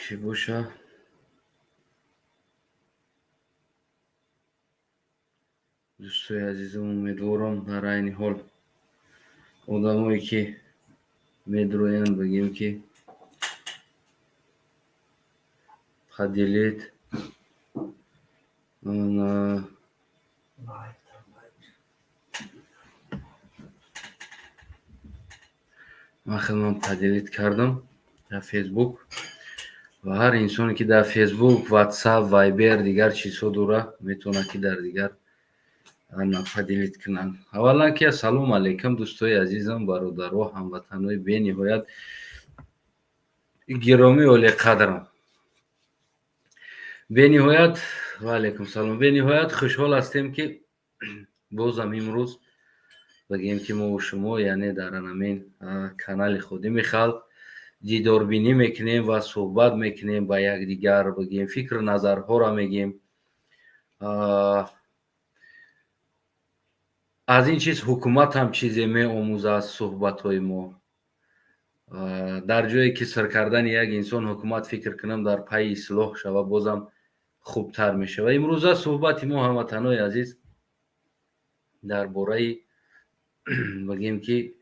چی باشه؟ دوستای عزیزم، امیدوارم در این حال آدمایی که میدروین بگیم که خدیلیت من خیلی پدیلیت کردم در فیسبوک و هر انسانی که در فیسبوک، واتساپ، وایبر دیگر چیزها دوره میتونه که در دیگر پدیلیت کنن. اولا که سلام علیکم دوستای عزیزم، برادرها، هموطنای بی نهایت گرامی و قدرم. بنهایت و علیکم سلام. بنهایت خوشحال هستیم که بازم امروز بگیم که ما و شما یعنی در همین کانال خودی میخواد دیداربینی میکنیم و صحبت میکنیم با یکدیگر، بگیم فکر نظرها را میگیم. از این چیز حکومت هم چیزی می آموزه از صحبت های ما. در جایی که سر کردن یک انسان حکومت فکر کنم در پای اصلاح شود بازم خوبتر میشه. و امروز صحبت ما هموطنای عزیز در باره بگیم که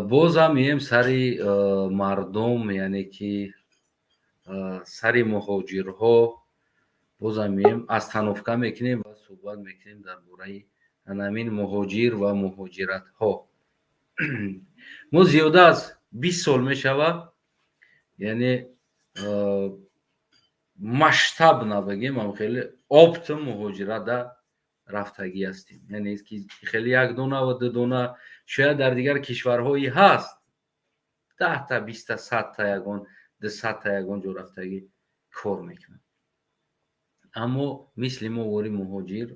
باز هم میگیم سری مردم، یعنی که سری مهاجرها باز هم میگیم از تنفکه میکنیم و صحبت میکنیم در باره همین مهاجر و مهاجرت ها. ما زیاده از 20 سال میشوه یعنی مشتب نبگیم هم خیلی آبت مهاجرت رفتگی هستیم. یعنی که خیلی یک دونه و دو دونه شاید در دیگر کشورهایی هست 10 تا 20 تا 100 تا یگان 200 تا یگان جو رفتگی کار میکنن. اما مثل ما واری مهاجر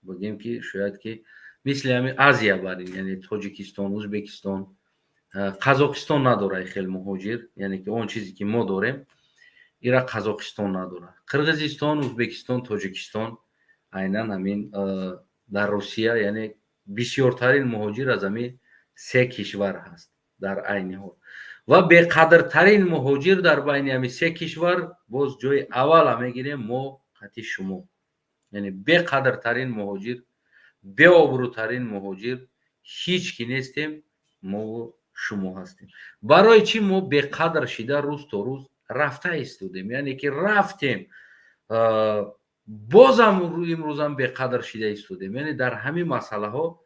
بگیم که شاید که مثل همین آسیا برین، یعنی تاجیکستان، ازبکستان، قزاقستان نداره خیلی مهاجر، یعنی که اون چیزی که ما داریم ایرا قزاقستان نداره. قرغیزستان، ازبکستان، تاجیکستان عیناً همین در روسیه، یعنی بسیارترین مهاجر از همین سه کشور هست در عین حال. و بقدرترین مهاجر در بین همین سه کشور باز جای اول میگیریم ما خطی شما، یعنی بقدرترین مهاجر، به آبروترین مهاجر هیچ کی نیستیم، ما شما هستیم. برای چی ما بقدر شده روز تا روز رفته استودیم، یعنی که رفتیم بازم روی امروز هم به قدر شده استودیم. یعنی در همین مسئله ها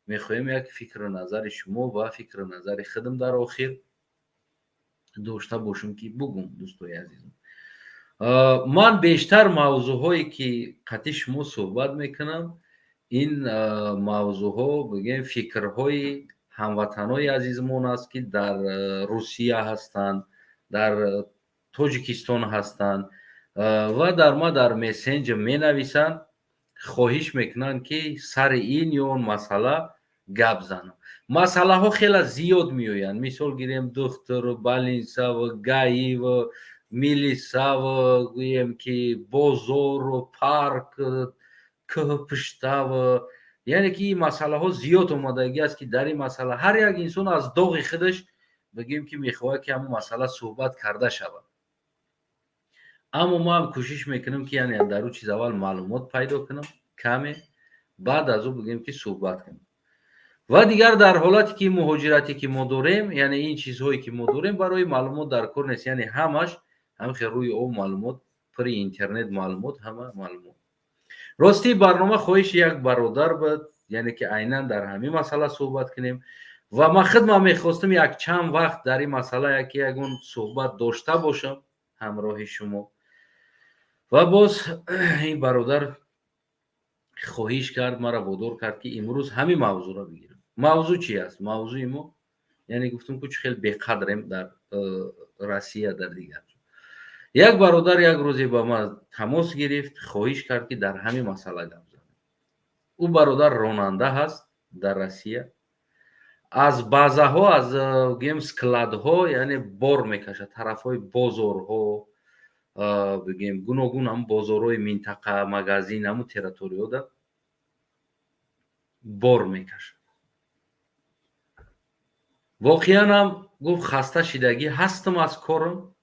میخوایم یک فکر نظر شما و فکر نظر خودم در آخر داشته باشم که بگم. دوستای عزیزم، من بیشتر موضوع هایی که قطعی شما صحبت میکنم این موضوع ها بگیم فکرهای هموطنای عزیزمون است که در روسیه هستند، در تاجیکستان هستند و در ما در مسنج می نویسند، خواهش میکنن که سر این یا اون مسئله گپ زنم. مسئله ها خیلی زیاد میآیند، مثال گیریم دختر و بالینسا و گایی و میلیسا و گویم که بازار و پارک که پشته و یعنی که این مسئله ها زیاد اومدگی است که در این مسئله هر یک انسان از داغ خودش بگیم که میخواد که همون مسئله صحبت کرده شود. اما ما هم کوشش میکنیم که یعنی در اون چیز اول معلومات پیدا کنم کمه، بعد از اون بگیم که صحبت کنیم. و دیگر در حالتی که مهاجرتی که ما داریم، یعنی این چیزهایی که ما داریم برای معلومات در کار نیست، یعنی همش خیلی روی اون معلومات پر اینترنت معلومات همه معلومات. راستی برنامه خواهش یک برادر بود، یعنی که عیناً در همین مسئله صحبت کنیم و من خودم میخواستم یک چند وقت در این مسئله یکون صحبت داشته باشم همراه شما. و باز این برادر خواهش کرد، مرا وادار کرد که امروز همین موضوع را بگیرم. موضوع چی است؟ موضوع ما یعنی گفتم که خیلی بقدریم در روسیه در دیگر. یک برادر یک روزی با ما تماس گرفت، خواهش کرد که در همین مسئله گپ زنم. او برادر راننده هست در روسیه، از بازه ها از گیم سکلاد ها یعنی بار میکشه طرف های بازار ها، بگیم گوناگون هم بازارهای منطقه مغازین همون تریتوریو دا بار میکشه. واقعا هم گفت خسته شدگی هستم از کارم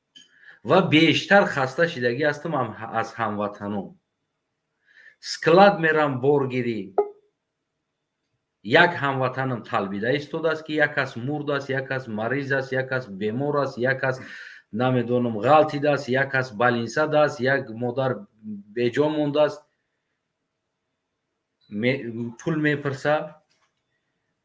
ва бештар хаста шидагӣ ҳастам аз ҳамватанон. склад мерам боргирӣ, як ҳамватанам талбида истодааст ки як кас мурдааст, як кас мариз аст, як кас бемор аст, як кас намедонам ғалтидааст, як кас балинсад аст, як модар беҷо мондааст. пул мепурса,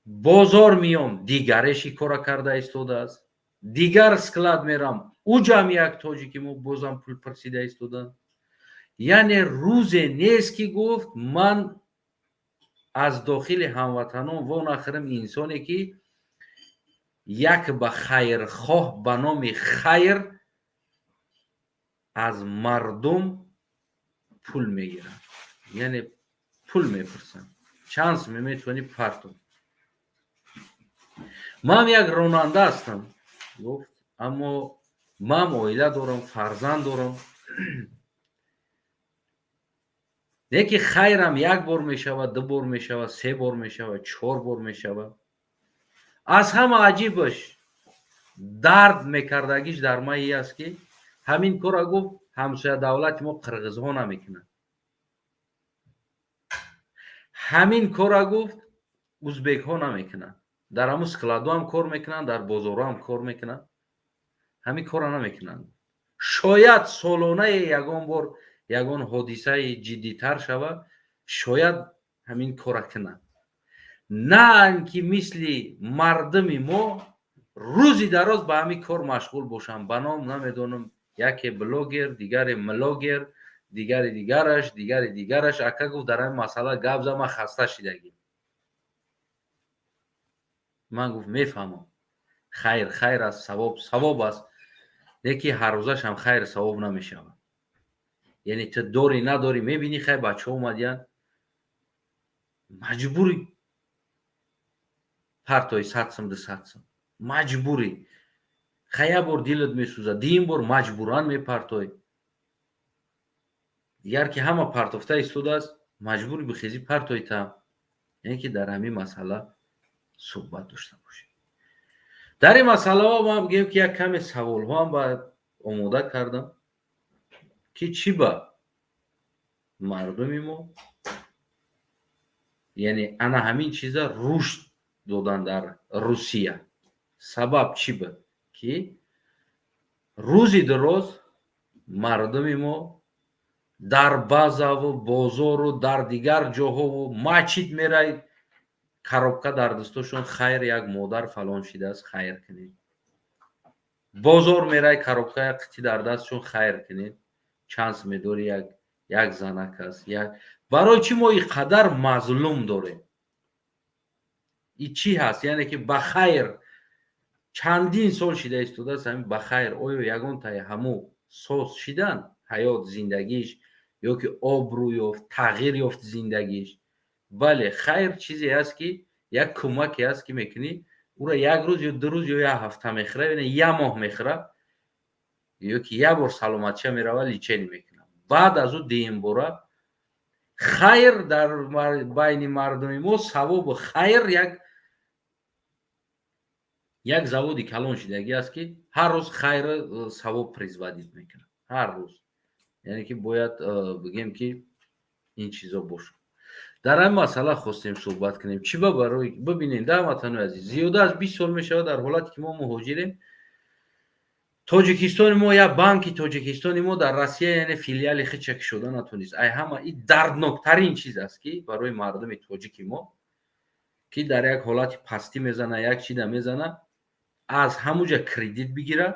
бозор меом, дигare шикора карда истодааст, дигар склад мерам, уҷам як тоҷики мо бозам пул пурсида истодаанд. яъне рӯзе нест ки гуфт ман аз дохили ҳамватанон вонахирам инсоне ки як ба хайрхоҳ ба номи хайр аз мардум пул мегиранд, яъне пул мепурсанд, чанд сум метавонӣ партон. ман як ронанда ҳастам, гуфт, аммо ман оила дорам, фарзанд дорам. не ки хайрам як бор мешавад, ду бор мешавад, се бор мешавад, чор бор мешавад. аз ҳама аҷибаш дард мекардагиш дар ман ин аст ки ҳамин кора гуфт ҳамсоя давлати мо қирғизҳо намекунанд, ҳамин кора гуфт узбекҳо намекунанд, дар ҳамун складо ҳам кор мекунанд, дар бозорҳо ҳам кор мекунанд, ҳамин кора намекунанд. шояд солонае ягон бор ягон ҳодисаи ҷиддитар шавад, шояд ҳамин кора кунанд. на ки мисли мардуми мо рӯзи дароз ба ҳамин кор машғул бошанд, ба ном намедонам яке блогер, дигаре млогер, дигари дигараш, дигари дигараш. ака гуфт дар ҳамин масъала гап зад, ман хаста шидагӣ. ман гуфт мефаҳмам, хайр хайр аст, савоб савоб аст, леки ҳаррӯзашам хайр савоб намешавад. яъне ту дорӣ надорӣ, мебинӣ хай бачаҳо омадиянд, маҷбурӣ партои 100 сум 200 сум, маҷбурӣ. хай як бор дилат месӯзад, дуюм бор маҷбуран мепартоӣ. дигар ки ҳама партофта истодааст, маҷбурӣ бихезӣ партои там. яъне ки дар ҳамин масъала суҳбат дошта бошем. дар ин масъалаҳо ман бигӯям ки як каме саволҳоам ба омода кардам ки чӣ ба мардуми мо, яъне ана ҳамин чиза рушд додан дар Русия. сабаб чӣ ба ки рӯзи дароз мардуми мо дар базаву бозору дар дигар ҷоҳову масҷид мерай, коробка дар дастошон, хайр як модар фалон шидааст, хайр кунед. бозор мерай, коробка як қити дар дастшон, хайр кунед. чанд сум медорӣ, як занак аст. барои чӣ мо ин қадар мазлум дорем? ин чӣ ҳаст? яъне ки ба хайр чандин сол шида истодааст, ҳамин ба хайр оё ягонтаи ҳамӯ соз шиданд ҳаёт зиндагиш, ё ки обрӯ ёфт, тағйир ёфт зиндагиш. бале, хайр чизе аст ки як кӯмаке аст ки мекунӣ, ура як рӯз ё ду рӯз ё як ҳафта мехӯра, як моҳ мехӯра, ё ки як бор саломатиша мерава, личени мекуна. баъд аз ӯ дуюм бора хайр дар байни мардуми мо, савобу хайр як заводи калон шидагӣ аст ки ҳар рӯз хайру савоб производить мекунад, ҳар рӯз. яъне ки бояд бигем ки ин чизо бошад. дар ҳамин масъала хостем суҳбат кунем. чӣ ба барои бибинед ҳамватанои азиз, зиёда аз 20 сол мешавад дар ҳолате ки мо муҳоҷирем. тоҷикистони мо, як банки тоҷикистони мо дар Россия, яъне филиали хича кушода натонист. ай ҳама ин дардноктарин чиз аст ки барои мардуми тоҷики мо, ки дар як ҳолати пастӣ мезана, як чида мезана, аз ҳамуҷа кредит бигира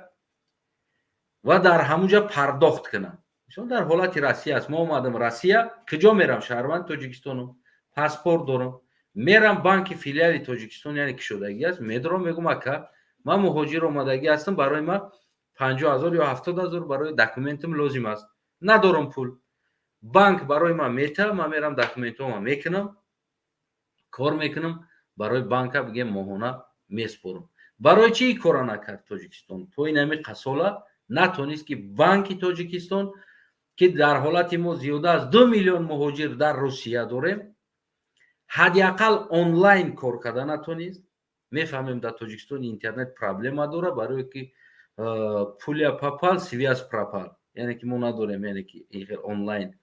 ва дар ҳамуҷа пардохт кунад. мисол дар ҳолати Россия аст. мо омадам Россия, куҷо мерам? шаҳрванди Тоҷикистонам, паспорт дорам, мерам банки филиали Тоҷикистон, яъне кушодагӣ аст, медорам, мегӯям ака ман муҳоҷир омадагӣ ҳастам, барои ман 50,000 ё 70,000 барои документам лозим аст, надорам пул. банк барои ман метаҳад, ман мерам документҳоам мекунам, кор мекунам, барои банка бигем моҳона меспорам. барои чӣ ин кора накард Тоҷикистон? то ин ҳамин қасола натонист ки банки Тоҷикистон, ки дар ҳолати мо зиёда аз 2 миллион муҳоҷир дар Русия дорем, ҳадиақал онлайн кор карда натонист. мефаҳмем дар Тоҷикистон интернет проблема дорад, барое ки пуля попал, связь пропал. یعنی که ما نداریم، یعنی که این آنلاین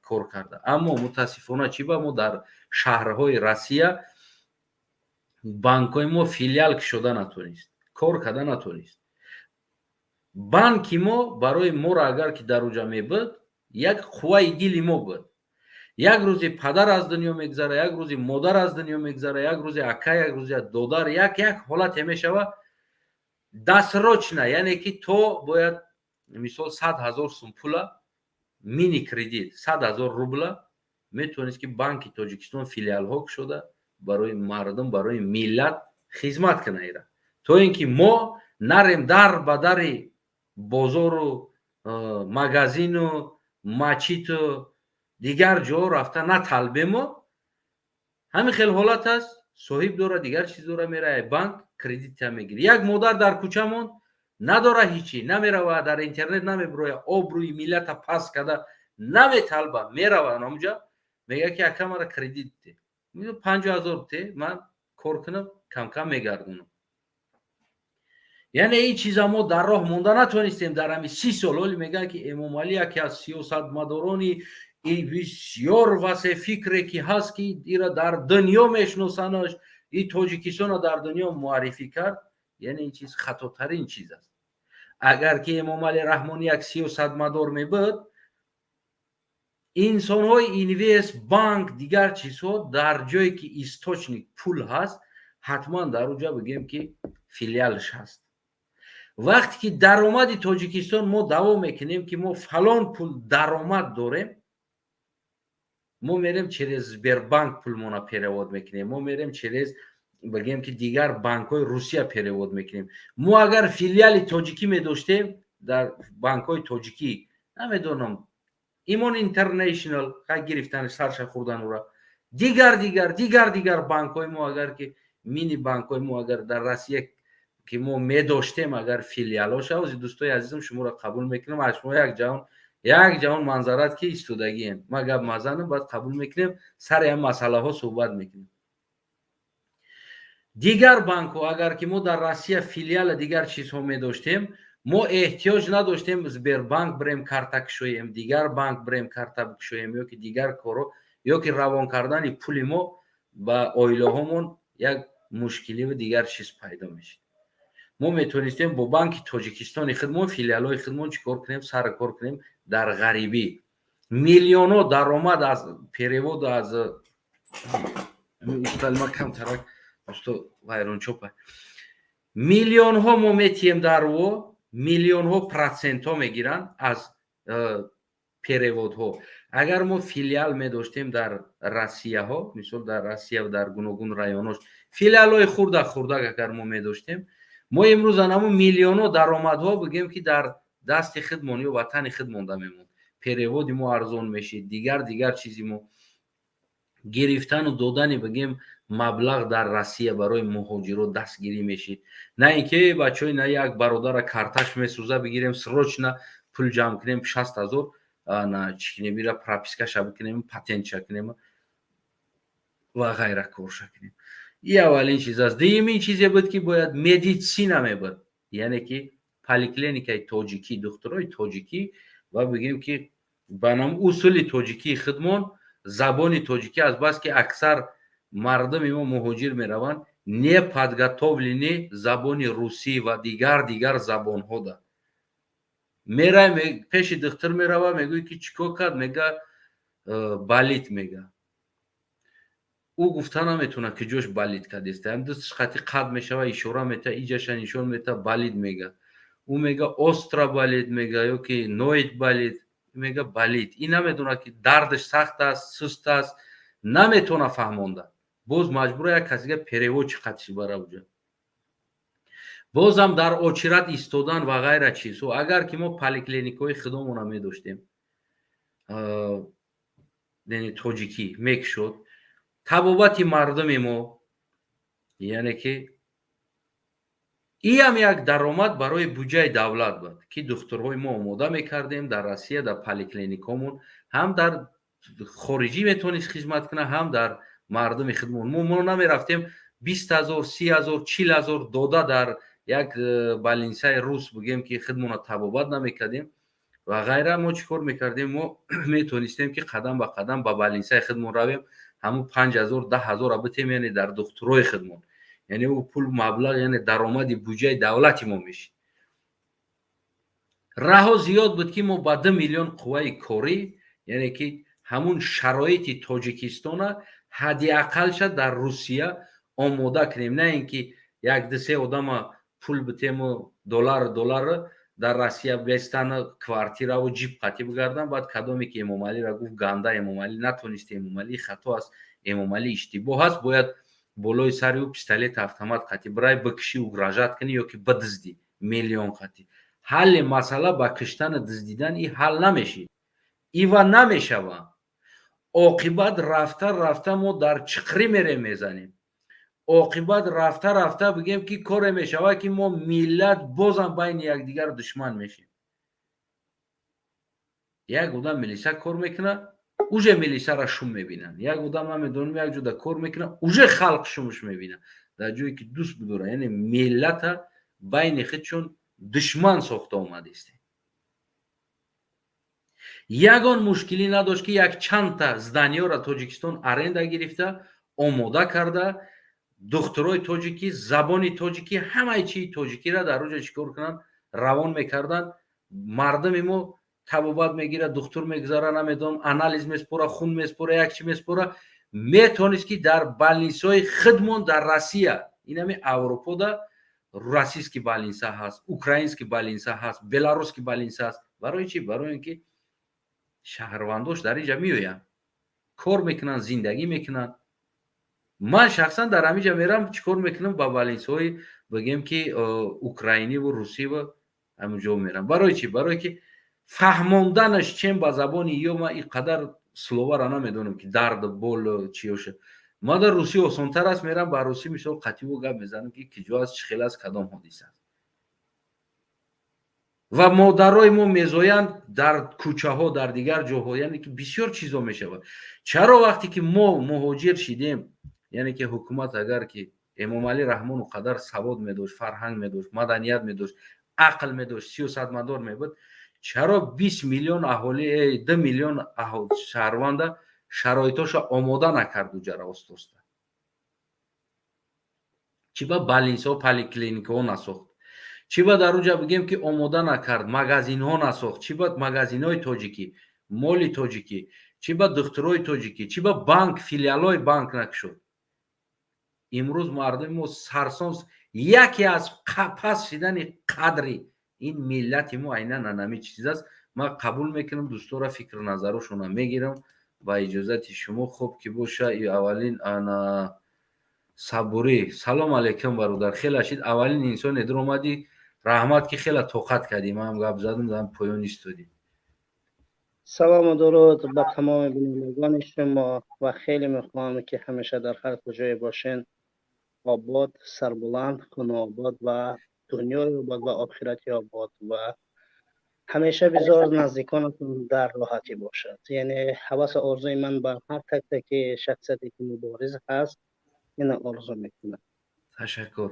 کار کرده. اما متاسفانه چی با ما در شهرهای روسیه بانک‌های ما فیلیال شده نتونست، کار کرده نتونست. بانکی ما برای ما را اگر که در اونجا میبود یک قوه دل ما بود. یک روزی پدر از دنیا میگذره، یک روزی مادر از دنیا میگذره، یک روزی اکا، یک روزی دادر، یک حالت میشوه دستروچنه. یعنی که تو باید مثال 100,000 сум پولا مینی کردیت 100,000 روبل میتونید که بانک تاجیکستان فیلیال ها شده برای مردم، برای ملت خدمت کنه ایرا. تو اینکه ما نریم در بدر بازار و مغازین و مچیت و دیگر جا رفته نطلبیم، همین خیلی حالت است. صاحب داره دیگر چیز داره میره بانک کردیت هم میگیره. یک مادر در کوچه‌مون نداره هیچی، نمیره و در اینترنت نمیبروه آبروی ملت پس کرده نمیطلبه، میره و اونجا میگه که اکا مرا کردیت ده، میگه 50,000 ده من کار کنم کم کم میگردونم. یعنی این چیزا ما در راه مونده نتونستیم در همین 30 سال. ولی میگن که امام علی یکی از سیاستمدارانی این بسیار واسه فکری که هست که ایرا در دنیا میشناسنش، این تاجیکستان در دنیا معرفی کرد. یعنی این چیز خطاترین چیز است. اگر که امام علی رحمانی یک سیاستمدار میبود، انسان های اینویست بانک دیگر چیزها در جایی که استوچنیک پول هست حتما در اونجا بگیم که فیلیالش هست. وقتی که درآمد تاجیکستان ما دعوا میکنیم که ما فلان پول درآمد داریم، ما میریم через Сбербанк پولمون перевод میکنیم، ما میریم через بگیم که دیگر بانک های روسیه перевод میکنیم. ما اگر فیلیال تاجیکی میداشتیم در بانک های تاجیکی، نمیدونم ایمان اینترنشنال که گرفتن سرش خوردن را دیگر بانک های ما اگر که مینی بانک های ما اگر در روسیه که ما میداشتیم اگر فیلیالاش از دوستای عزیزم شما را قبول میکنم. از شما یک جهان منظرت که استودگی هست، ما گپ مزنم باید قبول میکنیم، سر این مسئله ها صحبت میکنیم. دیگر بانک ها اگر که ما در روسیه فیلیال دیگر چیزها میداشتیم، ما احتیاج نداشتیم Сбербанк بریم کارت کشویم، دیگر بانک بریم کارت بکشویم، یا که دیگر کارو یا که روان کردن پول ما با اویله همون یک مشکلی و دیگر چیز پیدا میشه. ما میتونستیم با بانک تاجیکستان خودمون فیلیال های خودمون چیکار کنیم؟ سر کار کنیم در غریبی. میلیون ها درآمد از перевод از استلما کم ترک استو وایرون چوپه میلیون ها ما میتیم در و میلیون ها پرسنت ها میگیرن از перевод ها. اگر ما فیلیال میداشتیم در روسیه ها، مثلا در روسیه و در گوناگون رایوناش فیلیال های خورده اگر ما میداشتیم، ما امروز همون میلیون ها درآمدها بگیم که در دست خودمون و وطن خود مونده میمون. перевод ما ارزان میشه، دیگر چیزی ما گرفتن و دادن بگیم مبلغ در روسیه برای مهاجرات دستگیری میشه. نه اینکه بچهای نه یک برادر کارتاش میسوزه بگیریم سروچنا پول جمع کنیم 60,000 نه چیکنیم میره پراپیسکا شب کنیم پاتنت کنیم و غیره کار کنیم. این اولین چیز است. دومین چیزی بود که باید مدیسینا میبود، یعنی که پالیکلینیکای تاجیکی، دکترای تاجیکی و بگیم که بنام اصول تاجیکی خدمون زبان تاجیکی از بس که اکثر مردم ما مهاجر میروند نه подготовлены زبان روسی و دیگر زبان ها ده. میره پیش دکتر میره میگه که چیکار کرد، میگه بالیت، میگه او گفتن نمیتونه که جوش بالید کرده است. هم دستش خطی قد میشه و اشاره میته ایجاشن نشون میته بالید میگه. او میگه استرا بالید میگه یا که نوید بالید میگه بالید. این نمیدونه که دردش سخت است، سست است، نمیتونه فهمونده. باز مجبوره یک کسی که перевод چقدرش بره اونجا. بازم در اوچرت ایستادن و غیره چیزها. اگر که ما پالیکلینیکای خودمون میداشتیم یعنی تاجیکی میکشد طبابت مردم ما، یعنی که این هم یک درآمد برای بودجه دولت بود که دکترهای ما آماده میکردیم در روسیه در پالیکلینیکامون، هم در خارجی میتونست خدمت کنه هم در مردم خدمون. ما نمیرفتیم 20,000 30,000 40,000 داده در як балинсаи рус бигем ки худмона табобат намекардем ва ғайра, мо чӣ кор мекардем? Мо метонистем ки қадам ба қадам ба балинсаи худмон равем, ҳамун 5000 10000 битем, яъне дар духтурои худмон, яъне ӯ пул маблағ, яъне даромади буҷаи давлати мо мешид. раҳо зиёд буд ки мо ба 2 миллион қувваи корӣ, яъне ки ҳамун шароити Тоҷикистона ҳадди ақалша дар Русия омода кунем, на ин ки як дусе одама пул битему доллар дар Россия бестана квартираву ҷиб қатӣ бигардан, баъд кадоме ки Эмомалиро гуфт ганда, Эмомалӣ натонисти, Эмомалӣ хато аст, Эмомалӣ иштибоҳ аст, бояд болои сари ӯ пистолет автомат қатӣ бирай бикушӣ, угражат кунӣ ёки бидизди миллион қатӣ. ҳалли масъала ба куштану дуздидан и ҳал намешид, ива намешава. оқибат рафта мо дар чиқрӣ мерем мезанем. оқибат рафта бигем ки коре мешава ки мо миллат бозам байни якдигар душман мешем. як одам милиса кор мекуна, уже милисаро шум мебинанд. як одам намедонам як ҷода кор мекуна, уже халқ шумш мебинад. дар ҷое ки дӯст бидора, яъне миллата байни худшон душман сохта омадистем. ягон мушкилӣ надошт ки як чандта зданиёро Тоҷикистон аренда гирифта, омода карда, духтурои тоҷикӣ, забони тоҷикӣ, ҳамаи чии тоҷикиро дар оҷа чӣ кор кунанд? Равон мекарданд. Мардуми мо табобат мегирад, духтур мегузара, намедонам анализ меспора, хун меспора, як чӣ меспора, метавонист ки дар балнисаҳои худмон дар Россия, инами Аврупода российский балниса ҳаст, украинский балниса ҳаст, белорусский балниса ҳаст. барои чӣ? барои ин ки шаҳрвандош дар инҷа меоянд, кор мекунанд, зиндагӣ мекунанд. ман шахсан дар ҳаминҷа мерам, чӣ кор мекунам? ба балнисаҳои бигем ки украиниву русиву ҳамунҷо мерам. барои чӣ? барое ки фаҳмонданаш чем ба забони ё ман ин қадар словаро намедонам ки дард бол чӣ ёша. ман дар русӣ осонтар аст, мерам ба русӣ мисол қативу гап мезанам ки киҷо аст, чӣ хел аст, кадом ҳодиса аст. ва модарои мо мезоянд дар кӯчаҳо, дар дигар ҷоҳо, яъне ки бисёр чизо мешавад. чаро вақте ки мо муҳоҷир шидем, яъне ки ҳукумат агар ки Эмомалӣ Раҳмону қадар савод медошт, фарҳанг медошт, маданият медошт, ақл медошт, сиёсатмадор мебуд, чаро 20 миллион аҳоли, 2 миллион шаҳрванда шароитошо омода накарду ҷара остоста? чӣ ба балнисаҳо, поликлиникаҳо насохт? чӣ ба дар оҷа бигем ки омода накард, магазинҳо насохт? чӣ ба магазинҳои тоҷикӣ, моли тоҷикӣ, чӣ ба духтурои тоҷикӣ, чӣ ба банк, филиалҳои банк накушод? имрӯз мардуми мо сарсон, яке аз пас шидани қадри ин миллати мо айнан анами чиз аст. ман қабул мекунам, дӯстора фикру назарушона мегирам. ба иҷозати шумо хуб ки боша. аввалин ана сабурӣ, салом алейкум бародар, хела шид аввалин инсоне дар омадӣ, раҳмат ки хела тоқат кардӣ, ман гап задам, дар поён истодӣ. салому дуруд ба тамоми бинандагони шумо ва хеле мехоҳам ки ҳамеша дар ҳар куҷое бошен, обод, сарбуланд, хунообод ва дунёи обод ва охирати обод ва ҳамеша бизор наздиконатон дар роҳатӣ бошад. яъне ҳавасу орзуи ман ба ҳар так таки шахсияте ки мубориз ҳаст ина орзу мекунам. ташаккур.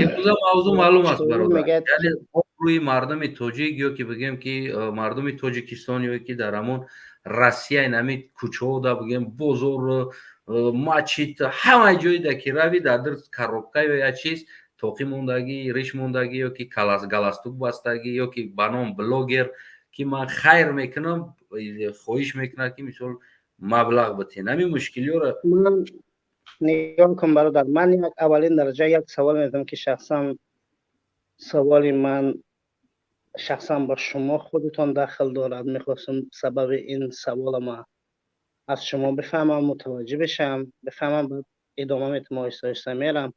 имрӯза мавзӯъ маълум аст бародар, яъне обрӯи мардуми тоҷик ё ки бигем ки мардуми Тоҷикистон ё ки дар ҳамон Россия инами кӯчаҳо да бигем бозор, мачит, ҳамаи ҷое ки равӣ дар дир коробка ё як чиз тоқӣ мондагӣ, риш мондагӣ ё ки галастук бастагӣ ё ки ба ном блогер, ки ман хайр мекунам, хоҳиш мекунам ки мисол маблағ битен. ҳамин мушкилиёро нигоҳ кун бародар, ман як аввалин дараҷа як савол медам ки шахсан саволи ман шахсан ба шумо худтон дахл дорад. мехостам сабаби ин саволама аз шумо бифаҳмам, мутаваҷҷӣ бишам, бифаҳмам, баъд идома метам, оҳиста оҳиста мерам.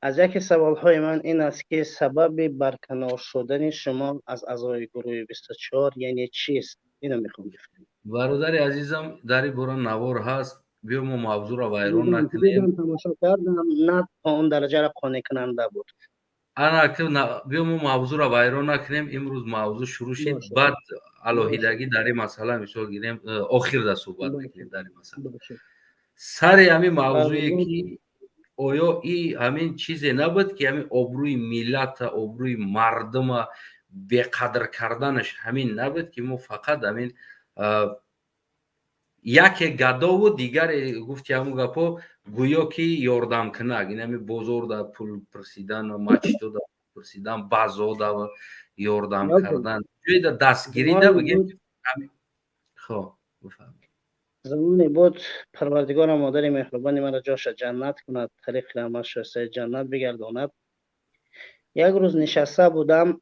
аз яке саволҳои ман ин аст ки сабаби барканор шудани шумо аз аъзои гурӯҳи 24 яъне чист? Ино мехоҳам бифаҳмам. бародари азизам, дари бора навор ҳаст. биё мо мавзӯъро вайрон накунем. тамошо кардам, на то он дараҷаро қонеъкунанда буд. биё мо мавзӯъро вайрон накунем. имрӯз мавзӯъ шурӯъ шид, баъд алоҳидагӣ дар ин масъала мисол гирем, охирда суҳбат мекунем дар ин масъала. сари ҳамин мавзӯе ки آیا این همین چیزی نبود که همین آبروی ملت آبروی مردم بقدر کردنش همین نبود که ما فقط همین یک گدا و دیگر گفتی همون گپا گویا که یاردم کنگ این همین بازار در پول پرسیدن و مچتو در پرسیدن بازار در یاردم کردن جوی در دستگیری نبگیم. خب بفهم. زمانی بود پروردگار مادر مهربانی مرا جاش جنت کند، طریق رحمتش را جنت بگرداند. یک روز نشسته بودم،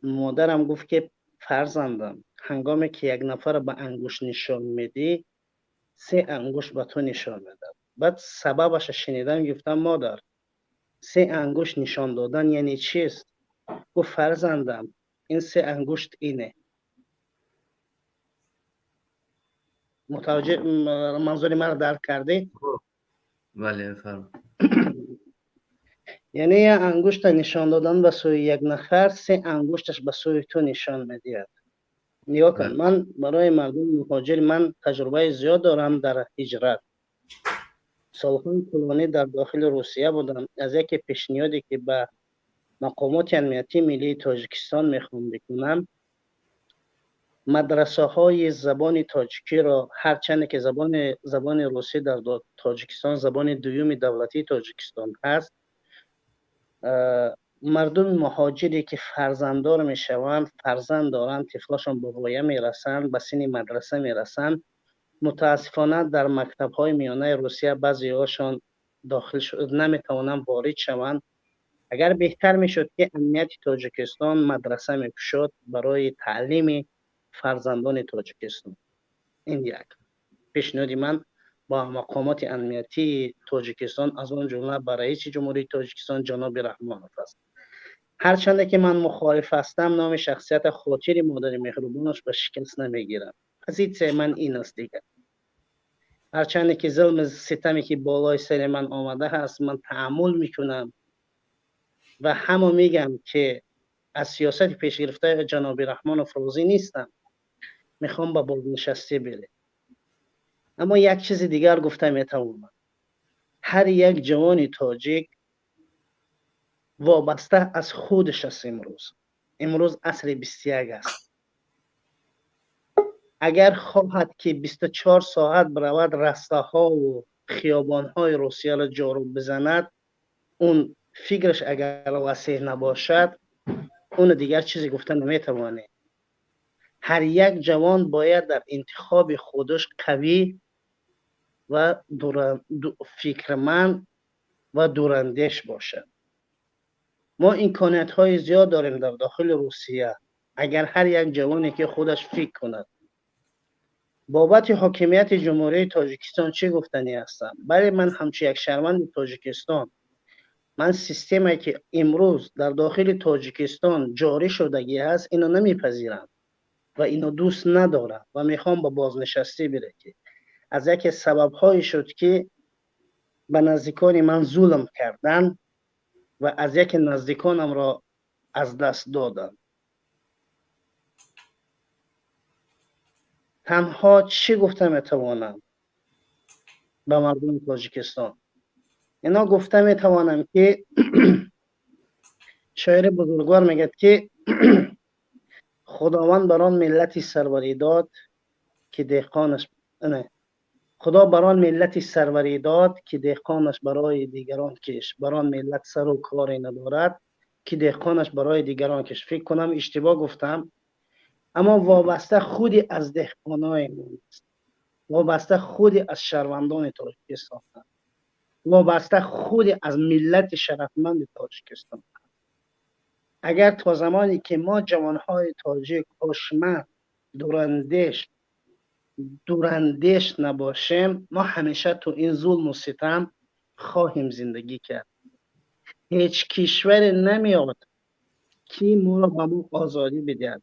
مادرم گفت که فرزندم هنگامی که یک نفر به انگوش نشان میدی 3 انگوش به تو نشان میده. بعد سببش شنیدم، گفتم مادر 3 انگوش نشان دادن یعنی چیست؟ گفت فرزندم این 3 انگشت اینه. متوجه منظور مرا درک کردی؟ بله فرم. یعنی یک انگشت نشان دادن به سوی یک نفر 3 انگشتش به سوی تو نشان میدهد. نگاه کن، من برای مردم مهاجر من تجربه زیاد دارم در هجرت. سالهای طولانی در داخل روسیه بودم. از یک پیشنهادی که به مقامات امنیتی ملی تاجیکستان میخوام بکنم، مدرسه های زبان تاجیکی را، هرچند که زبان روسی در تاجیکستان زبان دوم دولتی تاجیکستان هست، مردم مهاجری که فرزنددار میشوند، فرزند دارند، طفلاشون به غایه میرسند، به سن مدرسه میرسند، متاسفانه در مکتب های میانه روسیه بعضی هاشون داخل شد نمیتوانند وارد شوند. اگر بهتر میشد که امنیت تاجیکستان مدرسه میکشد برای تعلیم فرزندان تاجیکستان. این یک پیشنهادی من با مقامات امنیتی تاجیکستان، از آن جمله با رئیس جمهوری تاجیکستان جناب رحمانوف است. هرچند که من مخالف هستم، نام شخصیت خاطر مادر مهربانش به شکست نمیگیرم. پوزیسیون من این است دیگه. هرچند که ظلم ستمی که بالای سر من آمده هست من تحمل میکنم و همه میگم که از سیاست پیش گرفته جناب رحمانوف راضی نیستم، میخوام به بازنشستی بره. اما یک چیز دیگر گفته میتوانم، هر یک جوان تاجیک وابسته از خودش است. امروز عصر 21 است. اگر خواهد که 24 ساعت برود رسته ها و خیابان های روسیه را جارو بزند، اون فکرش اگر وسیع نباشد، اون دیگر چیزی گفته نمیتوانه. هر یک جوان باید در انتخاب خودش قوی و فکرمند و دوراندیش باشد. ما امکانات های زیاد داریم در داخل روسیه. اگر هر یک جوانی که خودش فکر کند. بابت حاکمیت جمهوری تاجیکستان چه گفتنی هستم؟ بله، من همچون یک شهروند تاجیکستان، من سیستمی که امروز در داخل تاجیکستان جاری شدگی هست اینو نمیپذیرم و اینو دوست ندارم و میخوام با بازنشستی بره. که از یک سبب هایی شد که به نزدیکان من ظلم کردن و از یک نزدیکانم را از دست دادن. تنها چی گفته میتوانم به مردم تاجیکستان؟ اینا گفته میتوانم که شاعر بزرگوار میگه که خداوند بران ملتی سروری داد که دهقانش خدا بران ملتی سروری داد که دهقانش برای دیگران کش. بران ملت سر و کاری ندارد که دهقانش برای دیگران کش. فکر کنم اشتباه گفتم، اما وابسته خودی از دهقانای است، وابسته خودی از شهروندان تاجیکستان، وابسته خودی از ملت شرفمند تاجیکستان. اگر تا زمانی که ما جوانهای تاجیک هوشمند دوراندیش نباشیم، ما همیشه تو این ظلم و ستم خواهیم زندگی کرد. هیچ کشور نمیاد که ما را به ما آزادی بدهد.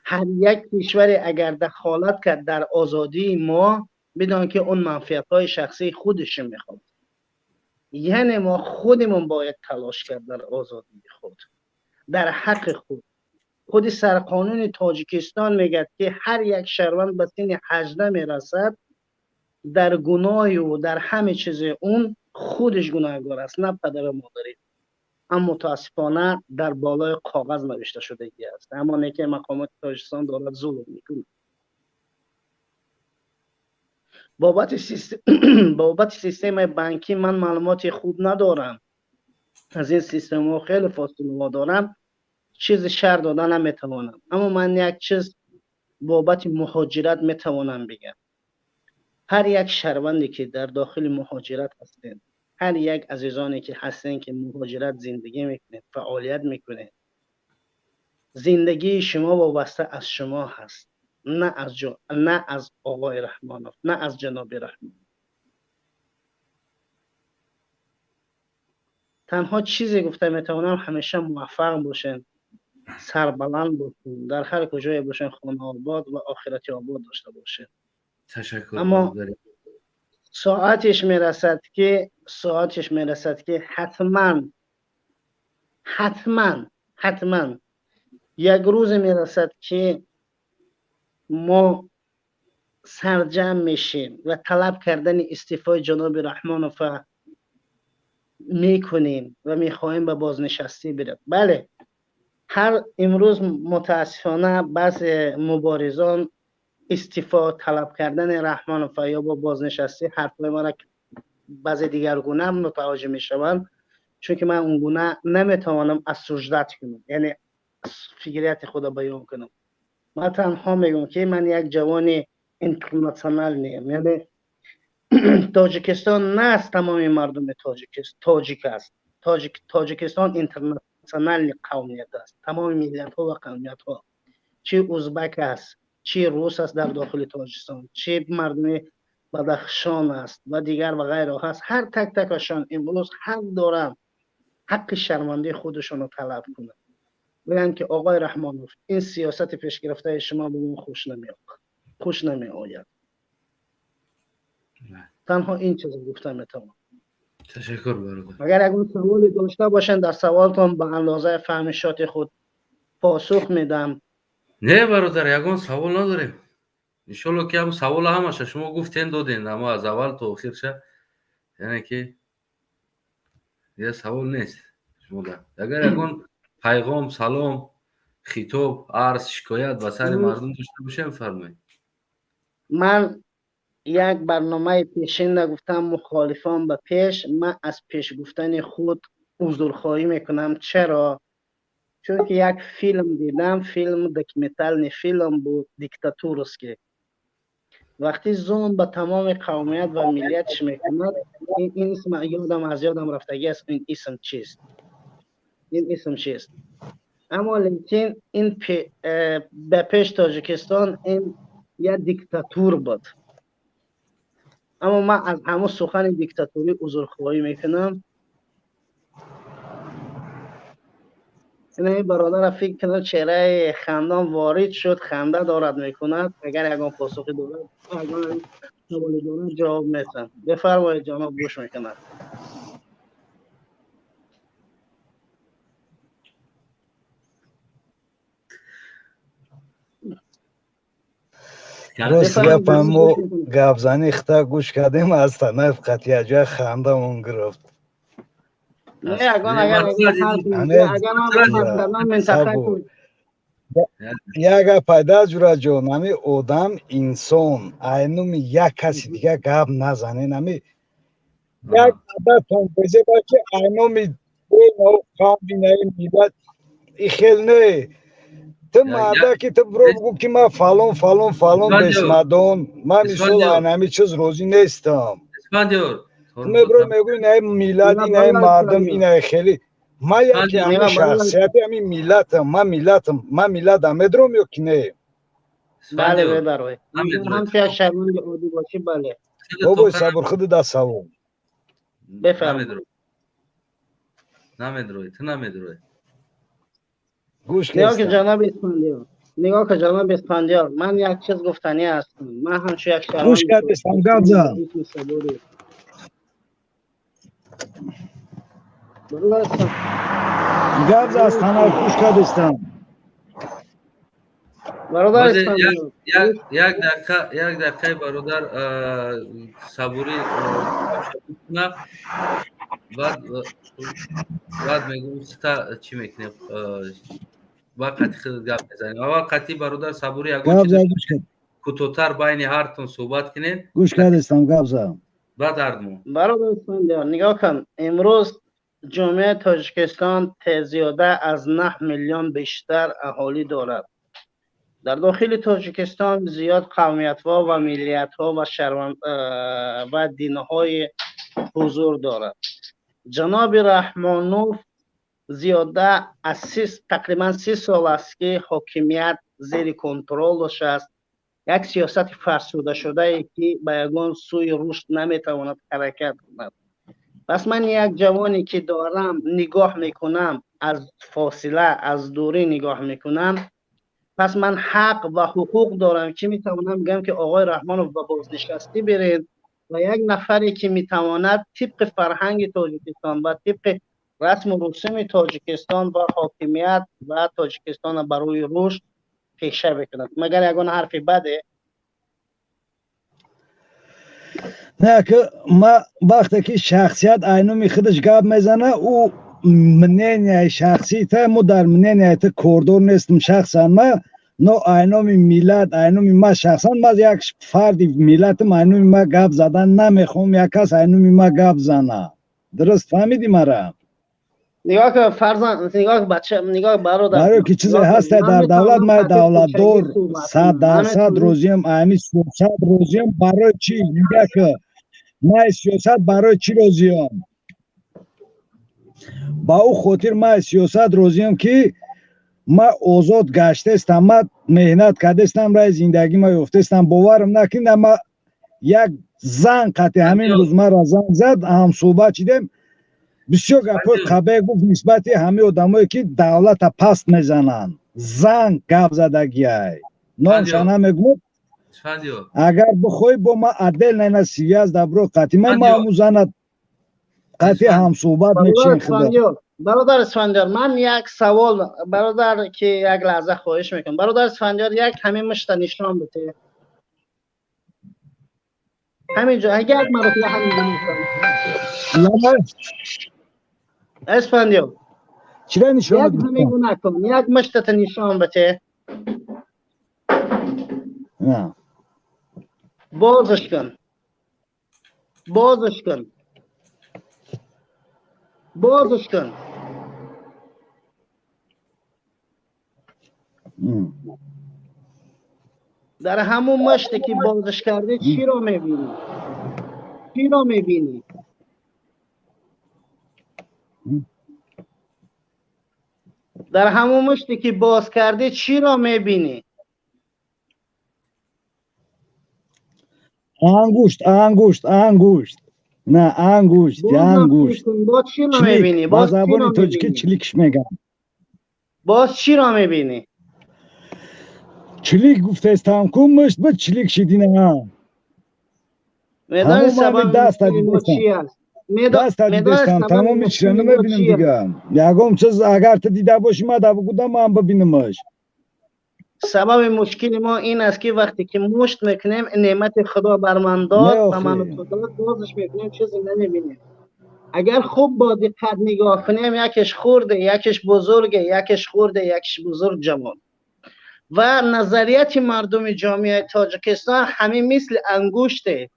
هر یک کشور اگر دخالت کرد در آزادی ما، بدان که اون منفعت‌های شخصی خودش میخواد. یعنی ما خودمون باید تلاش کرد در آزادی خود، در حق خود. خود سرقانون تاجیکستان میگه که هر یک شهروند به سن 18 میرسد، در گناه و در همه چیز اون خودش گناهکار است، نه پدر و مادری. اما متاسفانه در بالای کاغذ نوشته شدگی است. اما که مقامات تاجیکستان دارد ظلم میکنه. بابت سیستم بانکی من معلومات خوب ندارم. از این سیستم ها خیلی فاصله دارم. چیز شر دادن نمیتوانم. اما من یک چیز بابت مهاجرت میتوانم بگم. هر یک شهروندی که در داخل مهاجرت هستند، هر یک عزیزانی که هستند که مهاجرت زندگی میکنند، فعالیت میکنند، زندگی شما وابسته از شما هست، نه از آقای رحمانوف، نه از جناب رحمان. تنها چیزی گفته میتونم همیشه موفق باشین، سربلند باشین، در هر کجای باشین خانه آباد و آخرت آباد داشته باشین. تشکر. اما ساعتش میرسد که حتما یک روز میرسد که ما سرجم میشیم و طلب کردن استعفای جناب رحمانوف میکنیم و میخواهیم به بازنشستی برد. بله، هر امروز متاسفانه بعض مبارزان استعفا طلب کردن رحمانوف یا با بازنشستی حرفای ما را بعض دیگرگونه متوجه میشوند، چون که من اونگونه نمیتوانم از سجدت کنم، یعنی فکریت خود بیان کنم. من تنها میگم که من یک جوان اینترنشنال نیم، یعنی تاجیکستان نه از تمام مردم تاجیک است. تاجیکستان اینترنشنال قومیت است، تمام ملت ها و قومیت ها، چه ازبک است، چه روس است در داخل تاجیکستان، چه مردم بدخشان است و دیگر و غیره هست. هر تک تکشان امروز حق دارن حق شرمنده خودشون رو طلب کنن، بگن که آقای رحمانوف این سیاست پیش گرفته شما به من خوش نمی آید. تنها این چیز گفتم میتونم. تشکر برادر. اگر اگر سوالی داشته باشن در سوالتون به اندازه فهمشات خود پاسخ میدم. نه برادر، یگان سوال نداریم. انشالله که هم سوال همشه شما گفتین دادین، اما از اول تا آخر شه، یعنی که یه سوال نیست. شما اگر یگان پیغام، سلام، خطاب، عرض، شکایت به سر مردم داشته باشین فرمایید. من یک برنامه پیشین نگفتم مخالفان به پیش. من از پیش گفتن خود عذرخواهی میکنم. چرا؟ چون که یک فیلم دیدم، فیلم دکمنتال فیلم بود، دیکتاتورسکی. وقتی ظلم به تمام قومیت و ملیتش میکند، این اسم یادم رفتگی است. این اسم چیست؟ اما لیکن این به پیش تاجیکستان این یک دیکتاتور بود. اما من از همه سخن دیکتاتوری عذرخواهی میکنم. این برادر فکر کنه چهره خندان وارد شد، خنده دارد میکند. اگر یکان پاسخی دارد، اگر سوالی دارد جواب میتونم. بفرمایید جناب، گوش میکنم. راست گپمو گپزنی خطا گوش کردیم از طرف قطعی جای خنده اون گرفت. نه اگر یک پیدا جورا جو نمی آدم انسان اینومی یک کسی دیگه گپ نزنه، نمی یک پیدا تون بزه باشه اینومی نو قابینه میلت خیل نه. تو ماده که تو برو بگو که من فلان بسمدان، من مثال اینمی چیز روزی نیستم. تو برو میگوی نه میلاد، نه مردم، اینه خیلی ما یکی همه شخصیتی همین میلتم. من میلادم مدروم یا که نه؟ بله ببروی هم که شرمند عادی باشی. بله بابای صبر خود دست سوام بفرم. نمیدروی تو نمیدروی. گوش نگاه که جناب اسفندیار، من یک چیز گفتنی هستم. من همچه یک شرمند گوش کرد اسفندیار جان گفت از تنها گوش کردستم. برادر باز اسفندیار یک دقیقه برادر صبوری کنه. بعد میگم خطا چی میکنیم وقتی خود گپ میزنیم. اول قطعی برادر صبوری یگان گپ چیز زد گوش کرد کوتاه‌تر بین هرتون صحبت کنین. گوش کردستم گپ زدم. بعد هردمون برادر اسفندیار نگاه کن، امروز جامعه تاجیکستان زیاده از 9 میلیون بیشتر اهالی دارد. در داخل تاجیکستان زیاد قومیت‌ها و ملیت‌ها و دین‌های حضور دارد. جناب رحمانوف زیاده از تقریبا 30 سال است که حاکمیت زیر کنترلش است. یک سیاست فرسوده شده ای که به یگان سوی رشد نمیتواند حرکت کند. پس من یک جوانی که دارم نگاه میکنم، از فاصله از دوری نگاه میکنم، پس من حق و حقوق دارم که میتوانم بگم که آقای رحمانوف به بازنشستی برید و یک نفری که میتواند طبق فرهنگ تاجیکستان و طبق رسم و رسوم تاجیکستان و حاکمیت و تاجیکستان برای رشد پیشه بکند. مگر یگان حرف بده؟ نه که ما وقتی که شخصیت اینومی خودش گپ میزنه او منین شخصی تا مو در منین تا کوردور نیستم شخصا ما نو اینومی میلاد اینومی ما شخصا ما یک فردی میلاد اینومی ما گپ زدن نمیخوام یک کس اینومی ما گپ زنه. درست فهمیدی مرا؟ نگاه که فرزند، نگاه که بچه، نگاه برادر، برای که چیزی هست در دولت ما دولت دور 100% روزیم امی 100 روزیم برای چی میگه که ما سیاست برای چی روزیم؟ با او خاطر ما سیاست روزیم که ما آزاد گشته استم، ما مهنت کرده استم، رای زندگی ما یافته استم. باورم نکنید ما یک زن قطع همین روز ما را زنگ زد، هم صحبت چیدیم، بسیار گپای قبه گفت نسبت همه آدمایی که دولت پست میزنن زن گپ زدگی ای نامشان نمیگم. اگر بخوای با ما عدل نه سیاست دبرو قطعی ما موزنت قطعی هم صحبت میچین خدا. برادر اسفندیار من یک سوال برادر که یک لحظه خواهش میکنم. برادر اسفندیار یک همین مشت نشان بده همینجا اگر یک مرتبه همین نشان اسفندیار چرا نشان یک همین گونه کن، یک مشت نشان بده. نه بازش کن، بازش کن، بازش کن. در همون مشتی که بازش کرده چی رو میبینی؟ چی رو میبینی؟ در همون مشتی که باز کرده چی رو میبینی؟ انگشت انگشت انگشت نه انگشت انگشت باز چی رو میبینی؟ باز زبان تاجیکی چلیکش میگن. باز چی رو میبینی؟ چلیک گفته استم کن مشت با چلیک شدی نه میدانی سبب دست ما چی است؟ دست دستم تمام چیزا نمیبینم دیگه. یگام چیز اگر تو دیده باشی ما دا بگودم من ببینمش. سبب مشکل ما این است که وقتی که مشت میکنیم نعمت خدا بر من داد و من قدرت بازش میکنیم چیزی نمیبینیم. اگر خوب با دقت نگاه کنیم یکیش خورده یکیش بزرگه یکیش خورده یکیش بزرگ جوان. و نظریت مردم جامعه تاجیکستان همین مثل انگشته،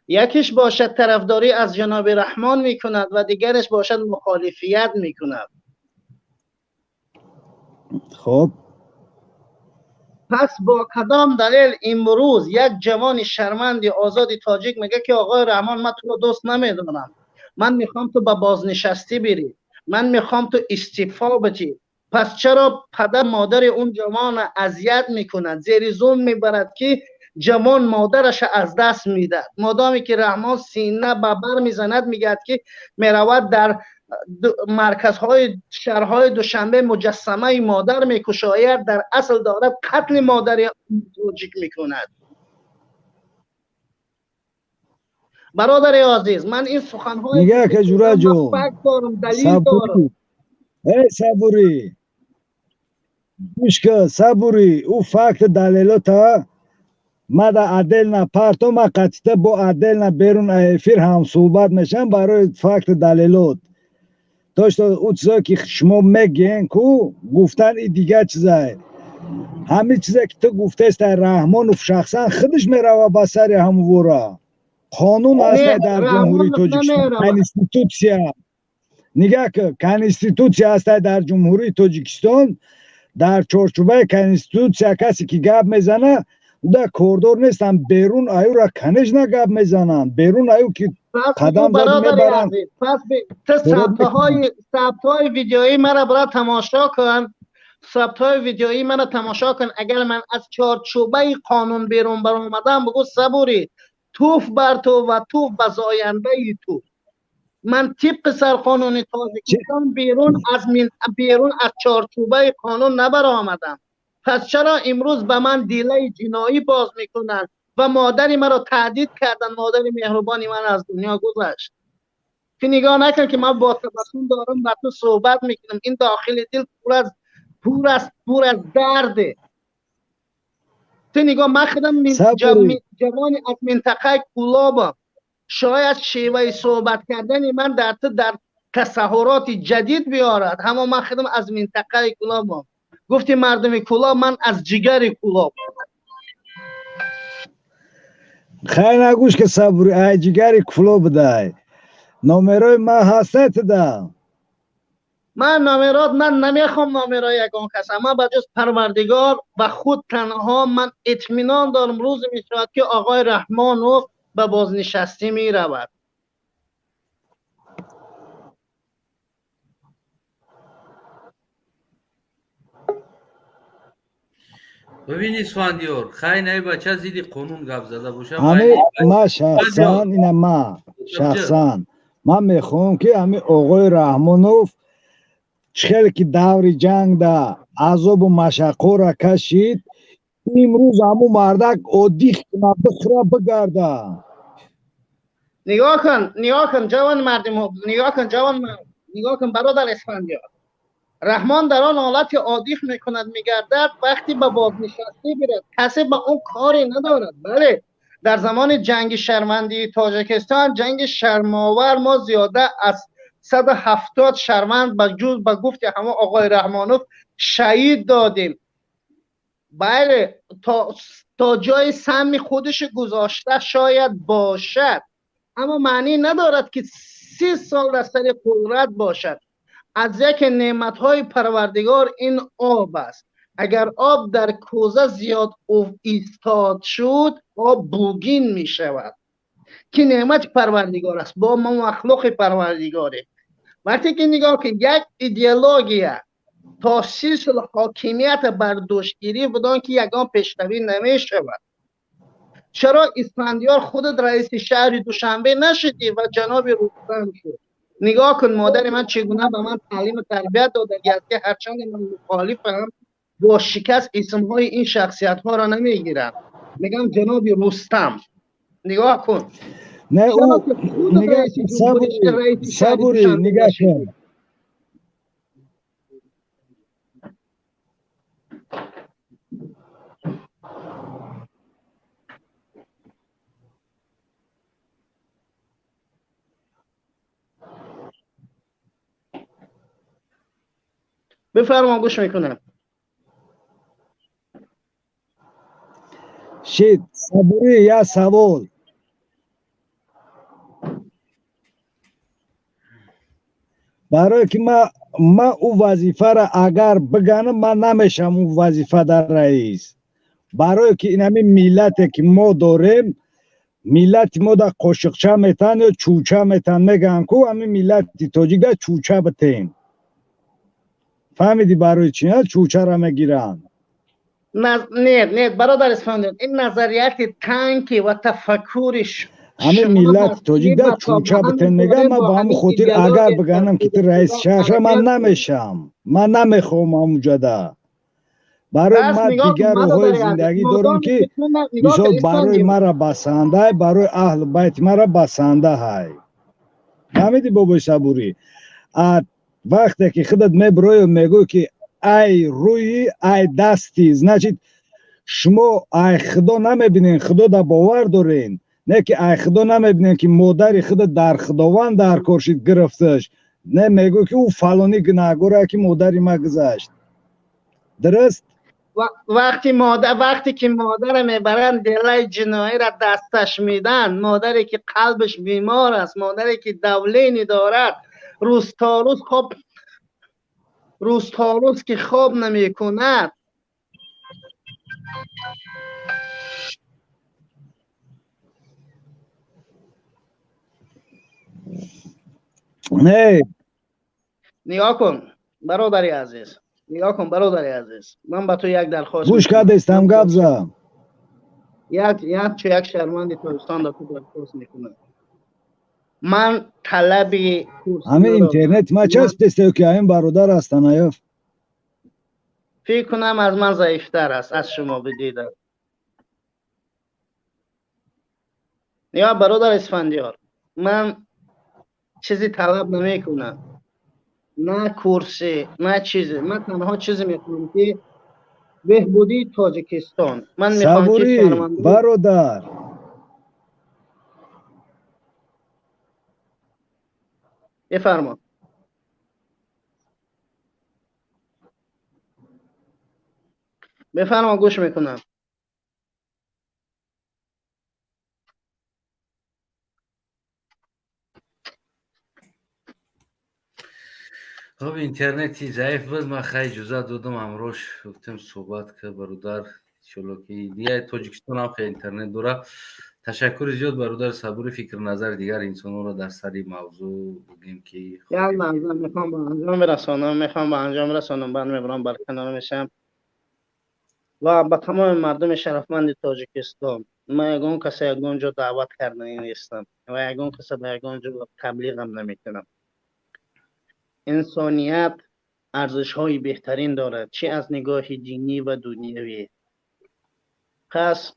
یکیش باشد طرفداری از جناب رحمان میکند و دیگرش باشد مخالفیت میکند. خب پس با کدام دلیل امروز یک جوان شرمند آزاد تاجیک میگه که آقای رحمان من تو رو دوست نمیدونم، من میخوام تو به بازنشستی بری، من میخوام تو استعفا بدی. پس چرا پدر مادر اون جوان اذیت میکند، زیر ظلم میبرد که جوان مادرش از دست میده؟ مادامی که رحمان سینه به بر میزند میگد که میرود در مرکزهای شهرهای دوشنبه مجسمه مادر میکشاید، در اصل دارد قتل مادر تاجیک میکند. برادر عزیز من این سخنهای نگه که جورا جون دارم دلیل دارم. صبوری گوش که صبوری او فکت دلیلاتا ما در عدل نپرتو ما قطعه با عدل نبیرون افیر هم صحبت میشن برای فکت دلیلات داشت او چیزا که شما میگین کو گفتن این دیگه چیزه همه چیزا که تو گفته است رحمان و شخصا خودش میروه با سر همورا قانون است در جمهوری تاجیکستان کنستیتوسیا نگاه که کنستیتوسیا است در جمهوری تاجیکستان در چارچوبه کنستیتوسیا کسی که گپ میزنه در کوردور نیستن بیرون ایو را کنش نه گپ میزنن بیرون ایو که قدم زد میبرن پس ثبت های ویدیویی مرا برای تماشا کن ثبت های ویدیویی مرا تماشا کن اگر من از چارچوبه قانون بیرون برآمدم بگو صبوری توف بر تو و توف به زاینده تو من طبق سرقانون تاجیکستان بیرون از چارچوبه قانون نبرآمدم پس چرا امروز به من دیله جنایی باز میکنن و مادری مرا تهدید کردن مادر مهربانی من از دنیا گذشت که نگاه نکن که من با تبسم دارم با تو صحبت میکنم این داخل دل پر از درده تو نگاه من خودم جوانی از منطقه کولابم شاید شیوه صحبت کردن من در تصورات جدید بیارد اما من خودم از منطقه کولابم گفتی مردم کولاب من از جگر کولاب خیلی نگوش که صبوری ای جگر کولاب دای نامرای ما هسته ده من نامرات من نمیخوام نامرای یکان کس اما بجز پروردگار و خود تنها من اطمینان دارم روز میشود که آقای رحمانوف به بازنشستی میرود ببینی اسفندیار خیلی نه بچه زیدی قانون گپ زده باشه ما شخصا اینه من میخوام که همین آقای رحمانوف چخیل که دور جنگ ده عذاب و مشقه را کشید امروز همون مردک عادی کنه بخره بگرده نگاه کن جوان مردم نگاه کن برادر اسفندیار رحمان در آن حالت عادی میکند میگردد وقتی به بازنشستی بیرد کسی به اون کاری ندارد بله در زمان جنگ شرمندی تاجیکستان جنگ شرماور ما زیاده از 170 شهروند به گفت همه آقای رحمانوف شهید دادیم بله تا جای سمی خودش گذاشته شاید باشد اما معنی ندارد که 30 سال در سر قدرت باشد از یک نعمتهای پروردگار این آب است اگر آب در کوزه زیاد ایستاد شد آب بوگین می شود که نعمت پروردگار است با ما مخلوق پروردگاره وقتی که نگاه که یک ایدئولوژی تاسیس حاکمیت بر دوشگیری بدان که یگان پیشروی نمی شود چرا اسفندیار خودت رئیس شهر دوشنبه نشدی و جناب رستم شد نگاه کن مادر من چگونه به من تعلیم و تربیت داده که هرچند من مخالفم با شکست اسمهای این شخصیت ها را نمیگیرم میگم جناب رستم نگاه کن نه او نگاه صبوری نگاه کن بفرما گوش میکنم شید صبوری یا سوال برای که ما او وظیفه را اگر بگنم من نمیشم او وظیفه در رئیس برای که این همین ملت که ما داریم ملت ما در قاشقچه میتن یا چوچه میتن میگن که همین ملت تاجیک در چوچه بتین فهمیدی برای چی نه چوچه را میگیرن نه برادر اسفندیار این نظریت تنکی و تفکرش همین ملت تاجیک در چوچه بتین میگن من با همون خاطر اگر بگنم که تو رئیس شهر من نمیشم من نمیخوام همونجا ده برای من دیگر روحای زندگی دارم که مثال برای مرا بسنده برای اهل بیت مرا بسنده های فهمیدی بابای صبوری وقتی که خودت میبروی و میگوی که ای روی ای دستی. значит شما ای خدا نمیبینین، خدا در باور دارین، نه که ای خدا نمیبینین که مادر خدا در خداوند در کارشید گرفتش، نه میگو که او فلانی گناهگاره که مادری ما گذشت. درست؟ وقتی که مادر میبرن دلای جنایی را دستش میدن، مادری که قلبش بیمار است، مادری که دولینی دارد، روز تا روز که خواب نمی کند، نه نگاه کن برادری عزیز، نگاه کن برادری عزیز، من به تو یک درخواست گوش میکنم. کردستم گپ زدم. یک شرمنده ترکستان را تو درخواست میکنم. من طلب کورسی همه ندارم. اینترنت ما من چست دسته که این برادر هستن ایاف. فکر کنم از من ضعیفتر است از شما بدیده. یا برادر اسفندیار، من چیزی طلب نمی کنم، نه کورسی نه چیزی. من تنها چیزی میخوام که بهبودی تاجیکستان. من میخوام که صبوری شرمنده برادر. بفرما. بفرما گوش میکنم. خب اینترنتی ضعیف بود، من خیلی اجازه دادم امروش گفتم صحبت که برادر چلو که دیگه تاجیکستان هم خیلی اینترنت داره. تشکر زیاد برادر صبوری. فکر نظر دیگر انسان‌ها رو در سر موضوع بگیم که یک لحظه میخوام به انجام برسانم، بعد میبرم برکنار میشم و به تمام مردم شرفمند تاجیکستان، من یگان کسی یگان جا دعوت کردنی نیستم و یگان کسی به یگان جا تبلیغ هم نمیکنم. انسانیت ارزش های بهترین دارد، چه از نگاه دینی و دنیوی. پس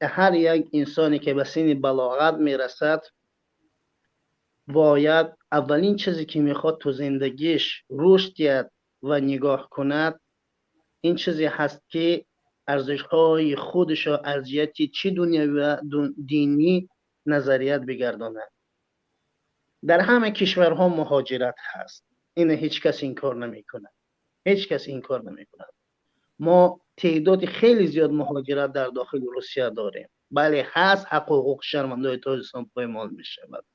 هر یک انسانی که به سن بلاغت میرسد باید اولین چیزی که میخواد تو زندگیش رشد کرد و نگاه کند این چیزی هست که ارزش های خودش و ارزیتی چه دنیوی و دینی نظریت بگرداند. در همه کشورها مهاجرت هست، این هیچ کس این کار نمی کند. هیچ کس این کار نمی کند. ما تعداد خیلی زیاد مهاجرت در داخل روسیه داریم، بله هست، حقوق شرمندای تاجیکستان پایمال می شود،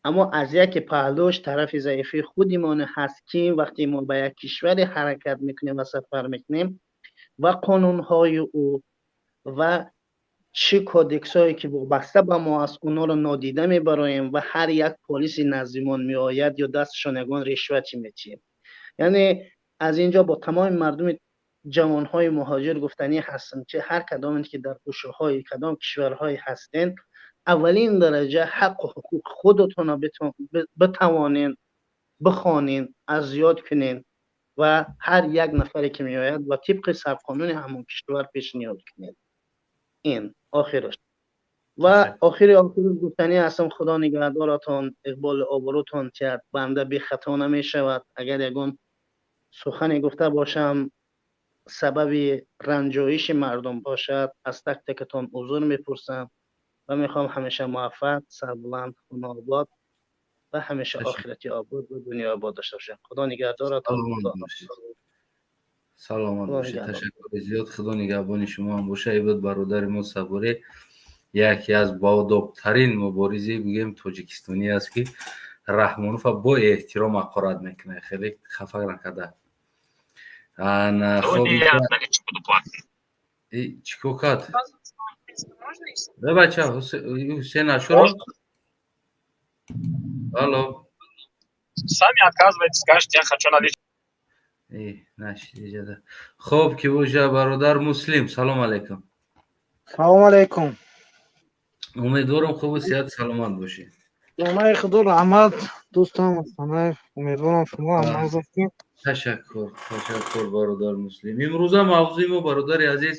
اما از یک پهلوش طرف ضعیفی خودمان هست که وقتی ما به یک کشور حرکت میکنیم و سفر میکنیم و قانونهای او و چه کودکس هایی که وابسته به ما است اونا رو نادیده میبریم و هر یک پلیس نزدیمان میآید یا دستشان یگان رشوتی میتیم. یعنی از اینجا با تمام مردم جوانهای مهاجر گفتنی هستم که هر کدام که در گوشه‌های کدام کشورهای هستین، اولین درجه حق و حقوق خودتون رو بتوانین بخوانین، از یاد کنین و هر یک نفری که میآید و طبق سرقانون همون کشور پیشنهاد کنین. این آخرش و آخری گفتنی هستم خدا نگهدارتان، اقبال آبروتان کرد، بنده بی خطا نمی شود. اگر یگان سخنی گفته باشم سبب رنجایش مردم باشد از تک تکتان عذر میپرسم و میخوام همیشه موفق، سربلند، خونه آباد و همیشه آخرتی آباد و دنیا آباد داشته باشم. خدا نگهدارتان. سلامت باشید. تشکر زیاد. خدا نگهبان شما هم باشه. ایبد برادر ما صبوری یکی از باادب‌ترین مبارزی بگیم تاجیکستانی است که رحمانوف با احترام حقارت میکنه، خیلی خفه نکرده. خب چیکوکات да бача Хусейн Ашуров. Алло. Сами отказывайтесь, скажете, я хочу наличие. Нашли. Хоб ки уже бародар Муслим. Салом алейкум. салом алейкум. Умедворам хубу сеҳат саломат бошед. Номаи Худо раҳмат дӯстам Асанаев, умедворам шумо ҳам мағз ҳастед. Ташаккур бародар Муслим. Имрӯза мавзӯи мо бародари азиз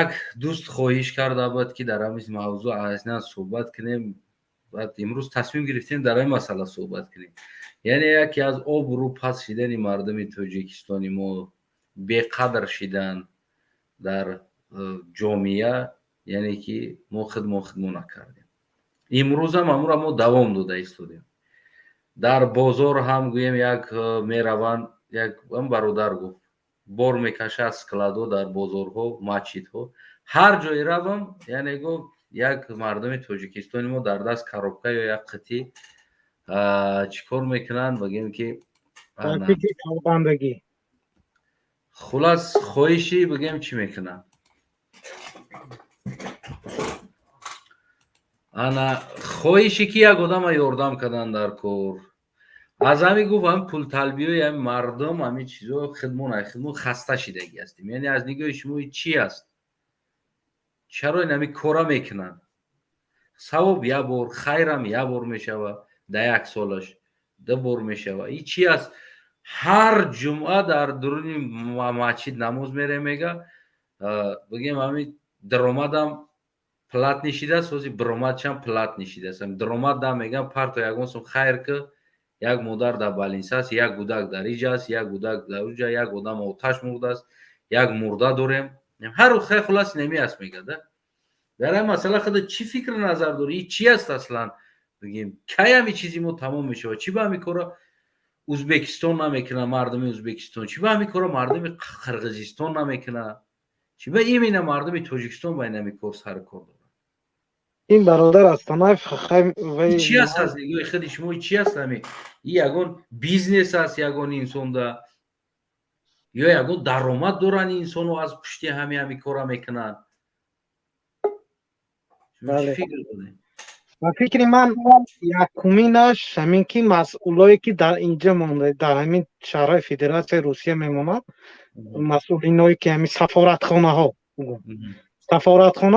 як дӯст хоҳиш карда буд ки дар ҳамин мавзӯъ айнан суҳбат кунем. Баъд имрӯз тасмим гирифтем дар ҳамин масъала суҳбат кунем. یعنی یکی از آبرو پس شدن مردم تاجیکستانی ما بی‌قدر شدن در جامعه، یعنی که ما خدمت نکردیم. امروز هم امور ما دوام داده ایستادیم. در بازار هم گویم یک میروند، یک هم برادر گفت بار میکشه از سکلادو در بازارها مسجدها هر جایی روم، یعنی گفت یک مردم تاجیکستانی ما در دست کارابکا یا یک قطی چیکار میکنن بگیم که بندگی خلاص خواهشی بگیم چی میکنن انا خواهشی که یک آدم یاردم کردن در کار از همین گفت هم پول طلبی هم مردم همین چیزا خدمت خسته شدگی هستیم. یعنی از نگاه شما چی است؟ چرا این همین کارا میکنن؟ ثواب یک بار، خیرم یک بار میشوه، در یک سالش دو بار میشوه. این چی است؟ هر جمعه در درون مسجد نماز میره میگه بگیم همین درآمدم پلات نشیده سوزی برآمدش هم پلات نشیده است. درآمد دم میگم پرتو یگون سم خیر که یک مادر در بالینسا است، یک کودک در اینجا است، یک کودک در اونجا، یک آدم آتش مرده است، یک مرده داریم. هر روز خلاص نمی است میگه ده. در این مسئله خود چی فکر نظر داری؟ چی است اصلا؟ بگیم کی همین چیزی ما تمام میشه؟ چی به همین کارا ازبکستان نمیکنه مردم ازبکستان؟ چی به همین کارا مردم قرقیزستان نمیکنه؟ چی به این مردم تاجیکستان با این کار سر کار داره؟ این برادر است نه خیلی چی است از نگاه خود شما چی است همین؟ این یگان بیزنس است یگان انسان ده یا یگان درآمد دارن انسان و از پشت همین کارا میکنن؟ بله. چی فکر کنید؟ و فکر من یکمینش همین که مسئولایی که در اینجا مونده در همین شهرهای فدراسیون روسیه میمونند، مسئولینایی که همین سفارتخانه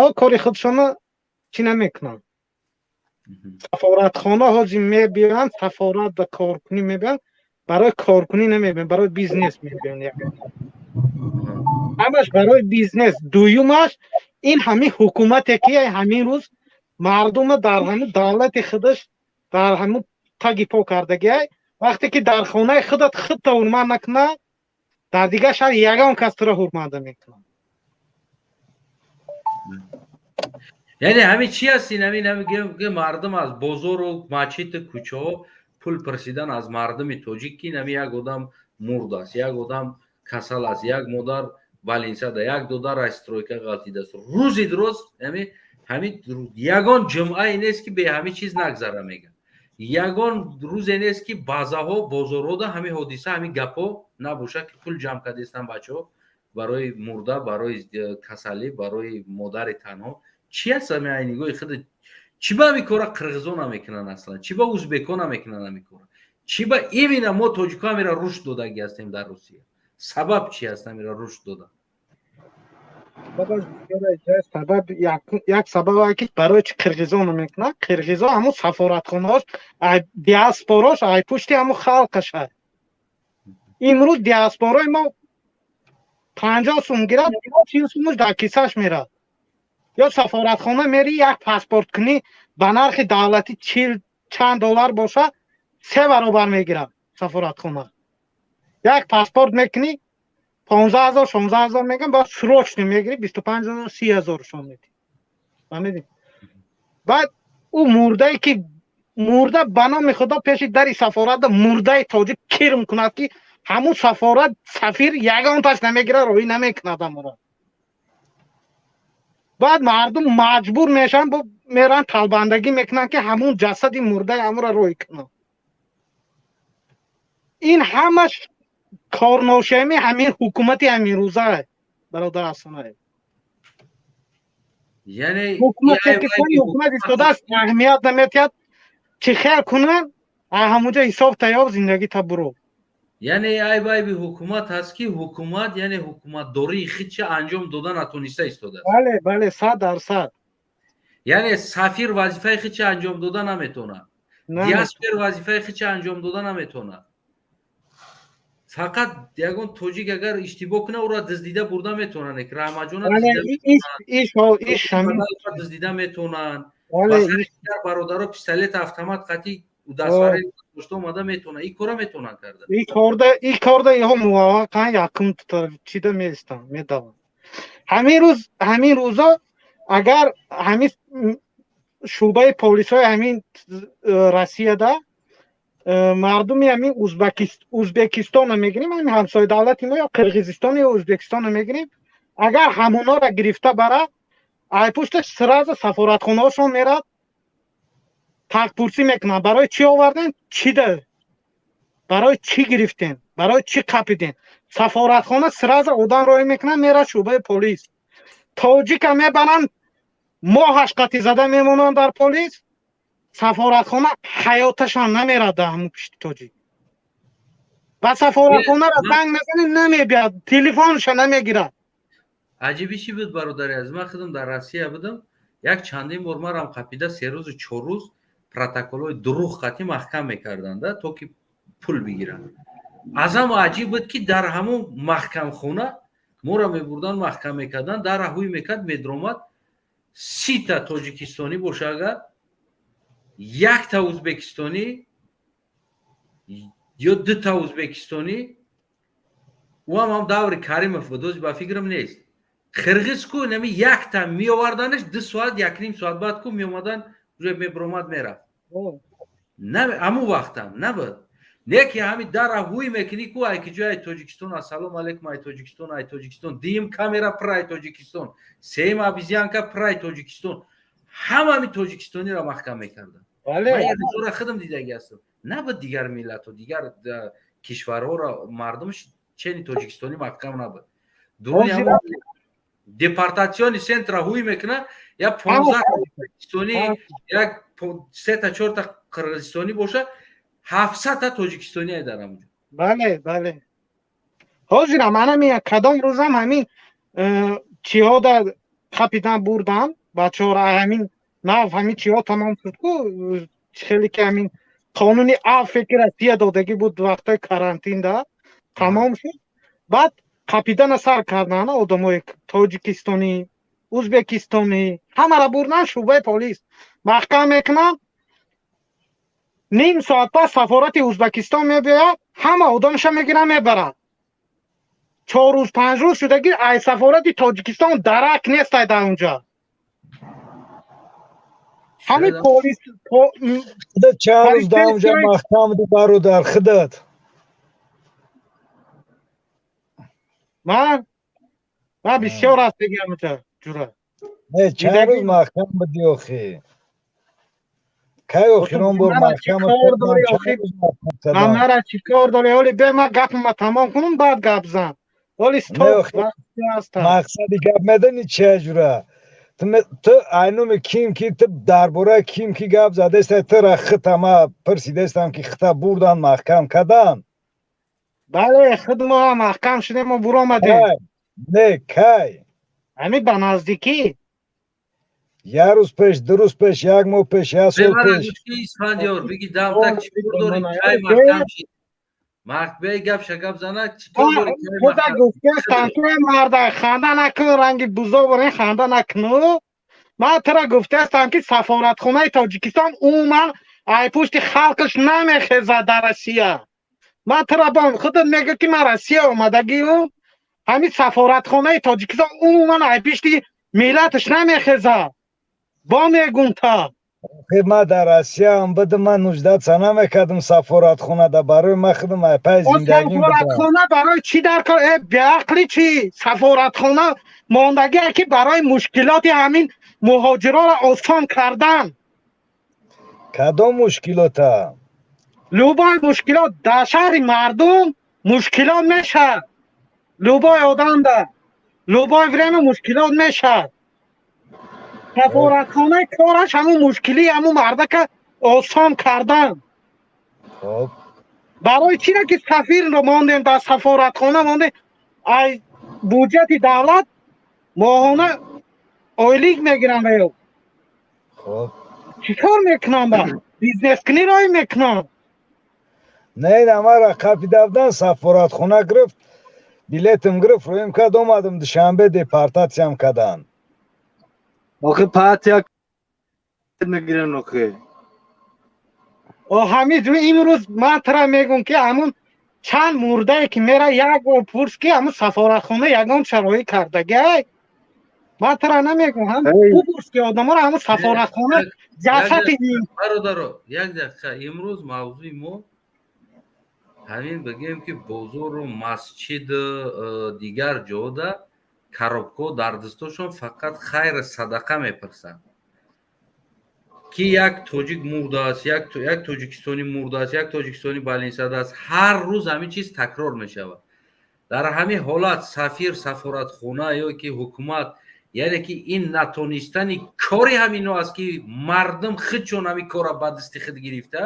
ها کاری خودشون چی نمیکنن. سفارتخانه ها میبینن سفارت و کارکنی میبینن، برای کارکنی نمیبینن، برای بیزنس میبینن. همش برای بیزنس. دویمش این همین حکومتی که همین روز مردم در همین دولت خودش در همین تگی پا کردگی، وقتی که در خانه خودت خودت حرمت نکنه در دیگه شهر یگان کس را حرمت میکنه. یعنی همین چی هستین؟ همین مردم از بازار و مسجد کوچه ها پول پرسیدن از مردم تاجیک که همین یک آدم مرده است، یک آدم کسل است، یک مادر بالینسا ده، یک دودر استرویکا غلطیده است. روزی درست همین یگان جمعه این است که به همین چیز نگذره میگن. یگان روز این است که بازارها بازارها ده همین حادثه همین گپا نباشه که پول جمع کرده استن بچه‌ها برای مرده، برای کسلی، برای مادر تنها. چی هست همین اینگاه خود؟ چی با همین کارا قرغیزان نمیکنن اصلا؟ چی با ازبکان نمیکنن همین کارا؟ چی با ایمینا ما تاجیکا میرا رشد دادگی هستیم در روسیه؟ سبب چی هست میرا رشد دادن؟ سبب یک سبب است که برای چی قرغیزان نمیکنن؟ قرغیزان همون سفارتخانه‌اش دیاسپوراش ای پشت همون خلقش هست. امروز دیاسپورای ما 50 سوم گیرد 30 سومش در کیسهش میره. یا سفارتخانه میری یک پاسپورت کنی به نرخ دولتی 40 چند دلار باشه 3 برابر میگیره سفارتخانه. یک پاسپورت میکنی 15000 16000 میگن، با سروش نمیگیری 25000 30000 شون میدی. فهمیدی؟ بعد او مرده که مرده بنا میخواد پیش در سفارت مرده تاجیک کرم کند که همون سفارت سفیر یگان تاش نمیگیره روی نمیکند امورا. بعد مردم مجبور میشن میرن طلبندگی میکنن که همون جسد مرده امورا روی کنن. این همش کارنوشمی همین حکومتی همین روزه برادر حسنه. یعنی حکومت استاده است اهمیت نمیتید چه خیر کنن همونجا حساب تیاب زندگی تا برو. یعنی ای بای به حکومت هست که حکومت یعنی حکومت داری خیلی انجام دادن نتونسته ایستاده است. بله بله 100%. یعنی سفیر وظیفه خیلی انجام دادن نمیتونه، دیاسپور وظیفه خیلی انجام دادن نمیتونه. فقط یگان تاجیک اگر اشتباه کنه او را دزدیده برده میتونن، که رحمجان دزدیده میتونن. برادرها پیستولت автомат قطعی дастбараи дошта омада метавона ин кора метавонад карда. این کار دا یه موافقا یکم چیده میستم میدوم همین روزا اگر همین شعبه پلیس های همین روسیه دا مردمی همین ازبکستان رو میگیریم همین همسایه دولتی ما یا قرقیزستان یا ازبکستان رو میگیریم اگر همونا را گرفته برد ای پشتش سراز سفارتخانه هاشون میرد تکپرسی میکنن برای چی آوردن چی ده برای چی گرفتین برای چی قپیدین سفارتخانه سراز آدم رای میکنن میره شعبه پلیس تاجیک هم میبرن ماهش قطی زده میمونن در پلیس سفارتخانه حیاتشان نمیره در همون پشت تاجیک و سفارتخانه را زنگ میزنی نمیبید تلفنش نمیگیره عجیبی چی بود برادری از من خودم در روسیه بودم یک چندین بار مرا قپیده 3 روز 4 روز پروتکل‌های دروغ قطعی محکم میکردند تا که پول بگیرن از هم عجیب بود که در همون محکم خونه مورا میبردن محکم میکردن در هوی میکرد میدرومد 30 تا تاجیکستانی باشه اگر 1 تا ازبکستانی یا 2 تا ازبکستانی و هم دور کریمов بود با فکرم نیست قرغیز کو نمی 1 تا می آوردنش 2 ساعت 1.5 ساعت بعد کو می اومدن روی میبرومد میرفت نه همون وقت هم نبود نه که همین در هوی میکنی کو ای که جای تاجیکستان السلام علیکم ای تاجیکستان دیم کامera پرای تاجیکستان سیم ابیزیانکا پرای تاجیکستان همه تاجیکستانی را محکم میکردن بله من یه روز خودم دیده هستم نبود دیگر ملت و دیگر کشورها را مردمش چنین تاجیکستانی محکم نبود درونی هم دیپارتاسیون سنتر هوی میکنه یا 15 تاجیکستانی یا 3 تا 4 تا قرغیزستانی باشه 700 تا تاجیکستانی در اونجا بله بله حاضرم منم یک کدام روزم همین چی ها در خپیدن بردم بچه ها را همین نه همین چی ها تمام شد خیلی که همین قانونی فکر روسیه دادگی بود وقتای کرانتین دا تمام شد بعد خپیدن سر کردن آدمای تاجیکستانی ازبکستانی همه را بردن شعبه پلیس محکم میکنن نیم ساعت پس سفارت ازبکستان میبید همه آدمش میگیرن میبرن 4 روز 5 روز شدگی ای سفارت تاجیکستان درک نیست در اونجا همین پلیس چند روز در اونجا محکم دی برادر خودت من بسیار است بگم اونجا جوره نه چند روز محکم بودی آخی کی آخران بار محکم من مرا چی کار داری ولی به من گپ ما تمام کنم بعد گپ زن ولی مقصدی گپ میدنی چه جوره تو اینوم کیم که تو درباره کیم که گپ زده است تو را خطا ما پرسیده استم که خطا بردن محکم کدن بله خود ما محکم شده ما برو آمدیم نه کی همین به نزدیکی 1 روز پیش 2 روز پیش 1 ماه پیش 1 سال پیش اسفندیار بگی دم تک چی داری چای محکم شید بی گپ شگپ زنه چطور داری خدا گفته استم مرد خنده نکن رنگ بزرگ برای خنده نکنو من ترا گفته استم که سفارت خونه تاجیکستان عموما ای پشت خلقش نمیخیزه در روسیه من ترا با خودت میگه که من روسیه اومدگی همین سفارت خونه تاجیکستان عموما ای پشت ملتش نمیخیزه با میگون تا ما در روسیه هم بده من 19 سنه میکردم سفارت خونه دا برای من خودم ای پای زندگی سفارت خونه برای چی در کار بیعقلی چی سفارت خونه ماندگی که برای مشکلات همین مهاجران را آسان کردن کدام مشکلات ها لوبای مشکلات در شهر مردم مشکلات میشه لوبای آدم ده لوبای وریم مشکلات میشه سفارت خانه کارش همون مشکلی همون مرده که آسان کردن خب برای چی که سفیر رو ماندیم در سفارت خانه ماندیم ای بودجت دولت ماهانه آیلیگ میگیرن بیو خب چی کار میکنن با بیزنس کنی رای میکنن نه نما را قپیده بودن سفارت خونه گرفت بیلیتم گرفت رویم کد اومدم دوشنبه دیپارتاسیون کدن آخه پاتیا میگیرن آخه حمید امروز من ترا میگم که همون چند مرده که میره یک بار پرس که همون سفارتخانه یگان شرایط کردگی من ترا نمیگم هم بپرس که آدم ها همون سفارتخانه جسد برادر یک دقیقه امروز موضوع ما همین بگیم که بازار و مسجد دیگر جاده коробка дар дастошон фақат хайр садақа мепарсанд ки як тоҷик мурдааст як тоҷикистони мурдааст як тоҷикистони балинсада аст ҳар рӯз ҳамин чиз такрор мешавад дар ҳамин ҳолат сафир сафоратхона ё ки ҳукумат яъне ки ин натонистани кори ҳамино аст ки мардум худшон ҳамин кора ба дасти худ гирифта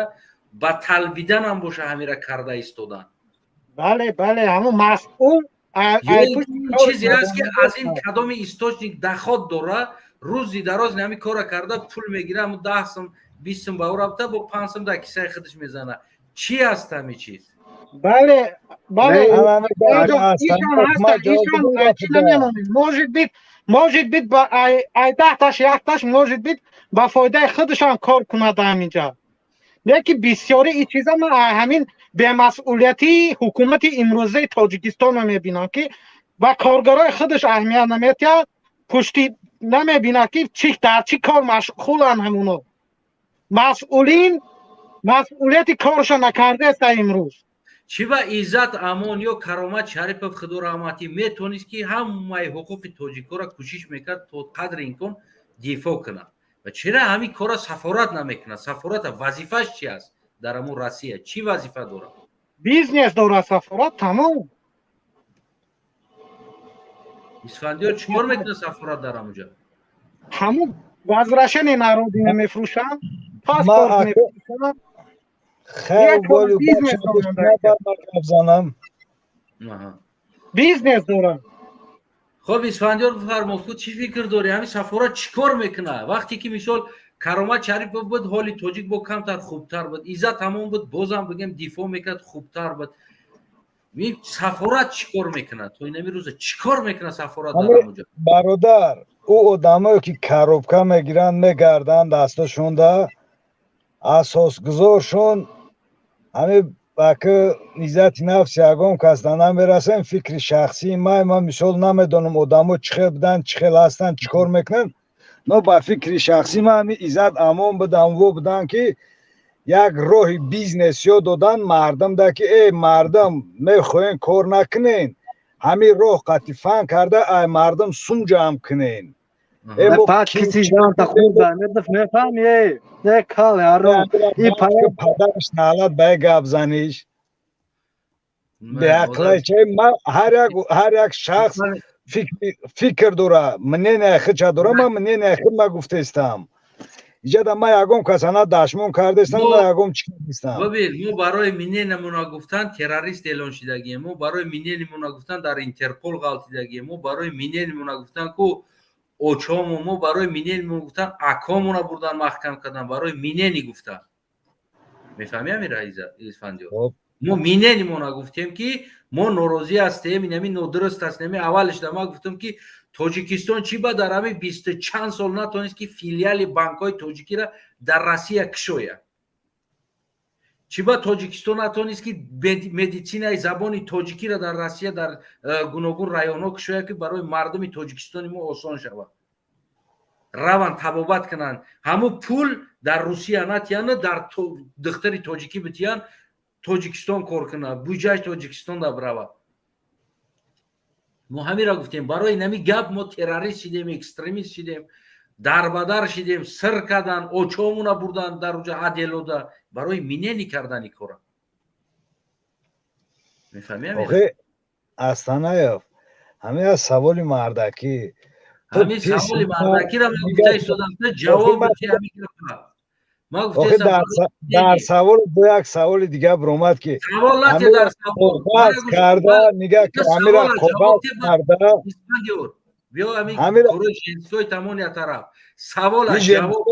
ба талбидан ҳам боша ҳамира карда истодан бале бале ҳамун масъул чизе аст ки аз ин кадоми источник дахот дора рӯзи дароз ҳамин кора карда пул мегира ҳамун 10 сум 20 сум ба ӯ рафта бо 5 сум дар кисаи худаш мезана чи аст ҳамин чиз бале бале может быть ба ай 10 таш 1 таш может быть ба фоидаи худашон кор кунад ҳаминҷа леки бисёри ин чиза ман ҳамин бемасъулияти ҳукумати имрӯзаи тоҷикистонро мебинам ки ба коргарои худаш аҳамият наметиҳад пушти намебинад ки дар чӣ кор машғуланд ҳамуно масъулин масъулияти корашон накардаеста имрӯз чӣ ба иззат амон ё каромат шарипов худо раҳматӣ метонист ки ҳамаи ҳуқуқи тоҷикора кӯшиш мекард то қадри имкон дифоъ кунад ва чера ҳамин кора сафорат намекунад сафората вазифаш чи аст дар ҳамун россия чӣ вазифа дорад бизнес дорад сафорат тамом исфандиёр чӣ кор мекунад сафорат дар ҳамунҷа ҳамун возвращение народина мефурӯшанд паспорт мефурӯшанд бизнес дорад хоб исфандиёр фармо ку чӣ фикр дорӣ ҳамин сафорат чӣ кор мекунад вақте ки мисол каромат шарипов буд ҳоли тоҷик бо камтар хубтар буд иззат ҳамон буд бозам бигем дифоъ мекард хубтар буд сафорат чӣ кор мекунад то инами рӯза чӣ кор мекунад сафорат дар ҳамунҷа бародар ӯ одамое ки коробка мегиранд мегарданд дастошонда асосгузоршон ҳамин баки иззати нафси ягон касда намерасем фикри шахсии ман мисол намедонам одамо чӣ хел буданд чӣ хел ҳастанд чӣ кор мекунанд но ба фикри шахсӣ ман ҳамин иззат амон будам во буданд ки як роҳи бизнес ё додан мардумда ки мардум мехоҳем кор накунен ҳамин роҳ қатифан карда ай мардум сум ҷамъ кунен падараш налад ба гап заниш беақлай ҳар як шахс фикр дора мнение худша дора ман мнение худ гуфтаистам иҷада ман ягон касана дашмон кардастам ва ягон чӣ кардастам бибин мо барои мнениямона гуфтан террорист эълон шидагием мо барои мнениямона гуфтан дар интерпол ғалтидагием мо барои мнениямона гуфтан ку очому мо барои мнениямона гуфтан акомона бурдан маҳкам кардан барои мнени гуфтан мефаҳми амира исфандиёр мо мнениямона гуфтем ки мо норозӣ ҳастем инами нодуруст аст нами аввалишда ман гуфтам ки тоҷикистон чӣ ба дар ҳамин 20 чанд сол натонист ки филиали банкҳои тоҷикиро дар россия кушояд чӣ ба тоҷикистон натонист ки медицинаи забони тоҷикиро дар россия дар гуногун районҳо кушояд ки барои мардуми тоҷикистони мо осон шавад раванд табобат кунанд ҳамун пул дар русия натияна дар духтари тоҷикӣ битиян тоҷикистон кор кунад буҷаи тоҷикистон да биравад мо ҳамира гуфтем барои нами гап мо террорист шидем экстремист шидем дарбадар шидем сир кардан очомуна бурдан дар уҷа аделода барои минени кардани кора мефаҳмӣ охе астанаев ҳамин аз саволи мардакӣ ҳамин саволи мардакиро ман гуфта истодам то ҷавоб бити ҳамин гапа ман гуфтам дар савол бо як саволи дига биромад ки савол нати дар савол карда нига ки ҳамира қобат карда биё ҳамин гурӯҳи женскои тамони тараф савола ҷавоб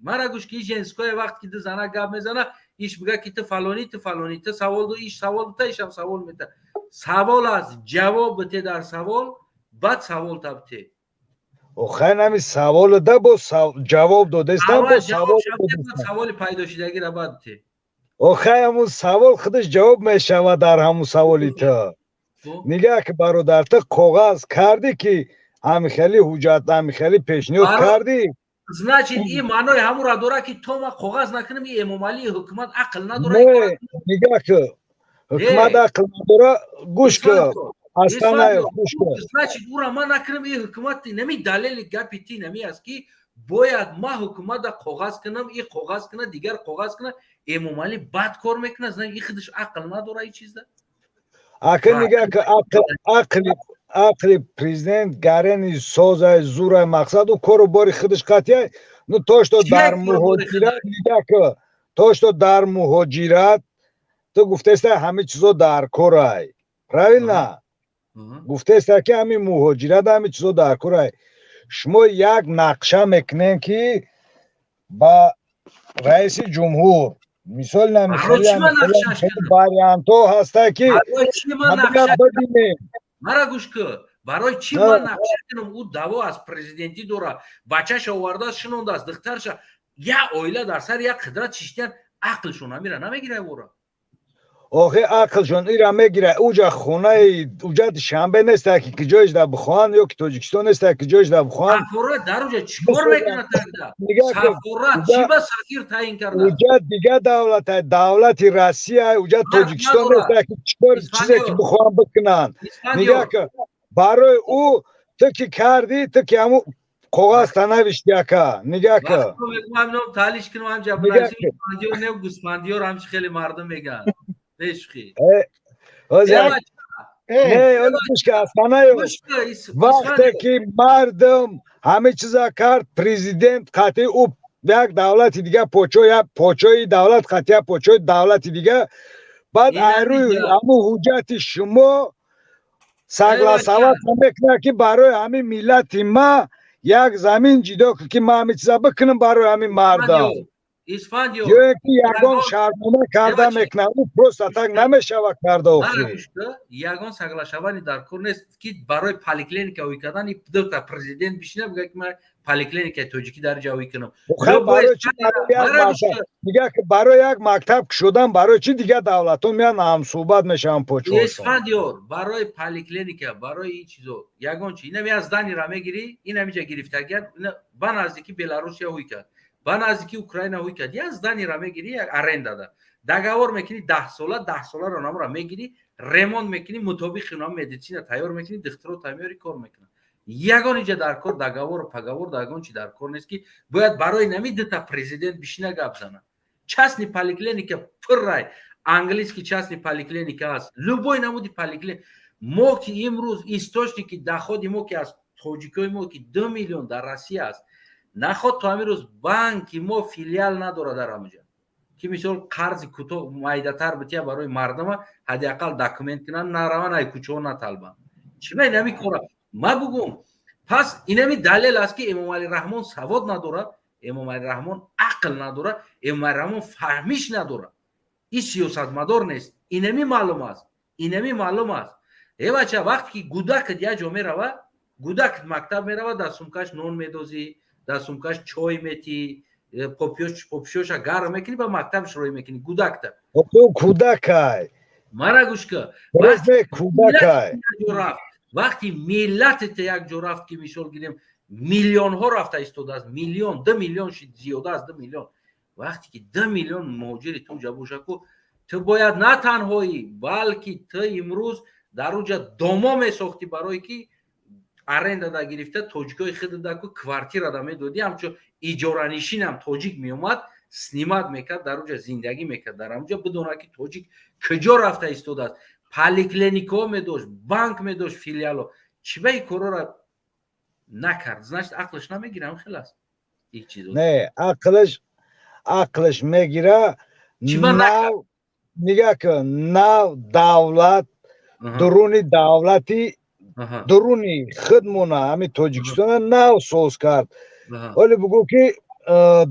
мара гӯш ки женское вақт ки ду зана гап мезана иш бига ки ту фалонӣ ту савол ду иш савол бута ишам савол мета савол аст ҷавоб бите дар савол баъд савол табте آخه نمی سوال ده با جواب دادستم با اول جواب سوال شد بعد سوال پیدا شدگی را بعد تی آخه همون سوال خودش جواب میشود در همون سوالی تا نگه که برادر تا کاغذ کردی که همی خیلی حجت همی خیلی پیشنهاد کردی значит این معنای همون را داره که تو ما کاغذ نکنیم این امام علی حکومت عقل نداره نه نگه که حکومت عقل نداره گوش که اصلا گوش که значит او را ما نکنیم این حکومت نمی دلیل گپی تی نمی است که باید ما حکومت کاغذ کنم این کاغذ کنه دیگر کاغذ کنه امام علی بد کار میکنه نه این خودش عقل نداره این چیز ده عقل نگه که عقل پریزیدنت گرن ساز زور مقصد و کارو باری خودش قطعه نو توشتو در مهاجرت نگه که توشتو در مهاجرت تو گفته است همه چیزو در کار های راویل نه گفته است که همه مهاجرت همه چیزو در کار های شما یک نقشه میکنین که با رئیس جمهور مثال نمیخوایی واریانت ها هسته که مرا گوش که برای چی من نقشه کنم او دعوا از پرزیدنتی دوره بچهش آورده شنونده است دخترش یا اویله در سر یک قدرت چشتین عقلشون نمیره نمیگیره ورا آخه عقلشون ایره میگیره اوجا خونه اوجا شنبه نیست که جایش در بخوان یا که تاجیکستان نیست که جایش در بخوان سفارت در اوجا چیکار میکنه سفارت چی با سفیر تعیین کرده اوجا دیگه دولت روسیه اوجا تاجیکستان نیست که چیکار چیزی که بخوان بکنن نگه که برای او تو که کردی تو که همون کاغذ تنوشتی که نگه که وقتی میگم تالیش کنم هم جبرازی گوسفندیو نه گوسفندیو رو همش خیلی مردم میگن عشقی نه اون که اصلا وقتی که مردم همه چیزا کرد پریزیدنت قطعی او یک دولت دیگه پوچوی دولت قطعی پوچوی دولت دیگه بعد روی همون حجت شما سگلا سوات میکنه که برای همین ملت ما یک زمین جدا که ما همین چیزا بکنم برای همین مردم اسفندیو یکی یگان شرمانه کرده میکنه اون پروست اتک نمیشه و کرده آخری یگان سگلا شوانی در کار نیست که برای پالیکلینیک اوی کردن این دو تا پرزیدنت بشینه بگه که من پالیکلینیک توجیکی در جاوی کنم میگه که برای یک مکتب شدن برای چی دیگه دولتون میان هم صحبت میشن پوچو اسفندیو برای پالیکلینیک برای این چیزو یگان چی اینم از دانی را میگیری اینم اینجا گرفتگی با نزدیکی بلاروس یا وی کرد با نزدیکی اوکراین وی کرد از دانی را میگیری یک ارند داده دگاور میکنی 10 ساله رو نام را میگیری ریموند میکنی مطابق نام مدیسین تیار میکنی دکتر تامیاری کار میکنه یگان اینجا در کار دگاور و پگاور دگان چی در کار نیست که باید برای نمیده تا پرزیدنت بشینه گپ زنه چاسنی پالیکلینیک پر رای انگلیسی چاسنی پالیکلینیک است لوبوی نمودی پالیکلینیک ما که امروز استوشتی که داخل ما که از توجیکای ما که 2 میلیون در روسیه است نخواد تا امروز بانک ما فیلیال نداره در آنجا که مثلا قرض کوتاه مایدتر بتیا برای مردم حداقل داکومنت کنن نروان ای کوچو نطلبن چی نمیکنه ما بگم پس اینمی دلیل است که امام علی رحمان سواد نداره امام علی رحمان عقل نداره امام علی رحمان فهمیش نداره این سیاستمدار نیست اینمی معلوم است ای بچه وقتی که گودک دیگه جا میروه گودک مکتب میروه در سومکش نون میدوزی در سومکش چای میتی پوپشوش گرم میکنی با مکتب شروع میکنی گودک تا تو کودکای مرا گوش که وقتی ملت یک جو رفت که میشل گیریم میلیون ها رفته ایستاده است میلیون 2 میلیون شد زیاده از 2 میلیون وقتی که 2 میلیون مهاجر تو جا باشه تو باید نه تنهایی بلکه تو امروز در اونجا دوما میساختی برای که ارنده دا گرفته توجیکای خود دا که کوارتیر دا میدادی همچون ایجارانشین هم توجیک میومد سنیمت میکرد در اونجا زندگی میکرد در اونجا بدونه که توجیک کجا رفته ایستاده است پالیکلینیکو میداشت بانک میداشت فیلیالو چی به این کارا را نکرد زنشت عقلش نمیگیره خیلی است یک چیزو نه عقلش میگیره نو نگه که نو دولت درونی دولتی درونی خدمونه همین تاجیکستان نو سوز کرد ولی بگو که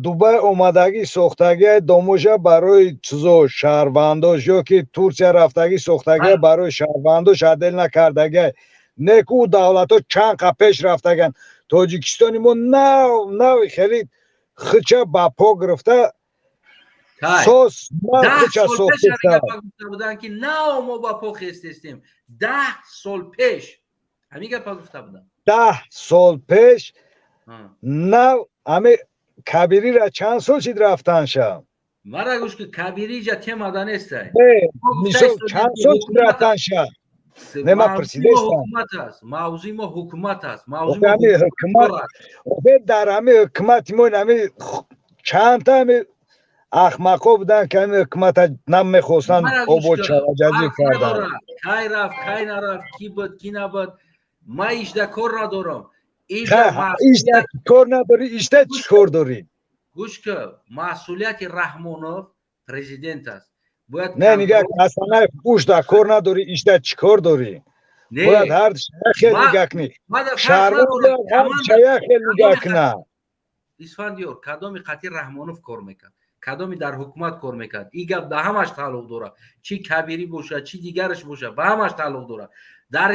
دوبای اومدگی ساختگی داموشه برای چیزو شهرونداش یا که ترکیه رفتگی ساختگی برای شهرونداش عدل نکردگی نکو دولت ها چند قد پیش رفتگن тоҷикистони мо нави хеле хича ба по гирифта сос хича сохта буданд ки нав мо ба по хестестем 10 сол пеш ҳамин гапа гуфта буданд 10 сол пеш нав ами кабирира чанд сол шид рафтанша мара гӯш ки кабирижа темада нестай мисол чанд сол шид рафтанша нема пресидестам мавзӯи мо ҳукумат аст ҳукумат дар ҳами ҳукумати мо ами чандта ами ахмақо буданд ки ами ҳукумата намехостанд обод шава ҷазир карданд кай рафт кай нарафт ки буд ки набуд ман ишда кор надорам ишда кор надорӣ ишда чӣ кор дорӣ гӯш ки масъулияти Раҳмонов президент аст не нигах асанаев ушда кор надорӣ ишда чӣ кор дорӣ бояд ҳар шаяхел нигакни шаяхел нигакна исфандиёр кадоми қатъи Раҳмонов кор мекард кадоми дар ҳукумат кор мекард ин гап ба ҳамаш тааллуқ дорад чӣ кабирӣ бошад чӣ дигараш бошад ба ҳамаш тааллуқ дорад дар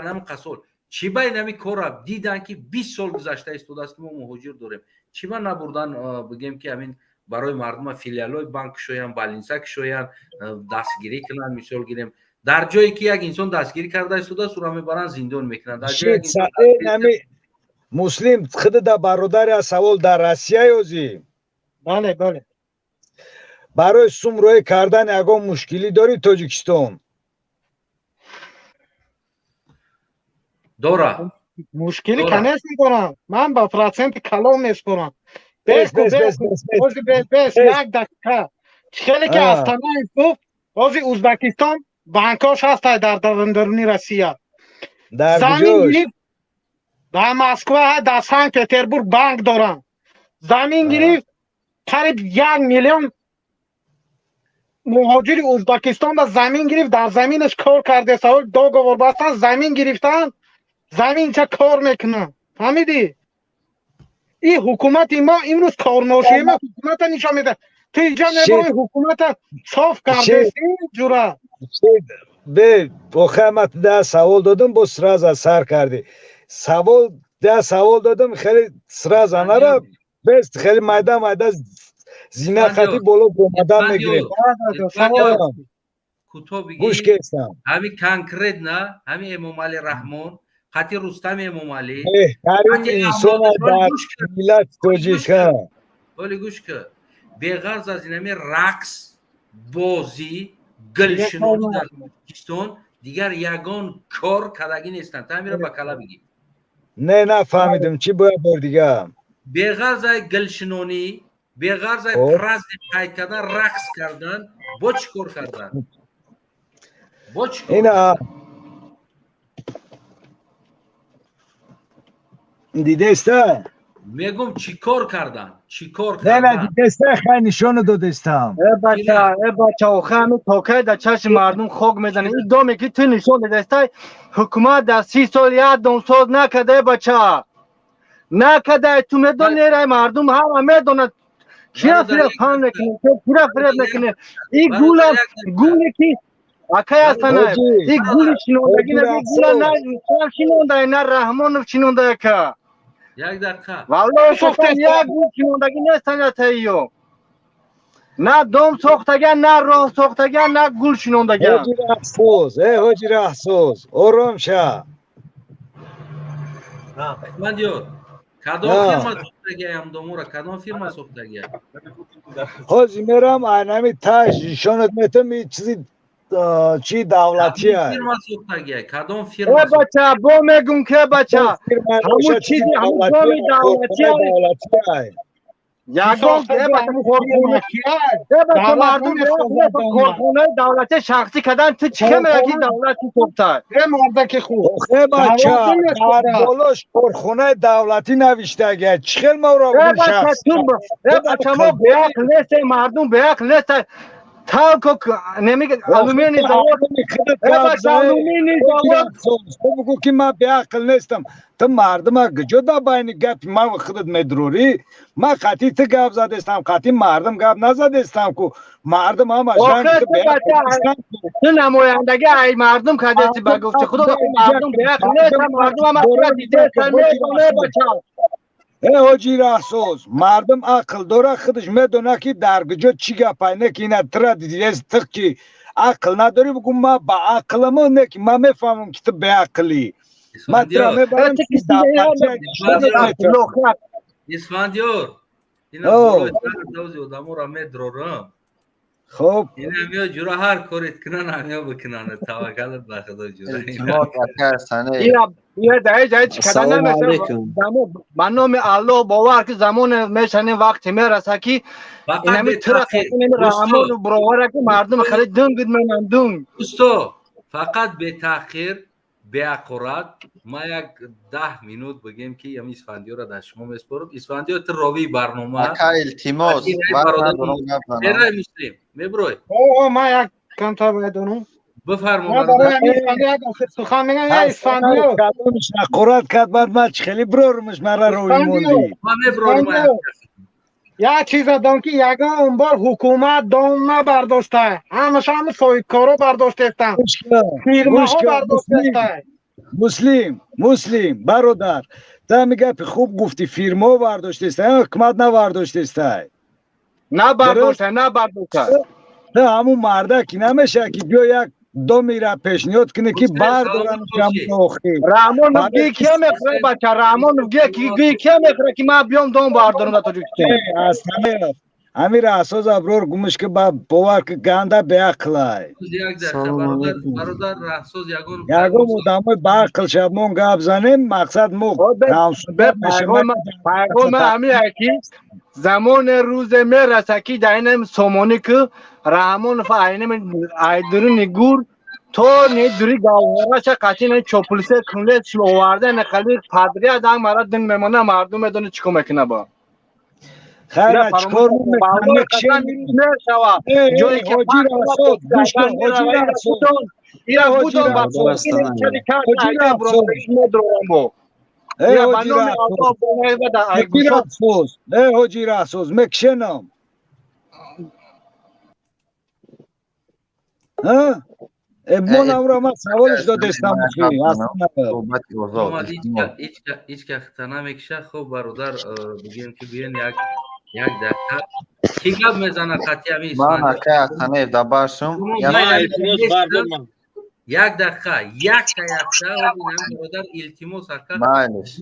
ҳами қасол чӣ ба ин ҳами кора диданд ки 20 сол гузашта истодааст ки мо муҳоҷир дорем чӣ ба набурдан бигем ки ҳамин барои мардума филиалҳои банк кушоянд балинса кушоянд дастгирӣ кунанд мисол гирем дар ҷое ки як инсон дастгирӣ карда истодааст ӯро мебаранд зиндон мекунанд ами муслим худда бародаря савол дар Россия ёзӣ бале барои сумроӣ кардани ягон мушкилӣ дори Тоҷикистон дора мушкили канес медорам ман ба проценти калон меспорам бес як дақиқа хеле ки астана гуфт ози Узбекистон банкош ҳастай дар даруни Россия замин гирифт дар Москва дар Санкт Петербург банк доранд замин гирифт қариб 1 миллион муҳоҷири Узбекистон ба замин гирифт дар заминаш кор карде савол договор бастан замин гирифтан заминча кор мекунанд фаҳмидӣ ин ҳукумати мо имрӯз корношии мо ҳукумата нишон меда ту инҷа мебарои ҳукумата соф кардеси ҷура бе охамат да савол додам бо сраза сар кардӣ савол додам хеле сраза нара бест хеле майда зинахати боло омадан мегирем кӯтоҳ гӯш кестам ҳамин конкретна ҳамин Эмомалӣ Раҳмон хати Рустами Эмомалӣ беҳтарин инсон дар миллати тоҷика оли гӯш ки беғарз аз ин ҳамин рақс бозӣ гулшинонӣ дар Тоҷикистон дигар ягон кор кардагӣ нестанд та ҳаминро ба кала бигӣ не нафаҳмидам чӣ бояд бор дига беғарз аз гулшинонӣ беғарз аз праздник қайд кардан рақс кардан бо чӣ кор кардан бо чӣ кор дидеста мегум чӣ кор кардан не дидеста хай нишону додестам бача охир ҳамин токай дар чашми мардум хок мезанӣ ин доме ки ту нишон дидестай ҳукумат дар 30 сол як домсоз накарда бача накарда ту медонерай мардум ҳама медонад чира фиреб мекунӣ ин гуле ки акай ҳастанай ин гули шинондагӣ гула шинондай на Раҳмонов шинондая ка як дақиқа валлоҳи шохта як гул шинондагӣ нестаятайё на дом сохтаган на роҳ сохтаган на гул шинондаган ҳоҷи раҳсоз ором ша мандиёр кадом фирма сохтагия амдомора кадом фирма сохтагия ҳозир мерам айнами таш ишонат метам ин чизи چی دولتی هست؟ فیرما سوختگیه کدام فیرما بچه با میگم که بچه همون چیزی همون دامی دولتی هست یکم که بچه مردم کارخونه دولتی شخصی کردن تو چه میگی دولتی سوخته مرده خوب بچه در بالاش کارخونه دولتی نوشته گه چخیل ما را بون شخصی بچه ما بیاک لیست مردم بیاک لیست талко немиге алюминий завод бача алюминий завод تو بگو که من به عقل نیستم تو مردم جدا بین گپ من خودت مدروری من قطعی تو گپ زده استم قطعی مردم گپ نزده استم که مردم هم از رنگ تو به عقل نیستم تو نمایندگی ای مردم کدستی بگفتی خدا مردم به عقل نیستم مردم هم اصلا دیده سمیدونه بچه ای حاجی رحسوس مردم عقل داره خودش میدونه که در گجا چی گپای نه که اینا ترا دیدی تک که عقل نداری بگو ما با عقلم نه که ما میفهمم که تو به عقلی ما ترا میبرم که اسفندیار اینا برای دوزی آدمو را میدرورم خب این همیا جورا هر کاریت کنن همیا بکنن توکلت به خدا جورا یه جای چی کردن نمیشه من نام الله باور که زمان میشنه وقتی میرسه که این همی ترا این رحمان براوره که مردم خیلی دنگ میمندون دوستو فقط به تاخیر به اقرات ما یک 10 مینوت بگیم که یمی اسفندیار را در شما میسپارم اسفندیار تو راوی برنامه اکا التماس برای مسلم میبروی ما یک کمتر بدونم بفرما ما برای همین اسفندیار سخن میگم یا اسفندیار کدومش نقرات کد بعد ما خیلی برورمش مرا روی موندی ما میبرورم یک چیز دارم که یگان بار حکومت دام نبرداشته همش هم سایتکارا برداشته استن فیرما ها برداشته استن مسلم برادر تا میگه خوب گفتی فیرما برداشته است حکومت نبرداشته است نه برداشته تو همون مرده که نمیشه که بیا یک دو میره پیشنهاد کنه که بردارن رحمان میگه کیا میخره بچه رحمان میگه کیا میخره که من بیام دام بردارم تو اصلا امیر اساس ابرور گمش که با باور که گنده به عقلای یک دقیقه برادر رحسوس یگو مدامای با عقل شبمون گپ زنیم مقصد مو پیغام همیه که زمان روز میرسه که در این سامانی که رحمان فاینه ایدرون گور تو نیدوری گاوهره چه قطعی نه چوپلیسه کنده چلو آورده نخلی پدری از دنگ مرد دنگ میمانه مردم میدونه چیکو میکنه با خیلی چکار میکنه جایی که حاجی رحسوس مکشنم من امرا ما سوالش دادستم هیچ که اختنا میکشه خب برادر بگیم که بیان یک دقیقه کی گپ میزنه قطعی همین من اکا اختنه دباشم یک دقیقه برادر التماس اکا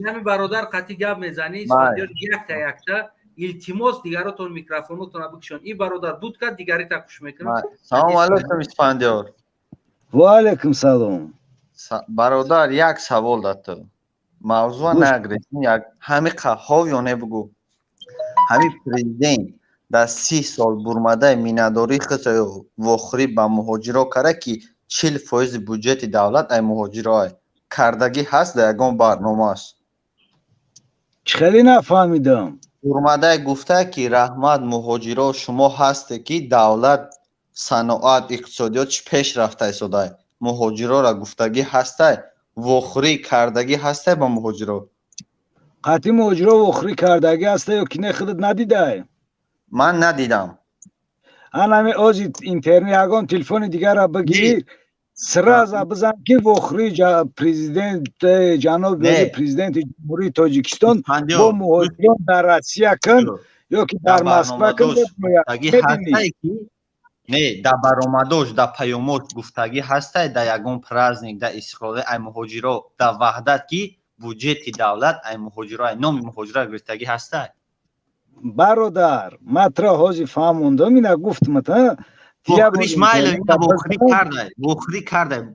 همین برادر قطعی گپ میزنی یک التماس دیگراتون میکروفونتون بکشون این برادر بود که دیگری تکش میکنه سلام علیکم اسفندیار و علیکم سلام برادر یک سوال داد موضوع نگرفتیم یک همین قهاو یا نبگو همین پرزیدنت در 30 سال برمده میناداری خصای وخری با مهاجرا کرده که 40% بودجت دولت ای مهاجرای کردگی هست در یگان برنامه است خیلی نفهمیدم برمده گفته که رحمت مهاجرا شما هسته که دولت صنعت اقتصادیات پیش رفته ایستاده مهاجرا را گفتگی هسته وخری کردگی هسته با مهاجرا قطعی مهاجرا وخری کردگی هسته یا که نه خودت ندیده من ندیدم همین از اینترنت یگان تلفن دیگر را بگیر سراز بزن که وخری پرزیدنت جناب پرزیدنت جمهوری تاجیکستان با مهاجران در روسیه کن یا که در مسکو کن نه در برآمداش در پیامش گفتگی هسته در یگان پرزنیک در استقلال ای مهاجرا در وحدت که بودجت دولت ای مهاجرا نام مهاجرا گفتگی هسته برادر مطرح حاجی فهموندم اینا گفتم تا وخریش مایل وخری کرده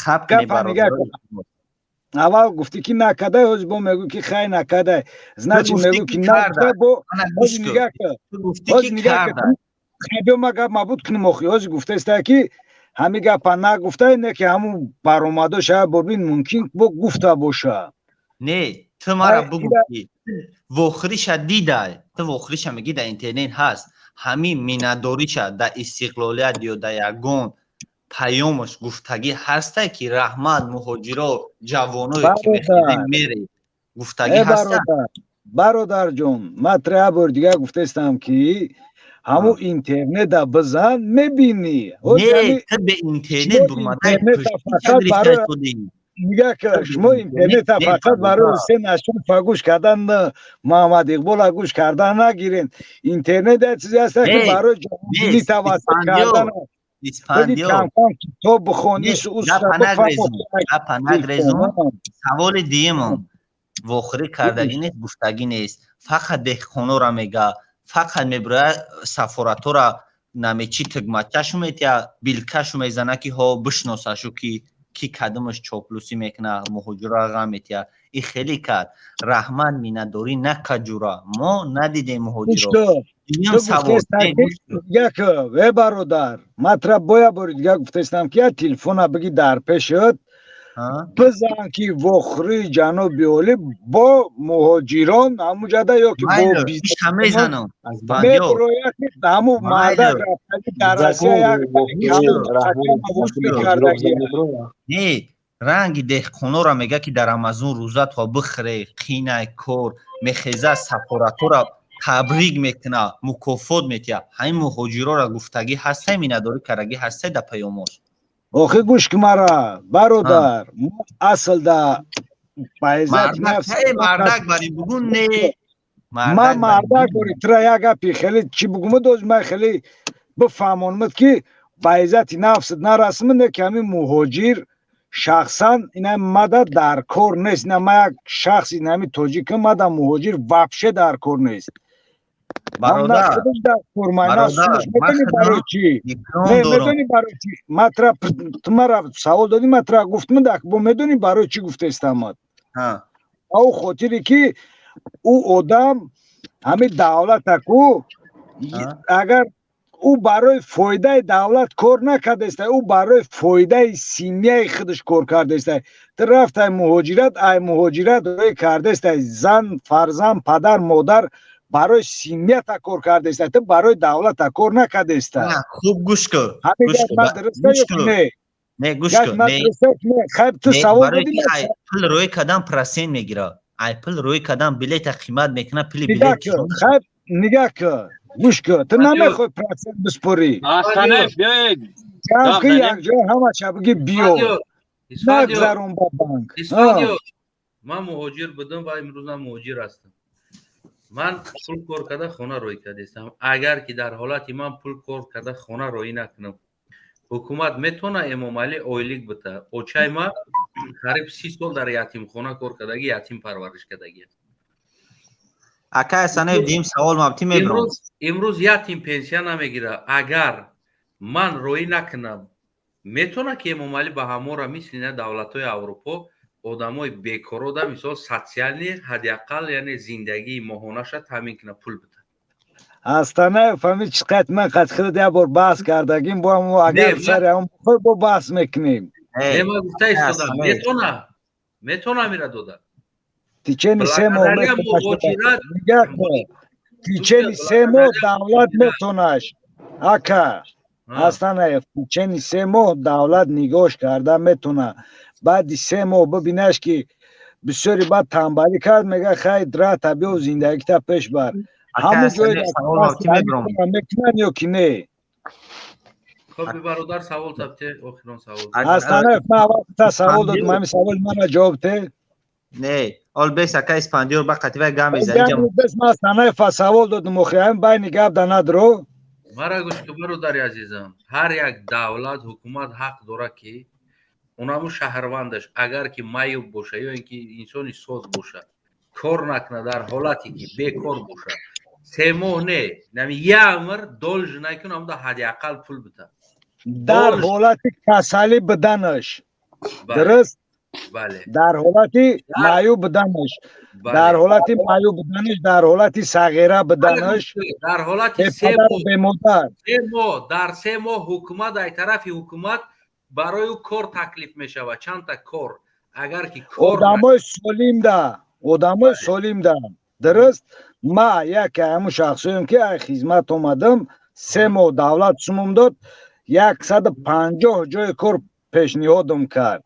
خب کنی برادر اول گفتی که نکده حاج با میگو که خیلی نکده значи میگو که نکده با حاج نگاه کرد خیلی مگه مبود کنم اخی حاج گفته است که همین گپ نگفته نه که همون برآمده شاید ببین ممکن با گفته باشه نه تو مرا بگو وخریش دیده تو وخریش میگی در اینترنت هست همین مینادوریش در استقلالیت یا در یگان پیامش گفتگی هسته که رحمت مهاجرا جوانایی که میخوادیم میره گفتگی هسته برادر جون من 3 بار دیگه گفته استم که همون اینترنت بزن میبینی نه تو به اینترنت برمده میگه که شما اینترنت فقط برای حسین اشرف گوش کردن محمد اقبال گوش کردن نگیرین اینترنت چیزی هست که برای جوانی توسط کردن اسپاندیو تو بخونی سوال دیگه وخری کردگی نیست گفتگی نیست فقط دهخانو را میگه فقط میبره سفارتو را نمیچی تگمچشو میتیا بیلکشو میزنه که ها بشناسشو که کی کدومش چاپلوسی میکنه مهاجرا غم میتیا این خیلی کرد رحمان مینداری نه کجورا ما ندیدیم مهاجرا این سوال یک و برادر مطلب باید برید دیگه گفتستم که تلفن بگی در پیشت بزن که وخری جناب بیولی با مهاجران همو جده یا که با بیزنس همه زنم میبروید همو مردک رفتنی در اسیا نه رنگ دهخانو را میگه که در امازون روزا تا بخره قینه کور میخیزه سفارتو را تبریک میکنه مکافات میتیا همین مهاجرا را گفتگی هسته می نداری کرگی هسته در پیامش آخه گوش که مرا برادر اصل دا پایزت نفس مردک باری بگون نه من مردک باری ترا یک اپی خیلی چی بگومه دوز من خیلی بفهمونمد که پایزت نفس نرسمنده که همین مهاجر شخصا اینه مده در کار نیست نه من یک شخصی نمی توجیه که مده مهاجر وپشه در کار نیست برادر میدونی برای چی مطرح تمرا سوال دادی مطرح گفتم دک با میدونی برای چی گفته استماد او خاطری که او آدم همین دولت اکو اگر او برای فایده دولت کار نکرده است او برای فایده سیمیه خودش کار کرده است رفت مهاجرت روی کرده است زن فرزند پدر مادر برای سیمیت کار کرده است برای دولت کار نکرده است خوب گوش کن نه گوش کن خیلی تو سوال بدیم پل روی کدام پرسین میگیره پل روی کدام بلیت قیمت میکنه پل بلیت نگاه کن گوش کن تو نمیخوای پرسین بسپوری که یک جای همه چه بگی بیو نگذارون با بانک من مهاجر بودم و امروز هم مهاجر هستم من پول کار کرده خونه روی کردم اگر که در حالتی من پول کار کرده خونه روی نکنم حکومت میتونه امام علی اویلیک بده اوچای ما قریب 30 سال در یتیم خونه کار کردگی یتیم پرورش کردگی اکا اصلا دیم سوال مابتی میبرم امروز یتیم پنسیون نمیگیره اگر من روی نکنم میتونه که امام علی به همورا مثل دولت‌های اروپا آدمای بیکارو دا مثال سوسیالی حداقل یعنی زندگی ماهانه‌اش تامین کنه پول بده اصلا فهمید چقدر من قد خود یه بار بحث کردگیم با هم اگر سر هم بخور با بحث میکنیم ما گفته ایستادم میتونه میره دوده تیچه سه ماه تیچه سه ماه دولت میتونهش اکا اصلا تیچه سه ماه دولت نگاش کرده میتونه بعد 3 ماه ببینش که بسیاری بعد تنبالی کرد میگه خیلی را طبیع و زندگی تا پیش بر همون جایی میکنن یا که نه خب برادر سوال تبته آخران سوال اصلا من وقتا سوال دادم همین سوال من جواب ته نه اول بیس اکا اسپاندیور با قطبه گام زنی من اصلا سوال دادم آخران بین گاب دا ندارو مرا گوش که برادر عزیزم هر یک دولت حکومت حق داره که اونمو شهروندش اگر که مایوب باشه یا اینکه انسانی ساز باشه کار نکنه در حالتی که بیکار باشه 3 ماه نه نمی یه عمر دولج نکنه هم در حداقل پول بده در حالتی کسلی بدنش درست بله در حالتی مایوب بدنش در حالتی مایوب بدنش در حالتی صغیره بدنش در حالتی 3 ماه در 3 ماه حکومت در طرف حکومت برای کار تکلیف می شود چند تا کار اگر که کار آدمای سالم ده درست ما یک همون شخصیم که ای خدمت اومدم 3 ماه دولت سموم داد 150 جای کار پیشنهادم کرد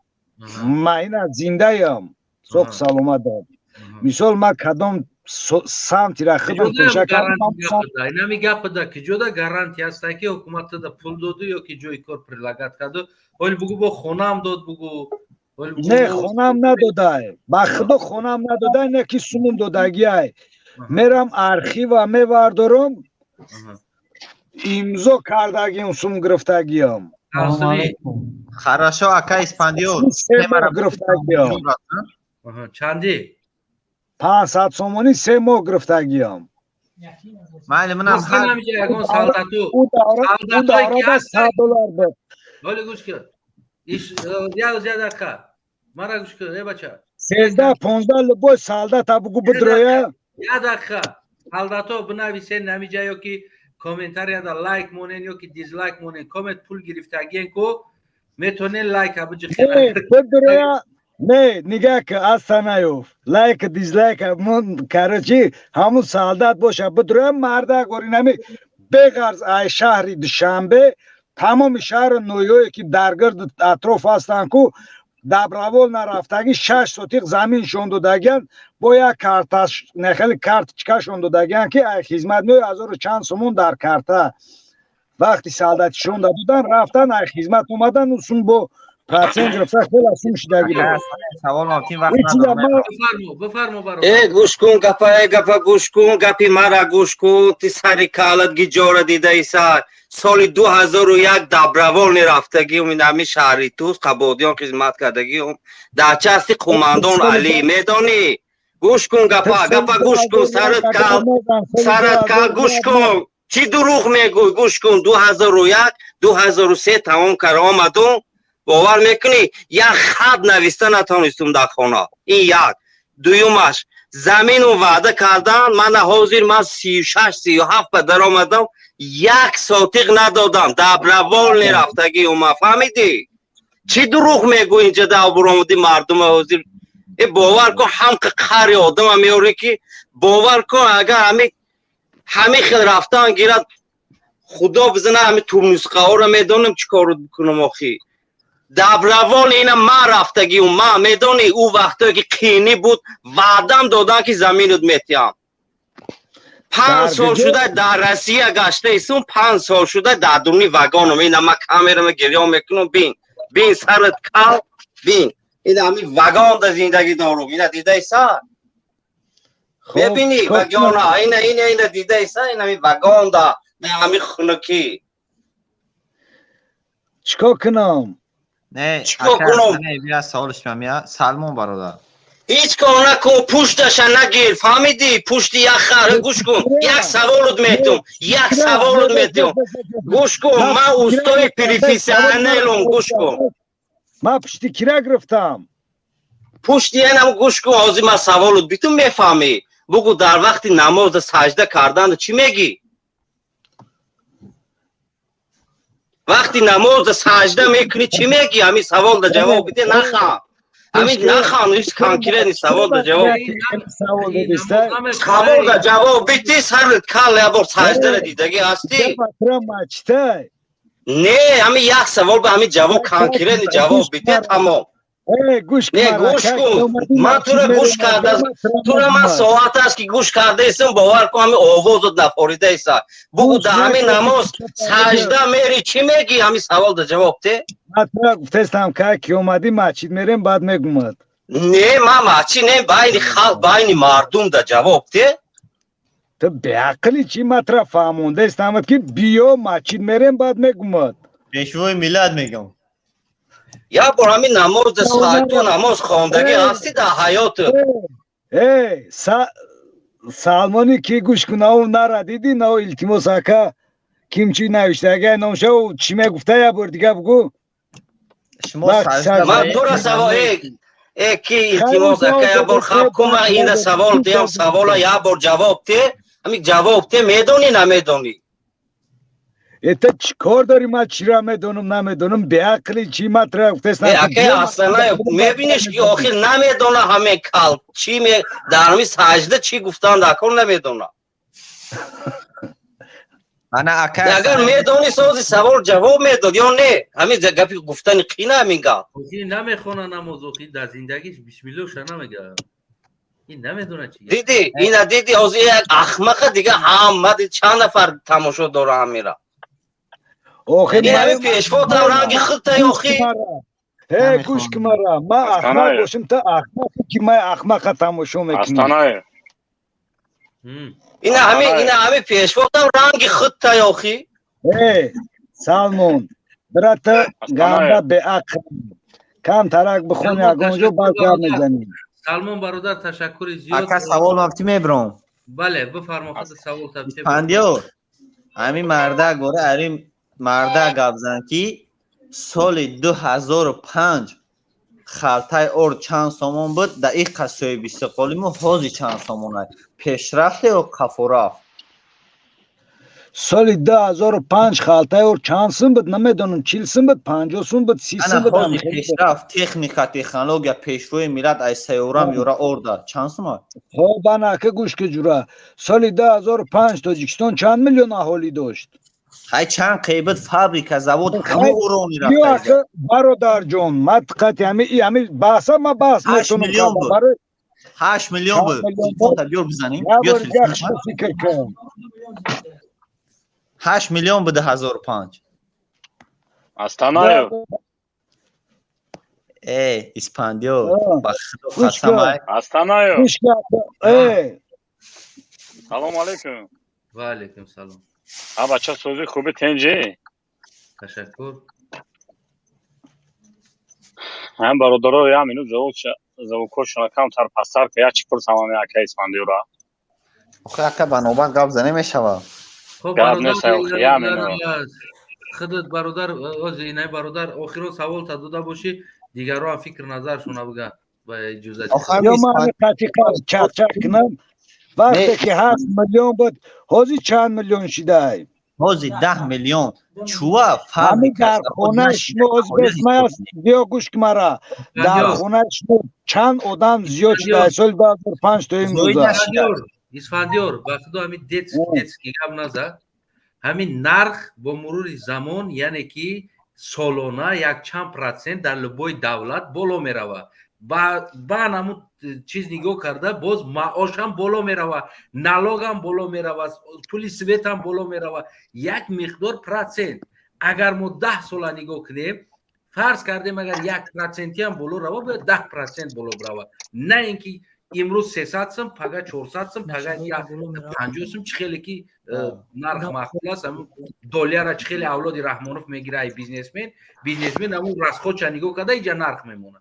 ما اینا زنده ام سوق سلامت داد مثال ما کدام سمتی را خدمت پیشه کردم اینا میگه که جدا گارانتی هست که حکومت دا پول داده یا که جای کار پرلاگت کرده ولی بگو با خونم داد بگو نه خونم نداده با خدا خونم نداده نه که سموم دادگی ای میرم ارخیو میبردارم امضا کردگیم سوم گرفتگیم хорошо ака испандио گرفتگیم چندی 500 сомонӣ 3 моҳ гирифтагиам. майли манам ягон солдату солдатое ки $100 буд. боли гӯш кир як зядака мара гӯш кир е бача 13-15 либои солдата бугу бидроя як дақиқа солдато бинависен намиҷа ёки комментарияда лайк монен ёки дизлайк монен коммент пул гирифтагиен ку метонен лайк абиҷихена бидроя не нигах асанаёв лайк дизлайк мон карачи ҳамун солдат боша бидроя марда горинами беғарз ай шаҳри душанбе тамоми шаҳри ноёе ки дар гирди атроф ҳастанд ку дабравол нарафтаги 6 сотиқ заминшон додагиян бо як карташ нехели карточкашон додагиян ки ай хизмат меои 1000 чанд сомон дар карта вақти солдатишон доданд рафтан ай хизмат омадан усун бо процент гирифта хела сум шидагӣ савол мавтин вақт надорам бифармо баро гӯш кун гапа гӯш кун гапи мара гӯш кун ти сари калат гиҷора дидаиса соли 2001 дабраволни рафтагиум ин ҳами шаҳри туз қабодиён хизмат кардагиум дар части қумандон алӣ медонӣ гӯш кун гапа гӯш кун сарат кал гӯш кун чӣ дурӯғ мегӯй гӯш кун 2001 2003 тамом карда омадум бовар мекунӣ як хат нависта натонистум дар хона ин як дуюмаш замину ваъда кардан мана ҳозир ман 36-37 ба даромадам як сотиқ надодам дабраволни рафтагӣ ума фаҳмидӣ чӣ дурӯғ мегӯй инҷа давбуромади мардума ҳозир бовар кун ҳамқи қари одама меорӣ ки бовар кун агар ҳамин хел рафтан гирад худо бизана ҳамин турнусқаҳоро медонам чӣ кору бикунам охӣ дабравол ина ман рафтагиум ман медонӣ ӯ вақтое ки қиинӣ буд ваъдам додан ки заминут метиҳам 5 сол шуда дар россия гаштаистум 5 сол шуда дар дуни вагоном ина ман камерама гирён мекунам бин сарат кал бин ина ҳамин вагонда зиндагӣ дорум ина дидаиса бебинӣ вагона ина дидаиса ин ҳамин вагонда дар ҳамин хунукӣ чикор кунам не бия саволиш меояд салмон бародар ҳеҷ кор накун пушташа нагир фаҳмидӣ пушти як хар гӯш кун як саволут метум гӯш кун ман устои профессионалум гӯш кун ман пушти кира гирифтам пушти янам гӯш кун ҳозир ман саволут битум мефаҳмӣ бугу дар вақти намоза саҷда кардан чӣ мегӣ вақти намоза саҷда мекунӣ чӣ мегӣ ҳамин саволда ҷавоб биде нахан ҳамин нахан конкретни саволда ҷавоб саволда ҷавоб бидӣ сарат кал ябор саҷдара дидагӣ ҳастӣ не ҳамин як савол ба ҳамин ҷавоб конкретни ҷавоб биде тамом гӯш кун ман тура гӯш кардам тура ман соат аст ки гӯш кардаистам бовар кун ҳамин овозот нафоридаиса бугу дар ҳамин намоз саҷда мери чӣ мегӣ ҳамин саволда ҷавоб те ман тура гуфтестам ки омадӣ масҷид мерем баъд мегумад не ман масҷид не байни халқ байни мардум да ҷавоб те ту беақли чӣ ман тура фаҳмондаистам ки биё масҷид мерем баъд мегумад пешвои миллат мегам як бор ҳамин намози саҷду намоз хондагӣ ҳастӣ дар ҳаёту салмони ки гӯш кун нав нара дидӣ нав илтимос ака кимчи навиштаги номша чӣ мегуфта як бор дига бугӯ ман тура савол ки илтимос ака як бор хаб кун ман ина савол диям савола як бор ҷавоб те ҳамин ҷавоб те медонӣ намедонӣ ета чикор дори ма чира медонам намедонам беақли чи матра гуфтест اگه اصلا میبینیش که آخر نمیدونه همه کل چی در همین سجده چی گفتن نکن نمیدونه انا اکا اگر میدونی سوزی سوال جواب میداد یا نه همین گپی گفتن قینه میگه این نمیخونه نماز و در زندگیش بسم الله شو نمیگه این نمیدونه چی دیدی اینا دیدی از یک احمق دیگه هم چند نفر تماشا داره هم میره این همین پیشوات هم رنگ خطه یاخی گوش که مرا ما احمق باشم تا احمق که ما احمق تماشا میکنیم این همین پیشوات هم رنگ خطه یاخی سالمون برات گامبا به عقل کم ترک بخونی اگونجو باید میزنیم سلمان برادر تشکر زیاد اکا سوال وقتی میبرم بله بفرما خود سوال تبچه پندیو همین مرده گوره اریم مرده گفزن که سال 2005 خلطه اور چند سامان بود در این قصوی بیستقالی ما حاضی چند سامان پیشرفته و کفورافت سال 2005 خلطه اور چند سن بود نمیدونم 40 سن بود 50 سن بود 30 سن بود حاضی پیشرفت تکنیکا تکنولوژیا پیشروی ملت از سیورم یورا اور داد چند سامان خب انا که گوش که جورا سال 2005 تاجیکستان چند میلیون اهالی داشت های چند قیبت فابریکا زود همه اورونی رفته برادر جون مدقتی همه بحثا ما بحث 8 میلیون بود 8 میلیون بود بیار بزنیم 8 میلیون بود 2005 استانایو اسپاندیو خسته استانایو سلام علیکم و علیکم سلام بچه سوزی خوبه تنجی تشکر هم برادرها یا همینو زوکوشون کم تر پستر که یا چی پرس همانی اکا اسپاندیو را آخه اکا بنابان گفت زنه میشوه خب برادر خودت برادر اینای برادر آخر سوال تا داده باشی دیگران فکر نظرشون بگن با اجازه یا من چک کنم وقتی که 7 میلیون بود حاضی چند میلیون شده حاضی 10 میلیون چوه همین در خونهش ما بیا گوش که مرا در خونهش چند آدم زیاد شده سال 2005 تا این روزه اسفندیار وقتی همین دیتس که کم نزد همین نرخ با مرور زمان یعنی که سالانه یک چند پرسنت در لبای دولت بالا می روه با همون چیز نگاه کرده باز معاش هم بالا می روه نلاگ هم بالا می روه پول سویت هم بالا می روه یک مقدار پرسنت اگر ما 10 سال نگاه کنیم فرض کردیم اگر 1% هم بالا روه باید 10% بالا روه نه اینکه امروز 300 سم پگه 400 سم پگه 50 سم چه خیلی که نرخ معقول است دلار چه خیلی اولاد رحمانوف میگیره ای بیزنسمن همون راسخو چه نگاه کرده اینجا نرخ میمونه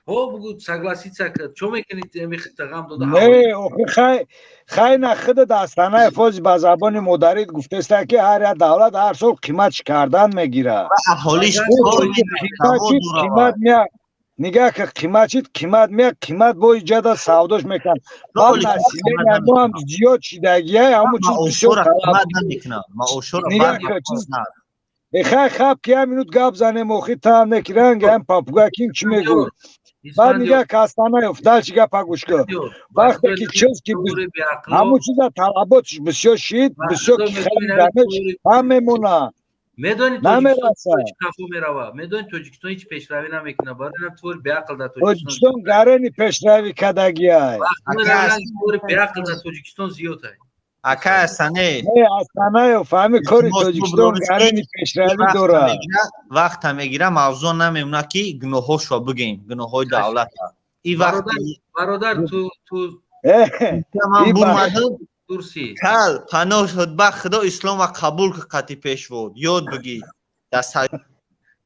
خب بگو سگلاسیتسا چون میکنید میخواید غم داده نه خیلی نخده داستانه فوز با زبان مدرید گفته است که هر دولت هر سال قیمتش کردن میگیره اهالیش قیمت میاد نگاه که قیمت میاد قیمت با ایجاد سوداش میکن حال نسیله ما هم زیاد شدگی های همون چیز بسیار قیمت نمیکنه نگاه که چیز بخواه خواب که هم اینوت گاب زنه موخی تام نکرنگ هم پاپوگا کیم چی میگو بعد نگاه که استانه افتال چیگه پاگوش که وقتی که چیز که همون چیز طلباتش بسیار شید بسیار که خیلی دمش هم میمونه میدونی توجیکستان هیچ کافو میروه میدونی توجیکستان هیچ پیشروی نمیکنه باید اینم طور بیعقل در توجیکستان گرنی پیشروی کدگی های طور بیعقل در توجیکستان زیاد های اکا استانه استانه فهمی کاری توجیکستان گرنی پیشروی دوره وقت میگیره موضوع نمیمونه که گناه هاش رو بگیم گناه های دولت این وقت برادر تو من برمدم کل پناه شد با خدا اسلام و قبول که قطعی پیش بود یاد بگی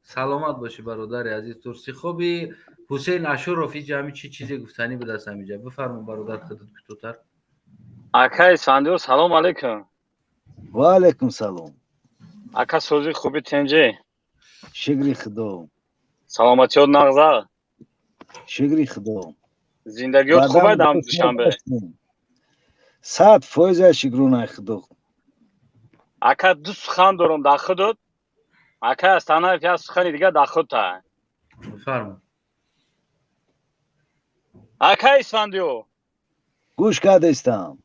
سلامت باشی برادر عزیز ترسی خوبی حسین اشرافی جمعی چیزی گفتنی به دست همیجا بفرمون برادر خودت کتوتر اکا اسفندیار سلام علیکم و علیکم سلام اکا سوزی خوبی تنجی شکری خدا سلامتی ها نغزه شکری خدا زندگی ها خوبه دام دوشنبه 100% شکرونه خدا ака ду сухан дорам дар худут. ака Астанаев як сухани дига дар худта. بفرمایید. ака Исфандиё, گوش کردستم.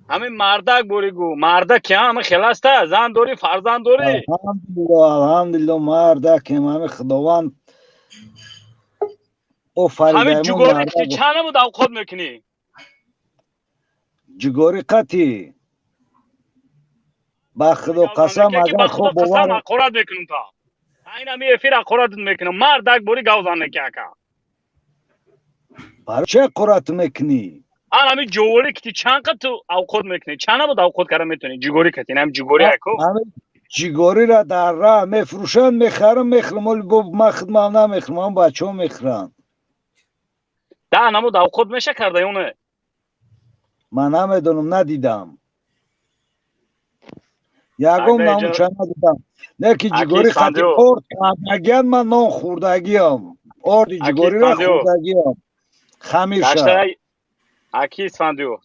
ҳамин мардак боригу, мардак ки ҳама хеласта, зан дори, фарзанд дори. الحمدلله مردکم همه خداوند ҳамин آفریده ҷугорӣ ки чанд намуд авқот мекунӣ? جگوری قطی با خدا قسم اگر خوب قسم باور ақорат мекунам та. айн ҳами эфир ақорат мекунам. мардак бори гавзан ки ака. برای چه قرات میکنی؟ ан ҳами ҷугорӣ ки чанд қад ту авқот мекунӣ? чанд намуд авқот карда метавонӣ? ҷугорӣ кати, ҳами ҷугорӣ ако. همه جگوری را در راه میفروشن میخرم میخرم ولی ما خدمت نمیخرم هم بچه ها میخرن да намуд авқот меша карда ё не? من نمیدونم ندیدم یکم نموچه ندیدم نه که جگوری خطی ارد کردگی هم من نان خوردگی هم ارد جگوری را خوردگی هم خمیشه аки Исфандиё,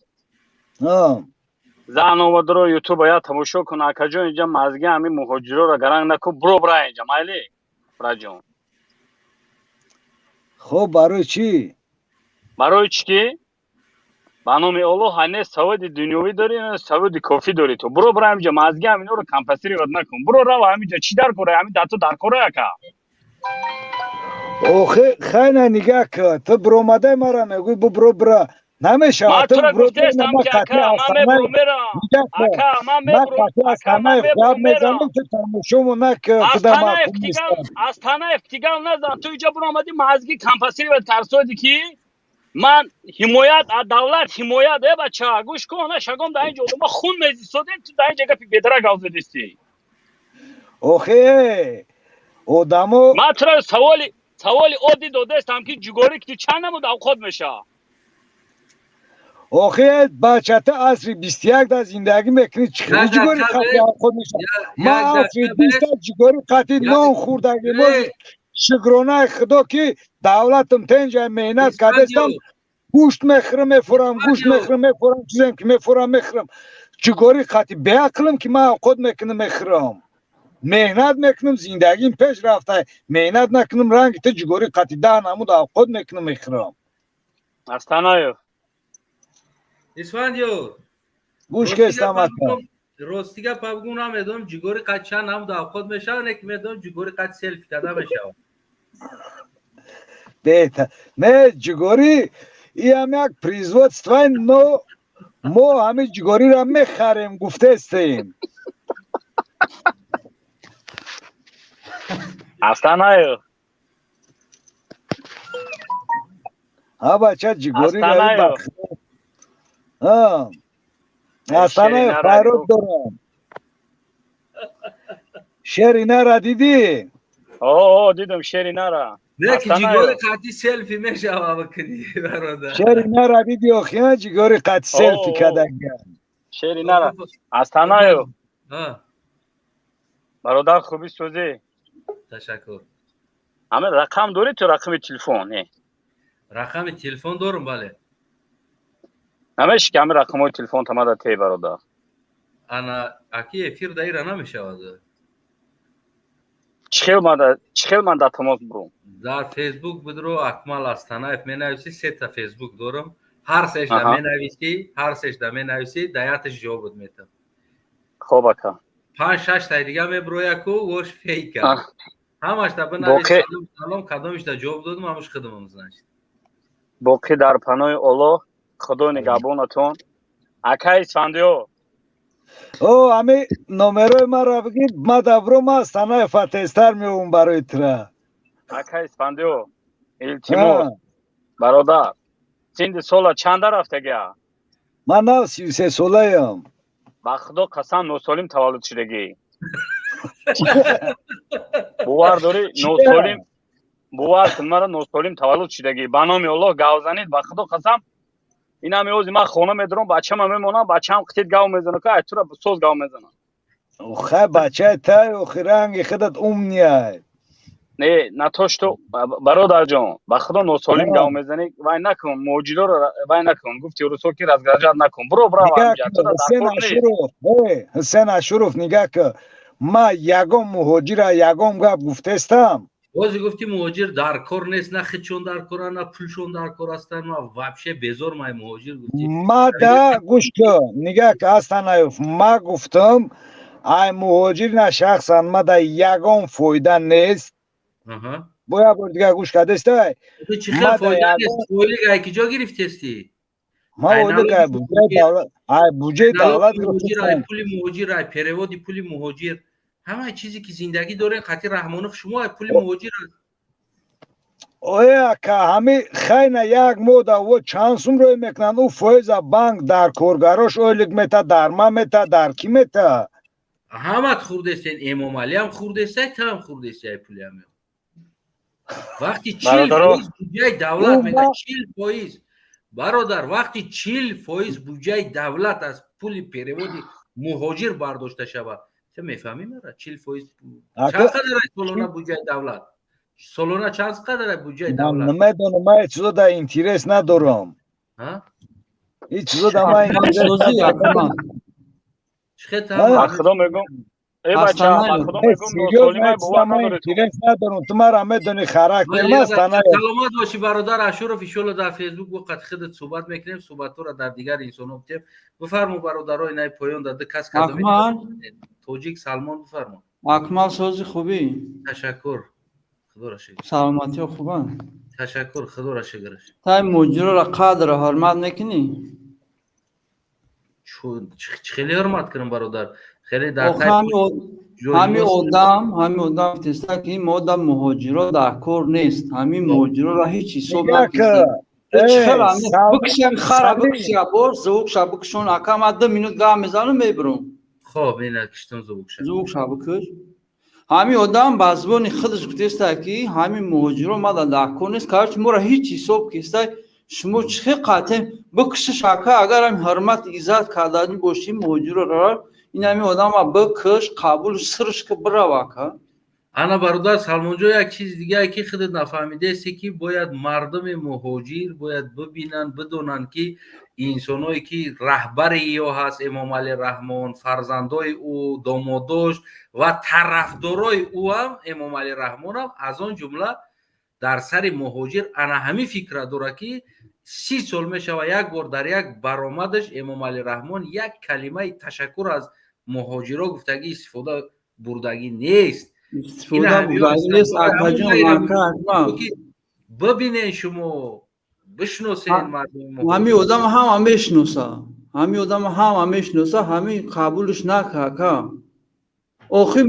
зан омадаро ютуб ая тамошо кун. акаҷон инҷа мазги ҳами муҳоҷироро гаранг накун. буро бира инҷа майли браҷон. خب برای چی؟ барои чӣ ки ба номи Аллоҳ ҳане саводи дунёвӣ дорӣ, саводи кофӣ дорӣ. ту буро бира ҳаминҷа мазги ҳаминоро компенсировать накун. буро рава ҳаминҷа чӣ дар кора? ҳамин дату дар кора ака. охе хайна нигоҳ кун. ту биромадаи мара мегӯй бубиро бира намешавад. ман туро гуфтестам ки ака ман мебурам мерам. ака ман мебурам. ака ман мебурам мерам. Астанаев тигал назан. ту инҷа буро омадӣ мазги компенсировать карсоди ки ман ҳимоят аз давлат ҳимоят е бача гӯш кун. ана шагом дар инҷа одама хун мезисодем. ту дар инҷа гапи бедарак гавзедисти. охе одамо ман туро саволи оддӣ додастам ки ҷугорӣ ки чанд намуд авқот меша? охе бачата асри 21 да зиндагӣ мекунӣ чиқари ҷугори қати авқот меша? ман асри 20 ҷугори қати нон хӯрдагӣ мози шукронаи худо ки давлатам тенҷа меҳнат кардастам гӯшт мехӯрам мефурам гӯшт мехӯрам мефурам чизем ки мефурам мехӯрам ҷугори қати беақлам ки ман авқот мекунам мехӯрам меҳнат мекунам зиндагим пеш рафта меҳнат накунам ранги ту ҷугори қати да намуд авқот мекунам мехӯрам. Астанаев, Исфандиё, гӯш кестам ака. рости гапа бигӯ намедонам ҷугори қад чанд намуд авқот мешавад, не ки медонам ҷугори қад селфи када мешавад. беҳтар не ҷугори иам як производствои но мо ҳамин ҷугориро мехарем гуфтестем. Астанаев, ҳа бача ҷугори Астанаев хайрот дорам. шеринара дидӣ? дидам шеринара. не ки ҷугори қати селфи мешавад бикунӣ бародар. шеринара дидӣ охиан ҷугори қати селфи кардагиам. шеринара. Астанаев, бародар хубӣ сӯзӣ. ташаккур. ҳамин рақам дорӣ ту рақами телефон? рақами телефон дорам бале. намеши ки ҳамин рақамҳои телефон тамада тей бародар. ана аки эфир даира намешавад. чӣ хел ман дар тамос бурам? дар фейсбук бидро Акмал Астанаев менависӣ. сета фейсбук дорам. ҳар сешда менависӣ, ҳар сешда менависӣ, даяташ ҷавоб метам. хоб ака. 5-6 та дига меброяку вош фейка. ҳамашда бинависӣ салом кадомишда ҷавоб додам ҳамаш хидмам значит. боқӣ дар паноҳи Аллоҳ худо нигаҳбонатон. ака Исфандиё, ҳами номерои маро бигир ма давром Астанаев тестар меовам барои тура. ака Исфандиё, илтимос бародар синди сола чанда рафтагия? ман нав 33 солаям. ба худо қасам носолим таваллуд шудагӣ. бовар дорӣ? носолим бовар кун мара носолим таваллуд шудагӣ. ба номи Аллоҳ гавзанид ба худо қасам. ин ҳами ози ман хона медорам бачама мемонам бачаам қитит гав мезана ка тура соз гав мезана. охе бачаи тай охи ранги худат умнияй. نه نتوش تو برادر جان با خدا نوسالیم گام میزنی وای نکن موجودا رو وای نکن گفتی رو که از گرجات نکن برو نگاه همینجا که تو در حسین کار نیست اشرف حسین اشرف نگاه که ما یگم مهاجر یگم گپ گفتستم بازی گفتی مهاجر در کار نیست، نه خودشون در کار نه پولشون در کار هستن. ما وابشه بیزار ما مهاجر گفتی. ما دا گوش که نگاه که هستن ایوف ما گفتم ای مهاجر نه شخصا ما دا یگم فایده نیست. آها بویا بر دیگه گوش کردسته تو چی خیلی ما دا فایده یگم نیست. فایده گای کی جا گرفتستی؟ ما ولی که بودجه دولت مهاجر ای گفتم پول مهاجر ای پیروادی پول مهاجر همه چیزی که زندگی داره خاطر رحمانوف شما ای پول مهاجر اویا که همه خیلی یک مودا و چند سوم روی میکنن او فایز بانک در کارگراش اویلگ میتا در ما میتا در کی میتا همه خوردستین. امام علی هم خوردسته تا هم خوردسته ای پولی هم وقتی 40% بودجه دولت میگه 40% برادر وقتی 40% بودجه دولت از پول پیروادی مهاجر برداشته شود تو میفهمی مرا 40% چند قدر سالانه بودجه دولت سالانه چند قدر بودجه دولت من نمیدونم من هیچ چیزا در اینترس ندارم هیچ چیزا در من اینترس ندارم با خدا میگم ای بچه با خدا میگم نوسالیمای باور نداره تو ندارم تو مرا میدونی خراکتر مست سلامت باشی برادر اشرف ان شاء الله در فیسبوک وقت خودت صحبت میکنیم صحبت رو در دیگر انسان بتیم بفرمو برادرای نه پایان داده کس کدوم توجیک سلمان بفرمو اکمل سازی خوبی تشکر خدا را شکر سلامتی خوبه تشکر خدا را شکر تا موجود را قدر حرمت نکنی خیلی حرمت کنم برادر خیلی در همین آدم تسته که این مادم مهاجرا در کار نیست همین مهاجرا را هیچ حساب نکسته بکشن خرا بکشن بار زوک شا بکشون اکم 2 مینوت گام میزنم میبرم خب این کشتم زوک شا بکش همین آدم بازبانی خودش گفته که همین مهاجرا ما در کار نیست کارش ما را هیچ حساب کسته شما چه قاطع بکش شاکا اگر هم حرمت عزت کردنی باشی مهاجر را این همین آدم بکش قبول سرش که برا که انا برادر سلمان جو یک چیز دیگه که خودت نفهمیده است که باید مردم مهاجر باید ببینن بدونن که انسانایی که رهبر ایو هست امام علی رحمان فرزندای او داماداش و طرفدارای او هم امام علی رحمان هم از آن جمله در سر مهاجر انا همین فکر داره که 30 سال میشه و یک بار در یک برآمدش امام علی رحمان یک کلمه تشکر از مهاجرا گفتگی استفاده بردگی نیست استفاده بردگی نیست ببینین شما بشناسین مردم همین آدم هم میشناسه همین آدم هم میشناسه همین قبولش نکه آخه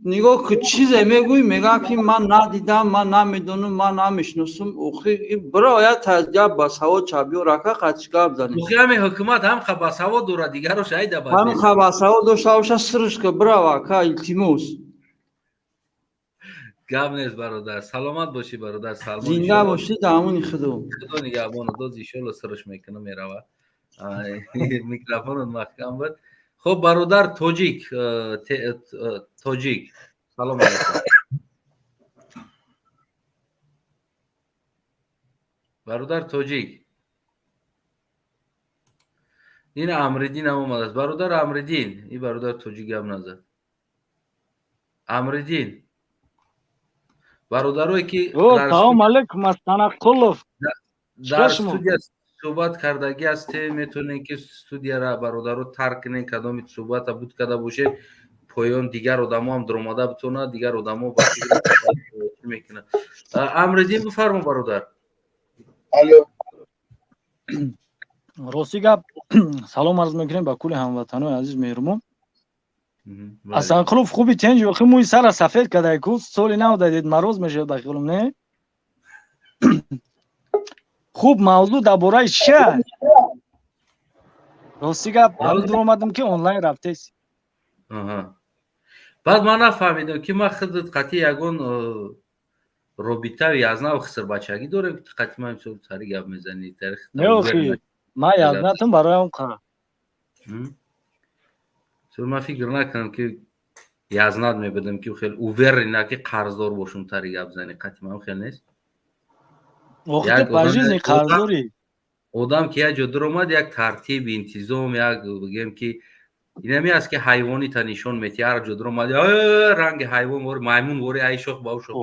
نگاه که چیزی میگوی میگه که من ندیدم من نمیدونم من نمیشناسم آخه برایت تجربه بس هوا چابیو راکا قچ گاب زنی آخه همین حکومت هم خباس هوا دوره دیگر رو شاید هم خباس هوا داشته باشه سرش که برا که التماس گاب نیست برادر سلامت باشی برادر سلمان زنده باشی دامون خدا نگهبان دوز ان شاء الله سرش میکنه میروا میکروفون محکم بود خب برادر توجیک سلام علیکم برادر توجیک این امردین هم اومد است برادر امردین این برادر توجیک هم نزد امردین برادرایی که سلام علیکم مستانه قلف در استودیو صحبت کردگی هسته میتونین که استودیو را برادرو ترک کنین کدام صحبت بود کده باشه پایان دیگر آدم هم درآمده بتونه دیگر آدم ها میکنه امردین بفرما برادر الو راستی گپ سلام عرض میکنیم با کل هموطنان عزیز مهربان اصلا خلوف خوبی تنج و موی سر سفید کده کو سال نو دادید مروز میشه داخلم نه خوب موضوع درباره چیه راستی گپ دور اومدم که آنلاین رفته است بعد من نفهمیدم که ما خودت قطعی یگون رابطه و یازنه خسر بچگی داره قطعی من امسال سری گپ میزنی تاریخ نه اخی ما یازنه تون برای اون کار من فکر نکنم که язнат мебудем ки хел увер ина ки қарздор бошум тари гап зани қатимам хел нест وقتی پاجیزی قرضداری одам ки як ҷо дуромад як тартиб интизом як бигем ки инами аст ки ҳайвони та нишон мети ҳар ҷо дуромад ранги ҳайвон вори маймун вори ай шох ба шох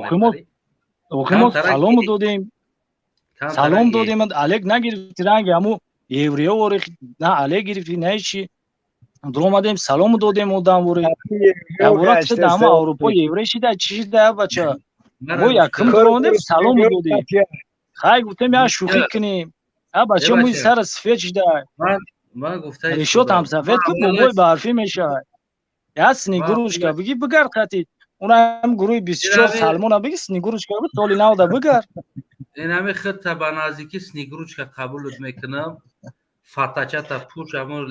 оқимо салом додем салом додем алек нагирифти ранги аму евреё вори на алек гирифти на чӣ дуромадем салом додем одам вори явора шида ама аврупо евре шида чӣ шида бача мо якм дуромадем салом додем хай гуфтем я шӯхӣ кунем бача мӯи сара сфед шида решот ҳам сафед ки бобои барфӣ мешавад я снегурушка биги бигар қатӣ унам гурӯҳи 24 салмона биги снегурушка би соли навда бигар инами хитта ба наздики снегурушка қабулут мекунам фатачата пуш амон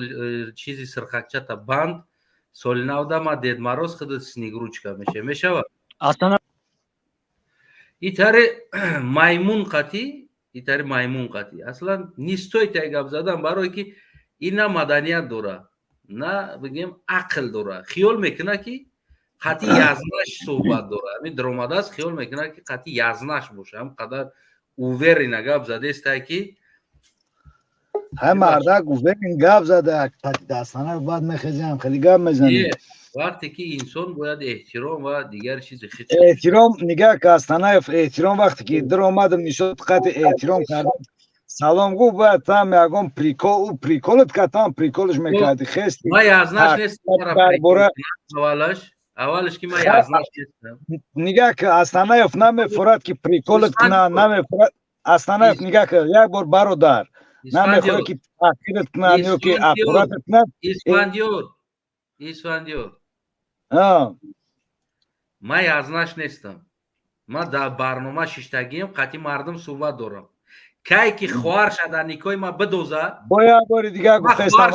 чизи сирхакчата банд соли навда ма Дед Мороз худут снегурушка мешавад аслан итари маймун қатӣ итари маймун қатӣ аслан нистои тай гап задан барое ки ин на маданият дора на бигем ақл дора хиёл мекуна ки қатӣ язнаш суҳбат дора ами дуромадаст хиёл мекуна ки қатӣ язнаш боша ҳам қадар увер ина гап задестай ки ҳай мардак увер ин гап зада дастана баъд мехезем хеле гап мезанем вақте ки инсон бояд эҳтиром ва дигар чизи эҳтиром нигоҳ ки Астанаев эҳтиром вақте ки дуромадам нишот қати эҳтиром кардам салом гуфт бояд там ягон прикол ӯ приколат кард там приколаш мекарди хести ма язнаш нестам аввалаш ки ма язнаш нестам нигоҳ ки Астанаев намефурад ки приколат куна намефурад Астанаев нигоҳ ки як бор бародар намехоҳад ки таҳқират кунад ё ки акуратат кунад исфандиёр ма язнаш нестам ма дар барнома шиштагиам қатӣ мардум суҳбат дорам кай ки хоҳар шада никоҳи ма бидоза бо як бори дигар гуфтастам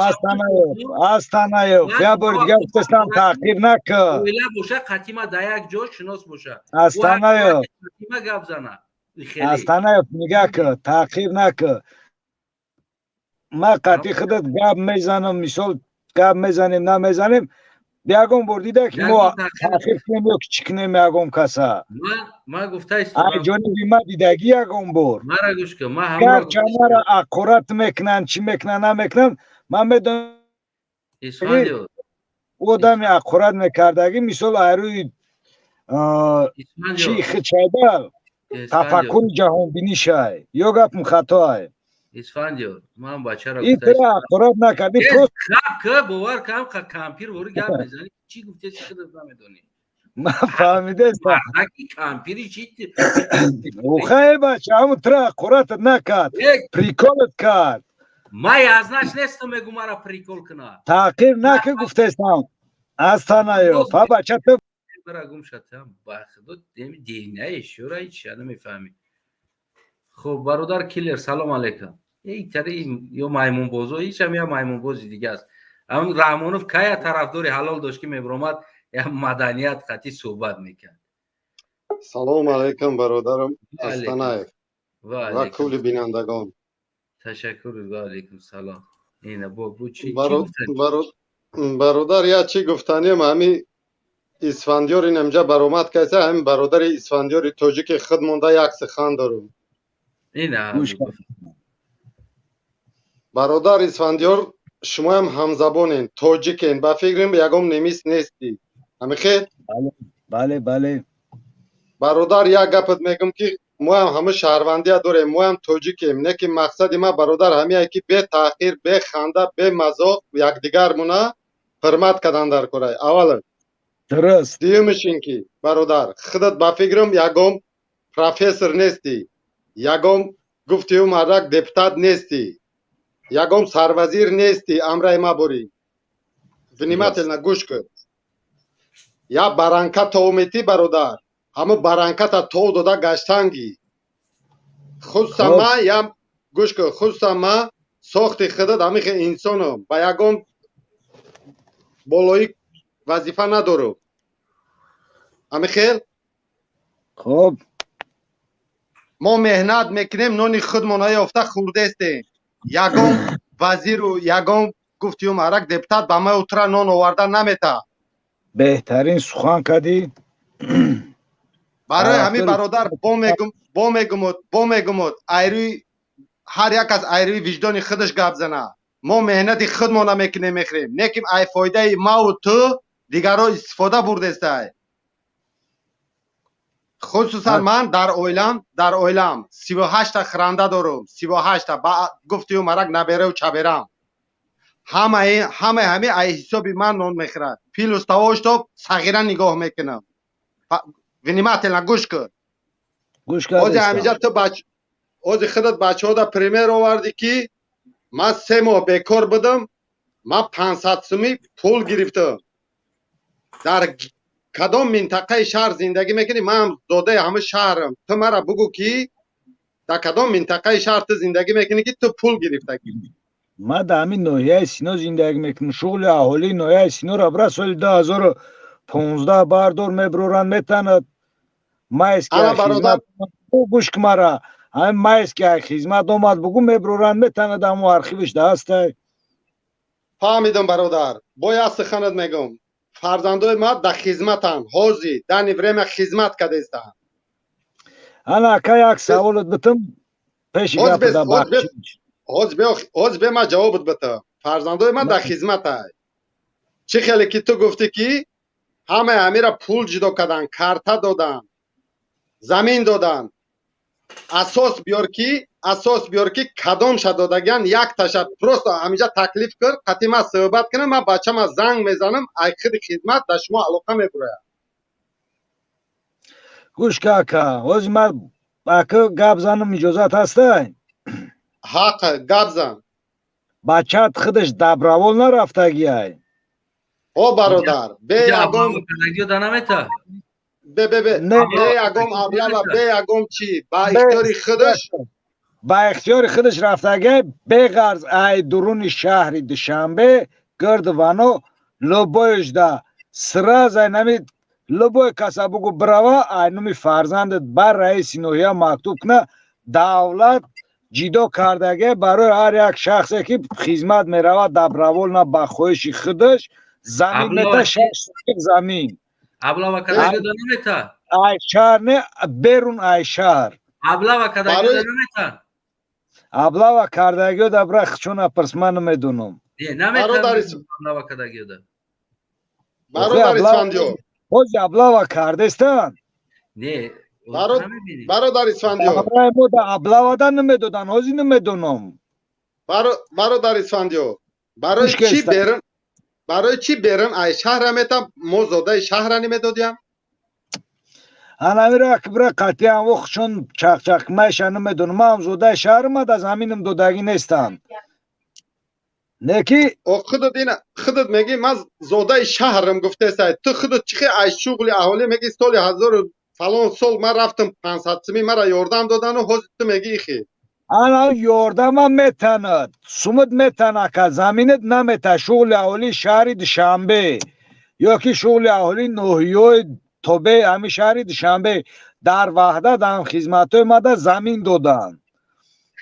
Астанаев як бори дигар гуфтастам таҳқир накун оила боша қатӣ ма дар як ҷо шинос боша Астанаев ма гап зана Астанаев нигоҳ ки таҳқир накун ма қатӣ худат гап мезанам мисол гап мезанем намезанем ягон бор дида ки мо таъхир кунем ё ки чӣ кунем ягон каса ма гуфтаистам ай ҷониби ма дидаги ягон бор мара гӯш кун ма гарча мара ақурат мекунанд чӣ мекунанд намекунанд ман медонам одами ақурат мекардаги мисол ай рӯи чӣ хичайда тафаккури ҷаҳонбинӣ шай ё гапм хатоай исфандиёр ман бачара итра ақурат накарди бовар кам кампир вори гап мезани чӣ гуфте чӣ худат намедонӣ ман фаҳмидастам кампири чӣ охай бача ҳамун тра ақуратат накард приколат кард ма язнаш нестам мегӯ мара прикол куна таъқир накун гуфтастам Астанаев ҳа бача ту бара гумшатам ба худо динае шӯраи чиа намефаҳмӣ хуб бародар киллер салом алейкум итари ё маймунбозо ҳичам я маймунбози дига аст ҳамун раҳмонов кая тарафдори ҳалол дошт ки мебуромад я маданият қатӣ суҳбат мекард салом алейкум бародарам Астанаев ва кӯли бинандагон ташаккур ва алейкум салом ина бо чӣ бародар я чӣ гуфтанем ҳами Исфандиёр инамҷа баромад кайса ҳами бародари Исфандиёри тоҷики худ монда як сухан дорум бародар Исфандиёр шумоям ҳамзабонен тоҷикен ба фикрам ягон немис нестӣ ҳамихел бале бале бародар як гапат мегӯм ки моям ҳама шаҳрвандия дорем моям тоҷикем не ки мақсади ма бародар ҳамие ки бе таъхир бе ханда бе мазоқ якдигармона ҳурмат кардан дар кораи аввал дуруст дуюмиш ин ки бародар худат ба фикрам ягон профессор нестӣ ягон гуфтиҳу мардак депутат нестӣ ягон сарвазир нестӣ амраи ма борӣ внимательно гӯш кун я баранка тометӣ бародар ҳамун баранката то дода гаштангӣ хусусан ма я гӯш кун хусусан ма сохти худат ҳамихе инсоном ба ягон болои вазифа надорам ҳамихел хуб мо меҳнат мекунем нони худмона ёфта хӯрдестем ягон вазиру ягон гуфтиҳу марак депутат ба ма утра нон оварда намета بهترین سخن کردی. برای همین برادر با میگم ایروی هر یک از ایروی وجدان خودش گپ زنه. ما مهنت خودمون نمیخریم، نکیم ای فایده ما و تو دیگرها استفاده برده است. خصوصا من در اویلم 38 تا خرانده دارم، 38 تا گفتی و مرک نبره و چبرم. همه ای حسابی من نون میخورد. پیل استواش تو صغیره نگاه میکنم. ونیمت گوش کن. گوش کن. اوز همیجا تو اوز خودت بچه ها دا پریمیر آوردی که من 3 ماه بیکار بودم، من 500 سومی پول گرفتم. در کدام منطقه شهر زندگی میکنی؟ من داده همه شهرم. تو مرا بگو که در کدام منطقه شهر تو زندگی میکنی که تو پول گرفته؟ ما در همین ناحیه سینا زندگی میکنم. شغل اهالی ناحیه سینا را برای سال 2015 باردار میبرورن میتند. ما است که خدمت گوش که مرا همین ما است که خدمت آمد بگو میبرورن میتند. اما آرخیوش دست فهمیدم برادر. باید سخنت میگم فرزندای ما در خدمتن، حاضی در نورم خدمت کرده استن. انا که یک سوالت بتم پیش گپ ده بخشی حاض به ما جوابت بده. فرزندای ما در خدمت های. چه خیلی که تو گفتی که همه را پول جدا کردن، کارتا دادن، زمین دادن. اساس بیار کی کدام شد دادگان یک تاشد پروست همینجا تکلیف کرد. قطعی ما صحبت کنم، من بچه ما زنگ میزنم ای خدمت در شما علاقه میبره. گوش کاکا وز ما باکه گپ زنم اجازت هسته؟ حق گپ زن. بچت خودش دبروال نرفته گیای؟ او برادر به یگم به یگم چی با اختیار خودش با اختیار خودش رفته گیای. بغرض ای درون شهر دوشنبه گرد وانو لبایش ده سراز نمید لبای کسا بگو بروا اینومی فرزندت بر رئیس نوحیه مکتوب کنه دولت جدا کردگه برای هر یک شخصی که خدمت میرود دبروال نه با خواهش خودش زمین میته 6 زمین ابلا و کداگی دنمیتا ای شهر نه بیرون ای شهر ابلا و کداگی دنمیتا ابلا و کردگی دبره چون پرسمان میدونم نمیتا ابلا و کداگی ده برادر اسفندیار خوز ابلا و کردستان نه برادر اسفندیار ما دا ابلا و دا نمیدودن هازی نمیدونم. برادر اسفندیار برای چی برن ای شهر میتا ما زاده شهر نمیدادیم؟ انا میره اکبره قطعی هم وقت چون چک میشه نمیدونم. ما هم زاده شهر ما دا زمینم دودگی نیستن نکی؟ خودت میگی من زاده شهرم گفته ساید. تو خودت چی ای شغل اهالی میگی سال 1000 فلان سال من رفتم 500 سمی مرا یاردم دادن و حاضر تو میگی خیر انا یاردم هم میتند سومت میتنه که زمینت نمیته. شغل اهالی شهری دوشنبه یا که شغل اهالی نوحیه توبه همی شهری دوشنبه در وحدت هم خدمتای ما ده زمین دادن.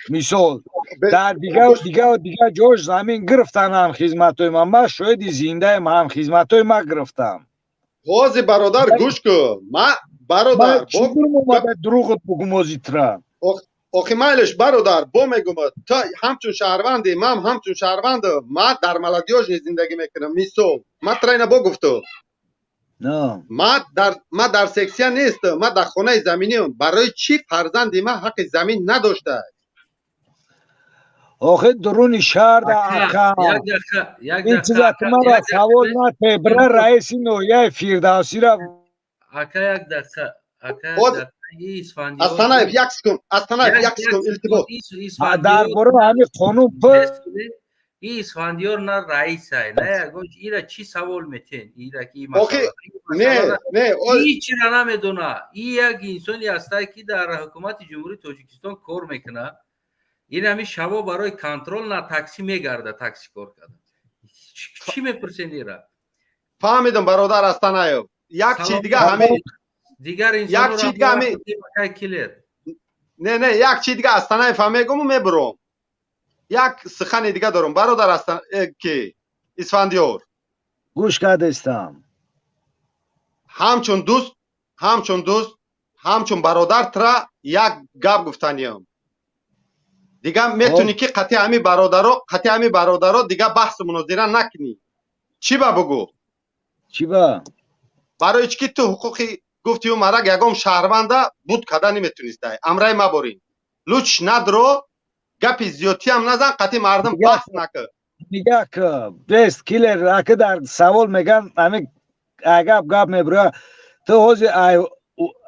مثال در دیگه جوش زمین گرفتن هم خدمتای ما شاید زنده هم خدمتای ما گرفتم. حاضر برادر گوش کن. ما برادر دروغت بگم ازیترا آخی مایلش برادر با میگم تو همچون شهروندی من همچون شهروندم. ما در ملدیاج زندگی میکنم. مثال ما ترینه با گفتم ما در سکسیه نیستم. ما در خانه زمینیم. برای چی فرزندی ما حق زمین نداشته؟ آخه درون شهر دا اکا این چیزا که من را سوال نته برای رئیس نوحیه فیردوسی را اکا یک دقیقه استانایف یک سکون التباط در برای همین قانون پر این اسفندیار نه رئیس های نه گوش ایرا چی سوال میتین ایرا کی نه هیچ را نمیدونه. این یک انسانی است که در حکومت جمهوری تاجیکستان کار میکنه. این همین شبا برای کنترل نه تاکسی میگرده تاکسی کار کرده. چی میپرسین ایرا؟ فهمیدم برادر استانایف. یک چیز دیگه همین دیگر انسان یک چیز دیگه همین نه یک چیز دیگه استانایف میگم میبرم. یک سخن دیگه دارم برادر که اسفندیار گوش کردستم. همچون دوست همچون برادر ترا یک گپ گفتنیم دیگه میتونی که قطعی همی برادرها دیگه بحث مناظره نکنی. چی با بگو؟ چی با؟ برای چی که تو حقوقی گفتی و مرگ یکم شهرونده بود کده نمیتونسته امرای ما برین لوچ ندرو گپی زیادی هم نزن قطعی مردم بحث نکن میگه که بست کلر اگه در سوال میگن همه اگه گپ میبره تو حوزی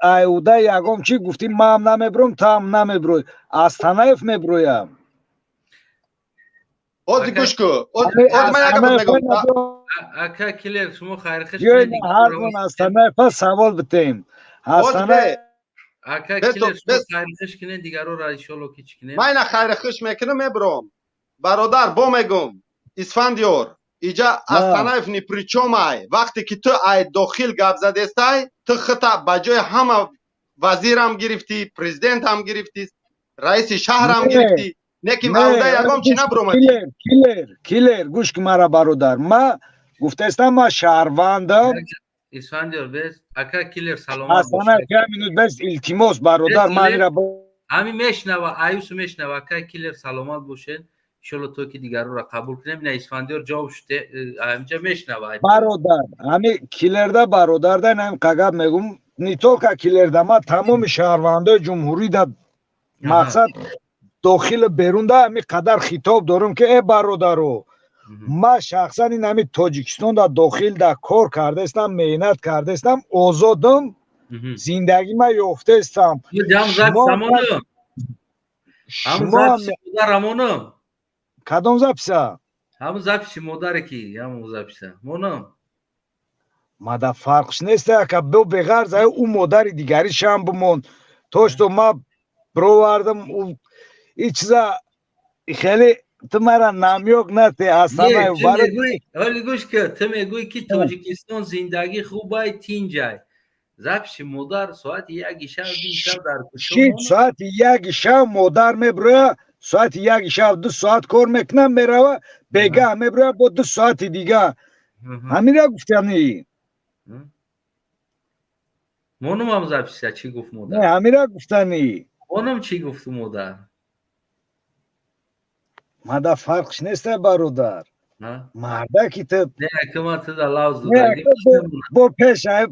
ایوده یکم چی گفتی ما هم نمیبرم تا هم نمیبروی از تنایف میبرویم اوزی گوش کو اوز من یک گپ میگم اکا کلر شما خیر خش کنید هر من از تنایف سوال بتیم از تنایف اکا کلر شما خیر خش کنید دیگر رو را ایشالله که چی کنید من خیر خش میکنم میبرم برادر با میگم اسفندیار ایجا از تنایف نی پریچومای وقتی که تو ای داخل گپ زده اسтай تو خطا بجای همه وزیر هم گرفتی پرزیدنت هم گرفتی رئیس شهر هم گرفتی نکیم اوده یکم چی نبرومدی کلر گوش که مرا برادر ما گفته استم ما شهروندم اسفندیار بس اکا کلر سلامت اصلا که منوت بس التماس برادر من را همین میشنوه ایوس میشنوه اکا کلر سلامت باشین انشالله تو که دیگر رو را قبول کنیم نه اسفندیار جواب شده همینجا میشنوه برادر همین کلرده برادر ده نیم قگب میگم نیتو که کلرده ما تمام شهرونده جمهوری ده مقصد داخل بیرون ده همین قدر خطاب دارم که ای برادرو ما شخصا این همین تاجیکستان ده داخل ده کار کرده استم مهنت کرده استم آزادم زندگی ما یافته استم شما رمانم کدام زبسه همون زبشی مادره کی همون زبشه مونم ماده فرقش نیسته که بو بغرض او مادر دیگری شم بمون توش تو ما برووردم این چیزا خیلی تو مرا نمیوک نتی اصلا ولی گوش که تو میگوی که تاجیکستان زندگی خوبه تینجای زبشی مادر ساعت یکی شب در کشم ساعت یکی شب مادر میبره ساعت یک شب 2 ساعت کار میکنم میروه بگه میبره با 2 ساعت دیگه همین را گفتنی مونم هم زبشیه چی گفت مادر نه همین را گفتنی مونم چی گفت مادر ماده فرقش نیسته برادر مرده که تو نه که من تو در لوز دادگی با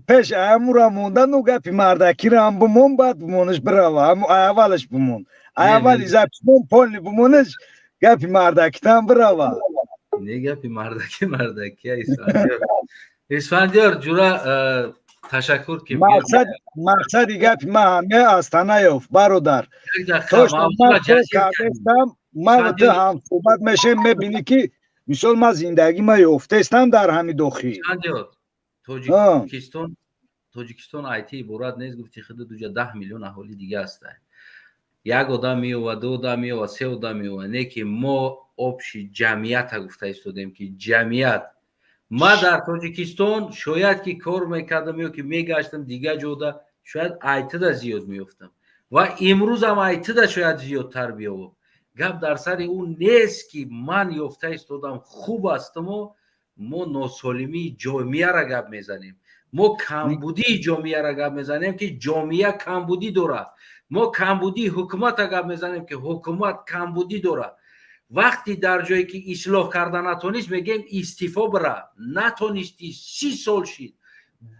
پیش همون را موندن و گپی مردکی را هم بمون بعد بمونش بروه اولش بمون اولی زبشمون پولنی بمونش گپی مردکی هم بروه نه گپی مردکی اسفندیار جورا تشکر که مقصد گپی ما همه از تنایف برادر توش من کار کردستم من تو هم صحبت میشه میبینی که مثال ما زندگی ما یافته استم در همین داخل تاجیکستان ایتی عبارت نیست گفتی خود دوجا 10 میلیون اهالی دیگه هستن یک آدم میو و 2 آدم میو و 3 آدم میو نه که ما آبشی جمعیت گفته استودیم که جمعیت ما در تاجیکستان شاید که کار میکردم یا که میگشتم دیگه جوده شاید ایتی دا زیاد میافتم و امروز هم ایتی دا شاید زیادتر بیاوم گپ در سر اون نیست که من یافته استودم خوب هستم و ما ناسالمی جامعه را گپ میزنیم ما کمبودی جامعه را گپ میزنیم که جامعه کمبودی داره ما کمبودی حکومت را گپ میزنیم که حکومت کمبودی داره وقتی در جایی که اصلاح کردن نتونیست میگیم استعفا بره نتونستی 30 سال شید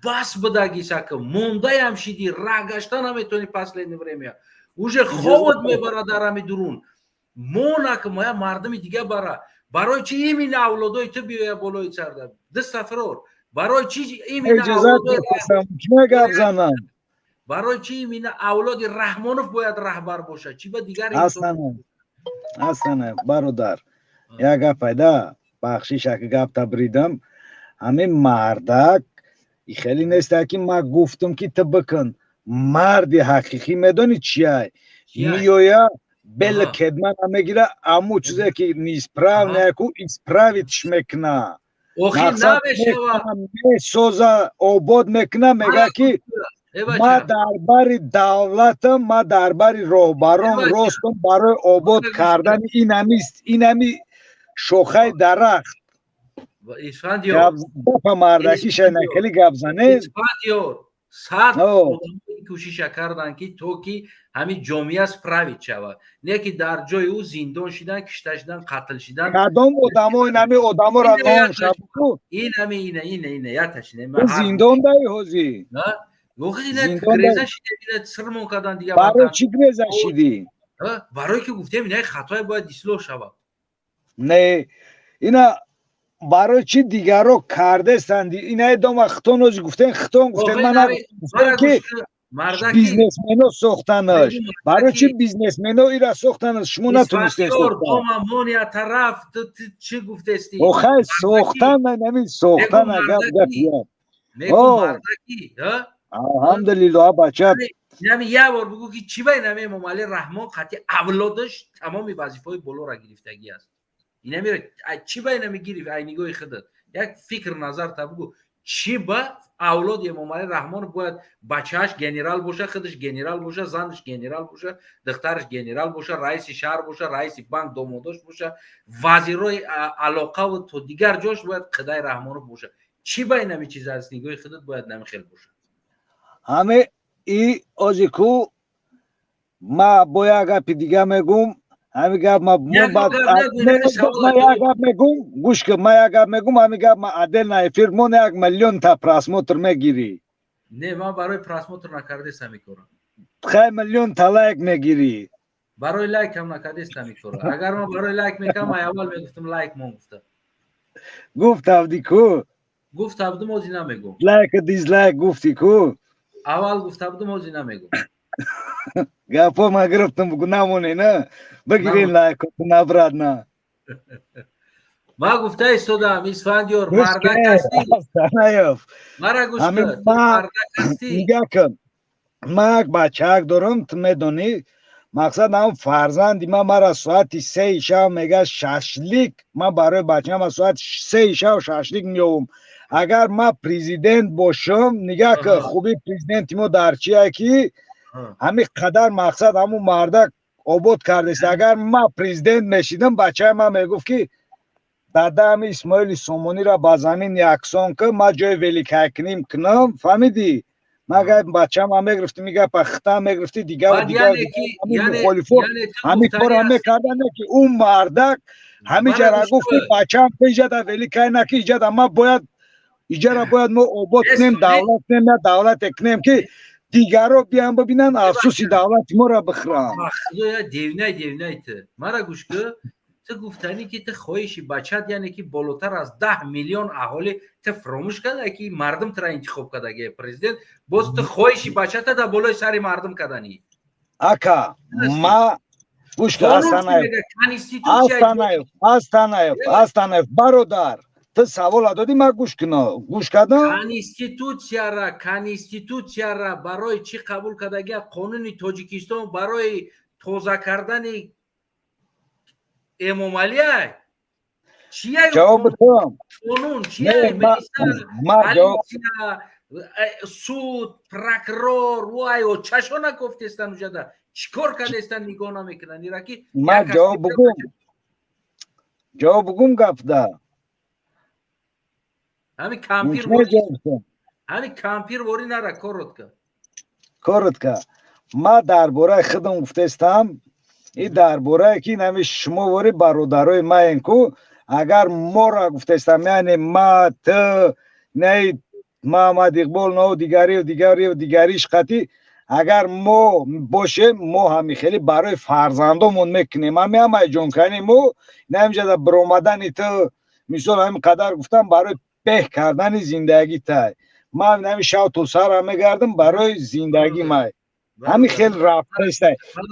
بس بدگی سکه مونده هم شیدی رگشتن هم میتونی پس لینوریم اوجه خواد میبره در همی درون مونا که ما مردم دیگه برای چی ایمین اولادای تو بیایه بالای سرده دست فرار برای چی ایمین اولادای برای چی ایمین اولاد رحمانوف باید رهبر باشه چی با دیگر اصلا برادر یک گپ پیدا بخشیش که گپ تبریدم همین مردک خیلی نیسته که ما گفتم که تو بکن مرد حقیقی میدونی چیه میویا بل کدمن میگیره امو چیزی که نیست پراو نیکو اسپراویتش میکنه مقصد میسوزه آباد میکنه میگه که ما دربار دولتم ما دربار روبران راستم برای آباد کردن این همی شوخه درخت اسفندیار دفع مردکی نکلی گپ زنه اسفندیار صد آدمی کوشش کردن که تو که همین جامعه از پراوید شود نه که در جای او زندان شدن کشته شدن قتل شدن کدام آدمو این همه آدمو را نام شد این همه اینه یادش زندان دایی هوزی نه واقعا اینا گریزه شده سرمون کردن دیگه برای چی گریزه شدی برای که گفتیم اینا خطای باید اصلاح شود نه اینا برای چی دیگر رو کرده استند اینا دو وقتون روز گفتن خطون گفتن من که بیزنسمنو ساختنش برای چی بیزنسمنو ایرا ساختنش شما نتونسته ساختن تو مامونی طرف تو چی گفته استی او خیلی ساختن من نمی ساختن اگر گفتیم میگم مردکی الحمدلله بچه نمی یه بار بگو که چی باید نمی ممالی رحمان قطعی اولادش تمامی وظیفه بالا را گرفتگی است این میره چی باید نمی گیری اینگاه خودت یک فکر نظر تا بگو چی با اولاد امام علی رحمان باید بچهش گنرال باشه خودش گنرال باشه زنش گنرال باشه دخترش گنرال باشه رئیس شهر باشه رئیس بانک دامادش باشه وزیرای علاقه و تو دیگر جاش باید خدای رحمان باشه چی باید نمی چیز از نگاه خودت باید نمی خیل باشه همه ای ازیکو ما باید گپ دیگه میگم همه گپ ما بعد ما گپ میگم گوش که ما گپ میگم همه گپ ما عدل نه فرمون 1 میلیون تا پراسموتر میگیری نه من برای پراسموتر نکرده سمی کارم خیلی میلیون تا لایک میگیری برای لایک هم نکرده سمی کارم اگر من برای لایک میکنم من اول میگفتم لایک من گفتم دیکو گفتم بودم اوزی نمیگم لایک دیزلایک گفتی کو اول گفتم بودم اوزی نمیگم گپا ما گرفتم بگو نمونه نه بگیرین لایک نبرد نه ما گفته ایستادم اسفندیار مردک هستی مرا گوش کن مردک هستی میگه که ما یک بچه دارم تو میدونی مقصد هم فرزندی ما مرا ساعت 3 شب میگه ششلیک ما برای بچه هم ساعت 3 شب ششلیک میوم اگر ما پریزیدنت باشم نگه که خوبی پریزیدنت ما در چیه که همین قدر مقصد همون مردک آباد کرده است اگر ما پریزیدنت میشیدم بچه ما میگفت که دادا همین اسماعیل سومونی را با زمین یکسان که ما جای ولی کنیم کنم فهمیدی مگه بچه ما میگرفتی میگه پخته میگرفتی دیگه و دیگه همین کار هم میکردن که اون مردک همین جا گفتی بچه هم پیجه در ولی کنه که ایجا ما باید ایجا را باید ما آباد کنیم دولت کنیم دولت کنیم که دیگر رو بیان ببینن افسوسی دولت ما را بخرن دیونه مرا گوش که تو گفتنی که تو خواهشی بچت یعنی که بالاتر از 10 میلیون اهالی تو فراموش کرده که مردم ترا انتخاب کرده که پرزیدنت باز تو خواهشی بچت در بالای سر مردم کردنی اکا ما گوش که هستانایف برادر تو سوال دادی ما گوش کردم کانستیتوسیا را برای چی قبول کرده قانون تاجیکستان برای توزیع کردن امام علی چیه جواب تو قانون چیه ما جواب سود پراکرور وای و چشو نگفته استن اونجا چیکار کرده استن نگاه نمیکنن ایرا که ما جواب بگم گفت ده همین کامپیر واری نره کارت که ما درباره خودم گفته استم این درباره که نمی شما واری برادرای ما این کو اگر ما را گفته استم یعنی ما تو نه محمد اقبال نه دیگریش قطعی اگر ما باشه ما همی خیلی برای فرزندامون میکنیم همه جون کنیم ما نمیشه برآمدن تو مثال همین قدر گفتم برای به کردن زندگی تا ما نمیشه تو سر میگردم برای زندگی ما همین خیلی رفته است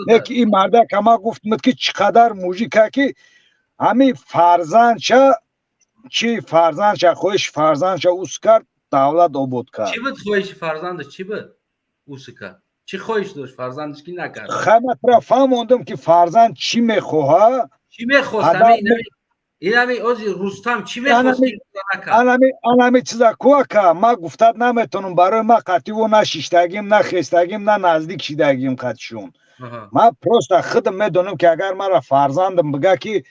نه که این مرده که ما گفتم که چقدر موجیکه که همین فرزند خواهش فرزند اوس کرد دولت آباد کرد چی بود خواهش فرزند چی بود اوس کرد چی خواهش داشت فرزندش کی نکرد خیمت را فهموندم که فرزند چی میخواه این همی اوزی رستم چی میخواستی همی چیزا کوه که ما گفتد نمیتونم برای ما قطعی و نه شیشتگیم نه خیستگیم نه نزدیک شیدگیم قطعشون ما پروست خودم میدونم که اگر مرا فرزندم بگه که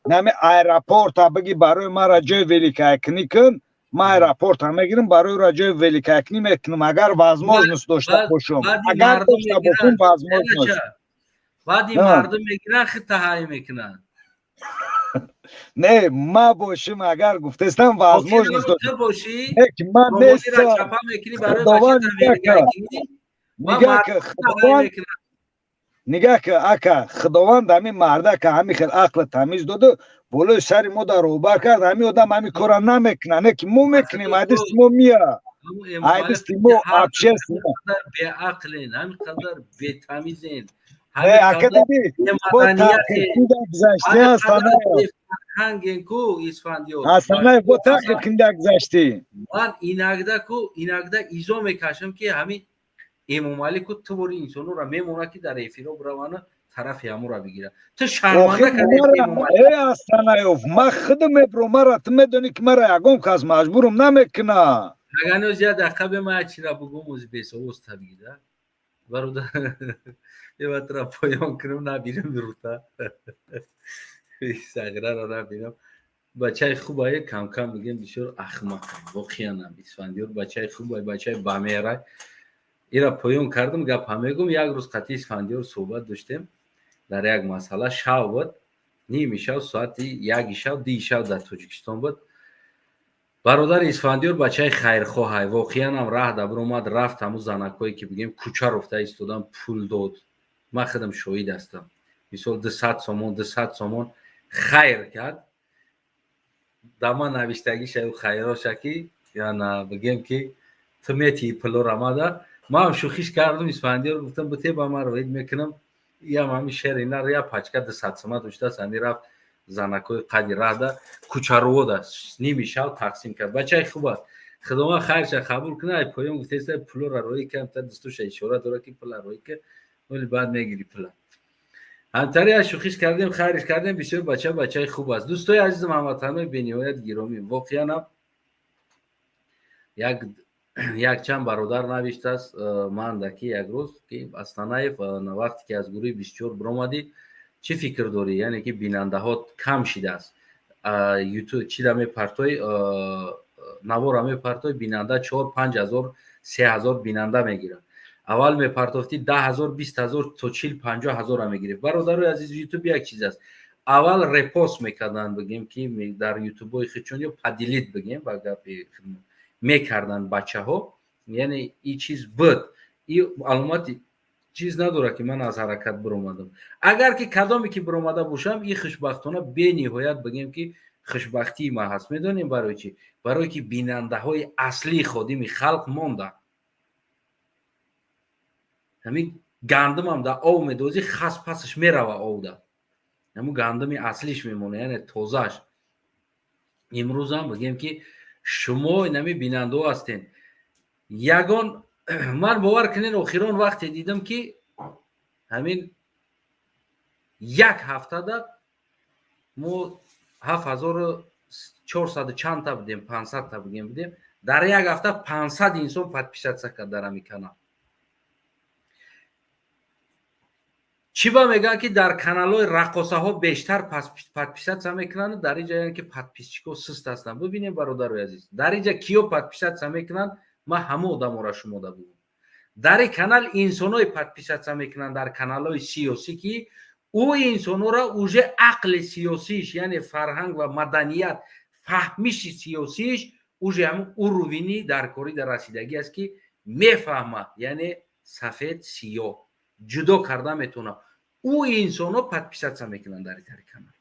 نمی ایرپورت بگی برای ما را جای ولیکایکنی کن ما ایرپورت هم میگیرم برای را جای ولیکایکنی میکنم اگر возможность داشته باشم اگر داشته باشم возможность بعدی مردم میگیرن خیلی تهایی میکنن نه ما باشم اگر گفتستم возможность تو باشی که من رومانی را چپا میکنی برای بچه ولیکایکنی نگاه که خداوند نگاه که اکا خداوند همین مرده که همین خیلی عقل تمیز داده بلوی سر ما در روبر کرد همین آدم همین کارا نمیکنه نه که مو میکنیم ایدست مو میا ایدست مو ابشست به عقلین همینقدر به تمیزین نه اکا دیدی با تحقیقی در گذشته هستانه هنگین کو اسفندیو هستانه با تحقیقی در گذشته من اینگده ایزو میکشم که همین امامعلی کو تو بری انسانو را میمونه که در افیرو بروانه طرف همو را بگیره تو شرمنده کنی امامعلی هستانه ما خودم میبرو مرا تو میدونی که مرا یگم که از مجبورم نمیکنه اگه زیاد عقب ما چی را بگم از بیسا اوست بگیده برادر یه وقت را پایان کنم نبیرم بیروتا سگره را نبیرم بچه خوبه کم کم بگیم بسیار احمق واقعا هم اسفندیار بچه خوبه بچه بامیره ایرا پایان کردم گپ هم میگم یک روز قطعی اسفندیار صحبت داشتیم در یک مسئله شب بود نیم شب ساعت یک شب دی شب در تاجیکستان بود برادر اسفندیار بچه خیرخواه واقعا هم راه دبر اومد رفت همون زنکایی که بگیم کوچه رفته ایستادن پول داد من خودم شاهد هستم مثلا 200 سومون خیر کرد دما نوشتگی شو خیرا شکی یا نه بگیم که تو میتی پلو رماده ما هم شوخیش کردم اسفندیار گفتم بته با ما روید میکنم یا همین شهر اینا رو یا پچکه 200 سوم داشته سندی رفت زنکای قدی راه ده کوچه رو ده نیمی شب تقسیم کرد بچه خوبه خدمت خیرش قبول کنه ای پایان گفته است پلو را روی کم تا دستوش اشاره داره که پول روی که ولی بعد میگیری پول همتری از شوخیش کردیم خیرش کردیم بسیار بچه خوب است دوستای عزیزم هموطنان بی‌نهایت گرامی واقعا یک چند برادر نوشته است من دکی یک روز که استانایف وقتی که از گروه 24 برآمدی چی فکر داری یعنی که بیننده ها کم شده است یوتیوب چی دم پرتای نوار همه پرتای بیننده 4-5 هزار 3 هزار بیننده میگیرن اول میپرتافتی 10,000 20,000 تا 40-50 هزار هم میگیره برادر عزیز یوتیوب یک چیز است اول رپوست میکردن بگیم که در یوتیوب های خودشون یا پدیلیت بگیم با گپ میکردن بچه ها یعنی این چیز بود این علامت چیز نداره که من از حرکت برآمدم اگر که کدامی که برآمده باشم این خوشبختانه به نهایت بگیم که خوشبختی ما هست میدونیم برای چی برای که بیننده های اصلی خادم خلق مونده همین گندم هم در آب میدوزی خاص پسش میروه آب ده همون گندم اصلیش میمونه یعنی تازهش امروز هم بگیم که شما نمی بیننده هستین یگان من باور کنین اخیران وقتی دیدم که همین یک هفته ده ما 7,400 چند تا بودیم 500 تا بودیم در یک هفته 500 انسان پادپیشات کرد در همین کانال چی با میگن که در کانال های رقاصه ها بیشتر پادپیشات میکنن در اینجا که پادپیشچیکو سست هستن ببینیم برادر عزیز در اینجا کیو پادپیشات میکنن ما همه آدم را شما ده بگم در این کانال انسانای پادپیشات میکنن در کانال های سیاسی که او انسانو را اوجه عقل سیاسیش یعنی فرهنگ و مدنیت فهمیش سیاسیش اوجه هم او روینی در کاری در رسیدگی است که میفهمه یعنی سفید سیاه جدا کرده میتونه او انسان ها پادپیشات میکنن در این کانال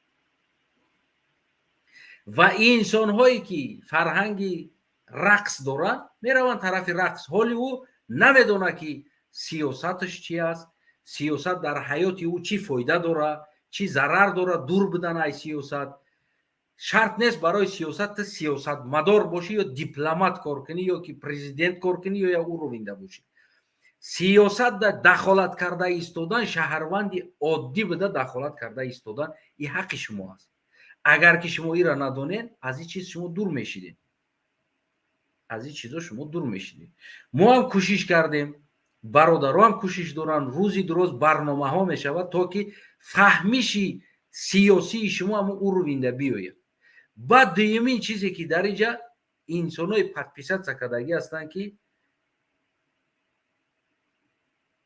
و این انسان هایی که فرهنگی رقص دارن میرون طرف رقص حالی او نمیدونه که سیاستش چی است سیاست در حیات او چی فایده داره چی ضرر داره دور بدن ای سیاست شرط نیست برای سیاست سیاست مدار باشی یا دیپلمات کار کنی یا که پرزیدنت کار کنی یا او رو وینده باشی سیاست در دخالت کرده ایستادن شهروند عادی بده دخالت کرده ایستادن این حق شما است اگر که شما این را ندانید از این چیز شما دور میشید از این چیزا شما دور میشید ما هم کوشش کردیم برادران هم کوشش دارن روزی درست برنامه ها میشود تا که فهمیشی سیاسی شما هم او رو وینده بیاید. بعد دویمین چیزی که در اینجا انسانای پدپیسه سکدگی هستند که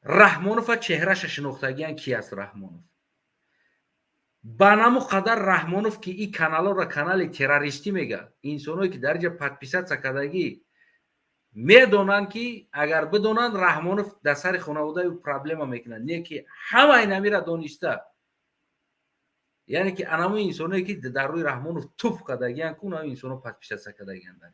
رحمانوف چهرهش شناختگی کی است. رحمانوف بنامو قدر رحمانوف که این کانال را کانال تروریستی میگه. انسانایی که در اینجا پدپیسه سکدگی میدونن که اگر بدونن رحمانوف در سر خانواده او پرابلم میکنن، نه که همه این میره دونسته. یعنی که انامو انسانایی که در روی رحمانوف توپ کدگیان کنه انسانو پدپیسه سکدگیان در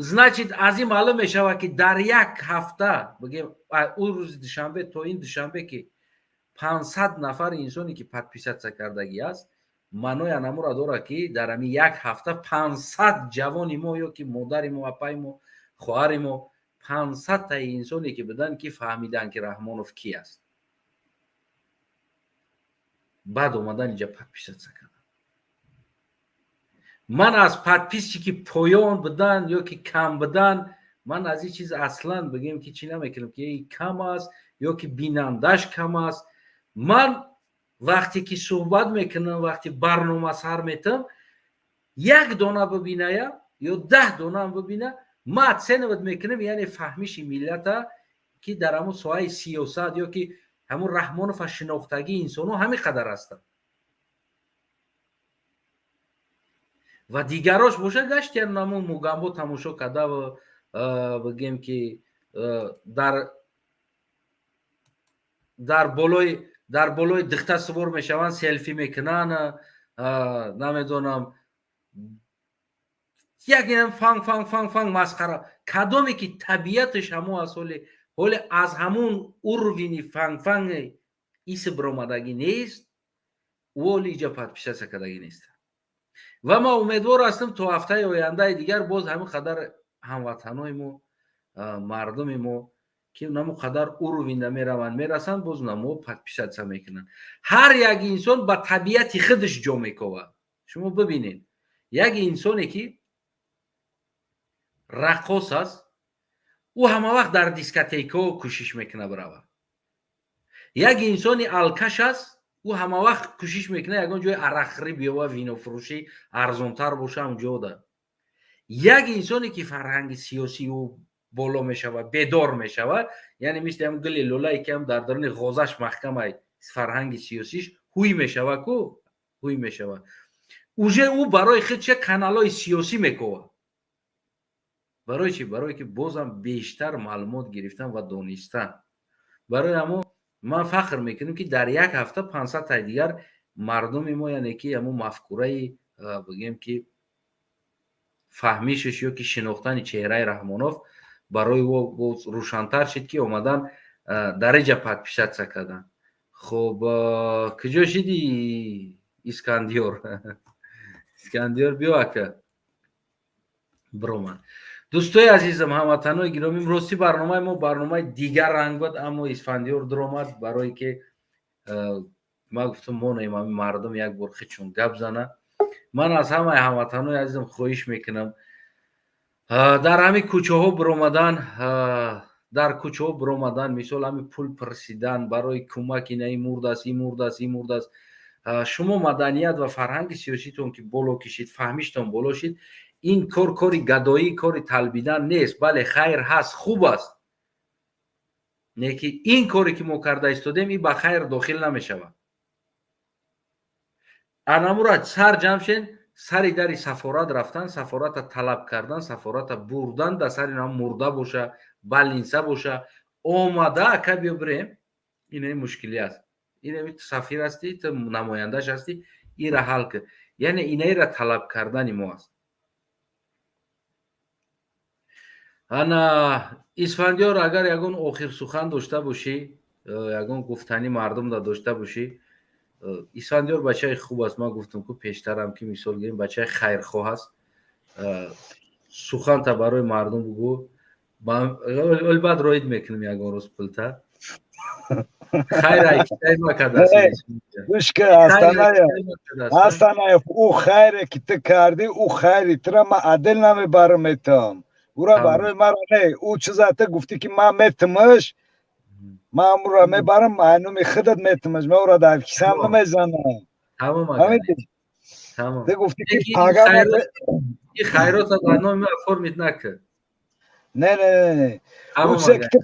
значит از این معلوم میشه که در یک هفته بگیم اون روز دوشنبه تا این دوشنبه که 500 نفر انسانی که پدپیسه کردگی است، معنای انامو را داره که در همین یک هفته 500 جوانی ما یا که مادر ما اپای ما خواهر ما 500 تا انسانی که بدن که فهمیدن که رحمانوف کی است، بعد اومدن اینجا پدپیسه کردن. من از پدپیسی که پایان بدن یا که کم بدن، من از این چیز اصلا بگیم که چی نمیکنم که این کم است یا که بینندش کم است. من وقتی که صحبت میکنم، وقتی برنامه سر میتم، یک دانه ببینه یا 10 دانه هم ببینه، من سنوت میکنم یعنی فهمیش ملت که در همون ساحه سیاست یا که همون رحمانوف شناختگی انسانو همین قدر هستن و دیگراش باشه گشت یا نمون موگامبو تماشا کرده و بگیم که در بالای دخته سوار میشوند، سلفی میکنن، نمیدونم یک فنگ مسخره کدامی که طبیعتش همون اصولی ولی از همون اروینی فنگ ایس برامدگی نیست، ولی اینجا پدپیسه سکدگی نیست. و ما امیدوار هستم تا هفته آینده دیگر باز همین قدر هموطنای ما، مردم ما که نمو قدر اروینده میروند میرسند، باز نمو پدپیسه میکنن. هر یک انسان با طبیعت خودش جا میکوه. شما ببینید یک انسانی که رقاص است، او همه وقت در دیسکوتیکا کوشش میکنه بروه. یک انسانی الکش است، او همه وقت کوشش میکنه یگان جای عرقخوری بیاوه، وینو فروشی ارزانتر باشه اونجا ده. یک انسانی که فرهنگ سیاسی او بالا میشوه، بیدار میشوه، یعنی مثل هم گل لولایی که هم در درون غازش محکمه فرهنگ سیاسیش هوی میشوه کو هوی میشوه. اوجه او برای خود چه کانالای سیاسی میکوه. برای چی؟ برای که بازم بیشتر معلومات گرفتن و دانستن. برای همون من فخر میکنم که در یک هفته 500 تا دیگر مردم ما یعنی که همون مفکوره بگیم که فهمیشش یا که شناختن چهره رحمانوف برای او روشن‌تر شد که اومدن درجه پدپیسه کردن. خب کجا شدی اسکندیار؟ اسکندیار بیا که برو من. دوستای عزیزم، هموطنان گرامی، راستی برنامه ما برنامه دیگر رنگ بود، اما اسفندیار در آمد برای که ما گفتم ما نمی‌میم مردم یک بار خودشون گپ زنه. من از همه هموطنان عزیزم خواهش میکنم در همین کوچه ها برآمدن، مثال همین پول پرسیدن برای کمک این مرد است. شما مدنیت و فرهنگ سیاسیتون که بالا کشید، فهمیشتون بالا شید، این کاری گدایی، کاری طلبیدن نیست، بله خیر هست، خوب است، نه که این کاری که ما کرده استادیم این به خیر داخل نمیشود. انامورا سر جمشین سری در سفارت رفتن، سفارت طلب کردن، سفارت بردن، در سری نام مرده باشه، بلینسه باشه، آمده که بیا بریم، این مشکلی است. این سفیر هستی، تو نمایندهش هستی، این را حل کرد. یعنی اینه را طلب کردن ما است. انا اسفندیار اگر یگان آخر سخن داشته باشی، یگان گفتنی مردم را داشته باشی. اسفندیار بچه خوب است، ما گفتم که پیشترم که مثال گیریم بچه خیرخواه است، سخن تا برای مردم بگو. البته راید میکنم یگان روز پلتا خیر ایکی مکد است گوش که هستانه او خیره که تو کردی، او خیری ترا ما عدل نمیبرمیتم او را برای مرا نه. او چیزا تو گفتی که ما میتمش، من امو را میبرم اینومی خودت میتمش من او را در کیسم نمیزنم تمام همین اگر دیگه تمام ده گفتی که این پاگا این خیرات در نام فرمیت نکرد نه نه نه تمام اوسه اگر که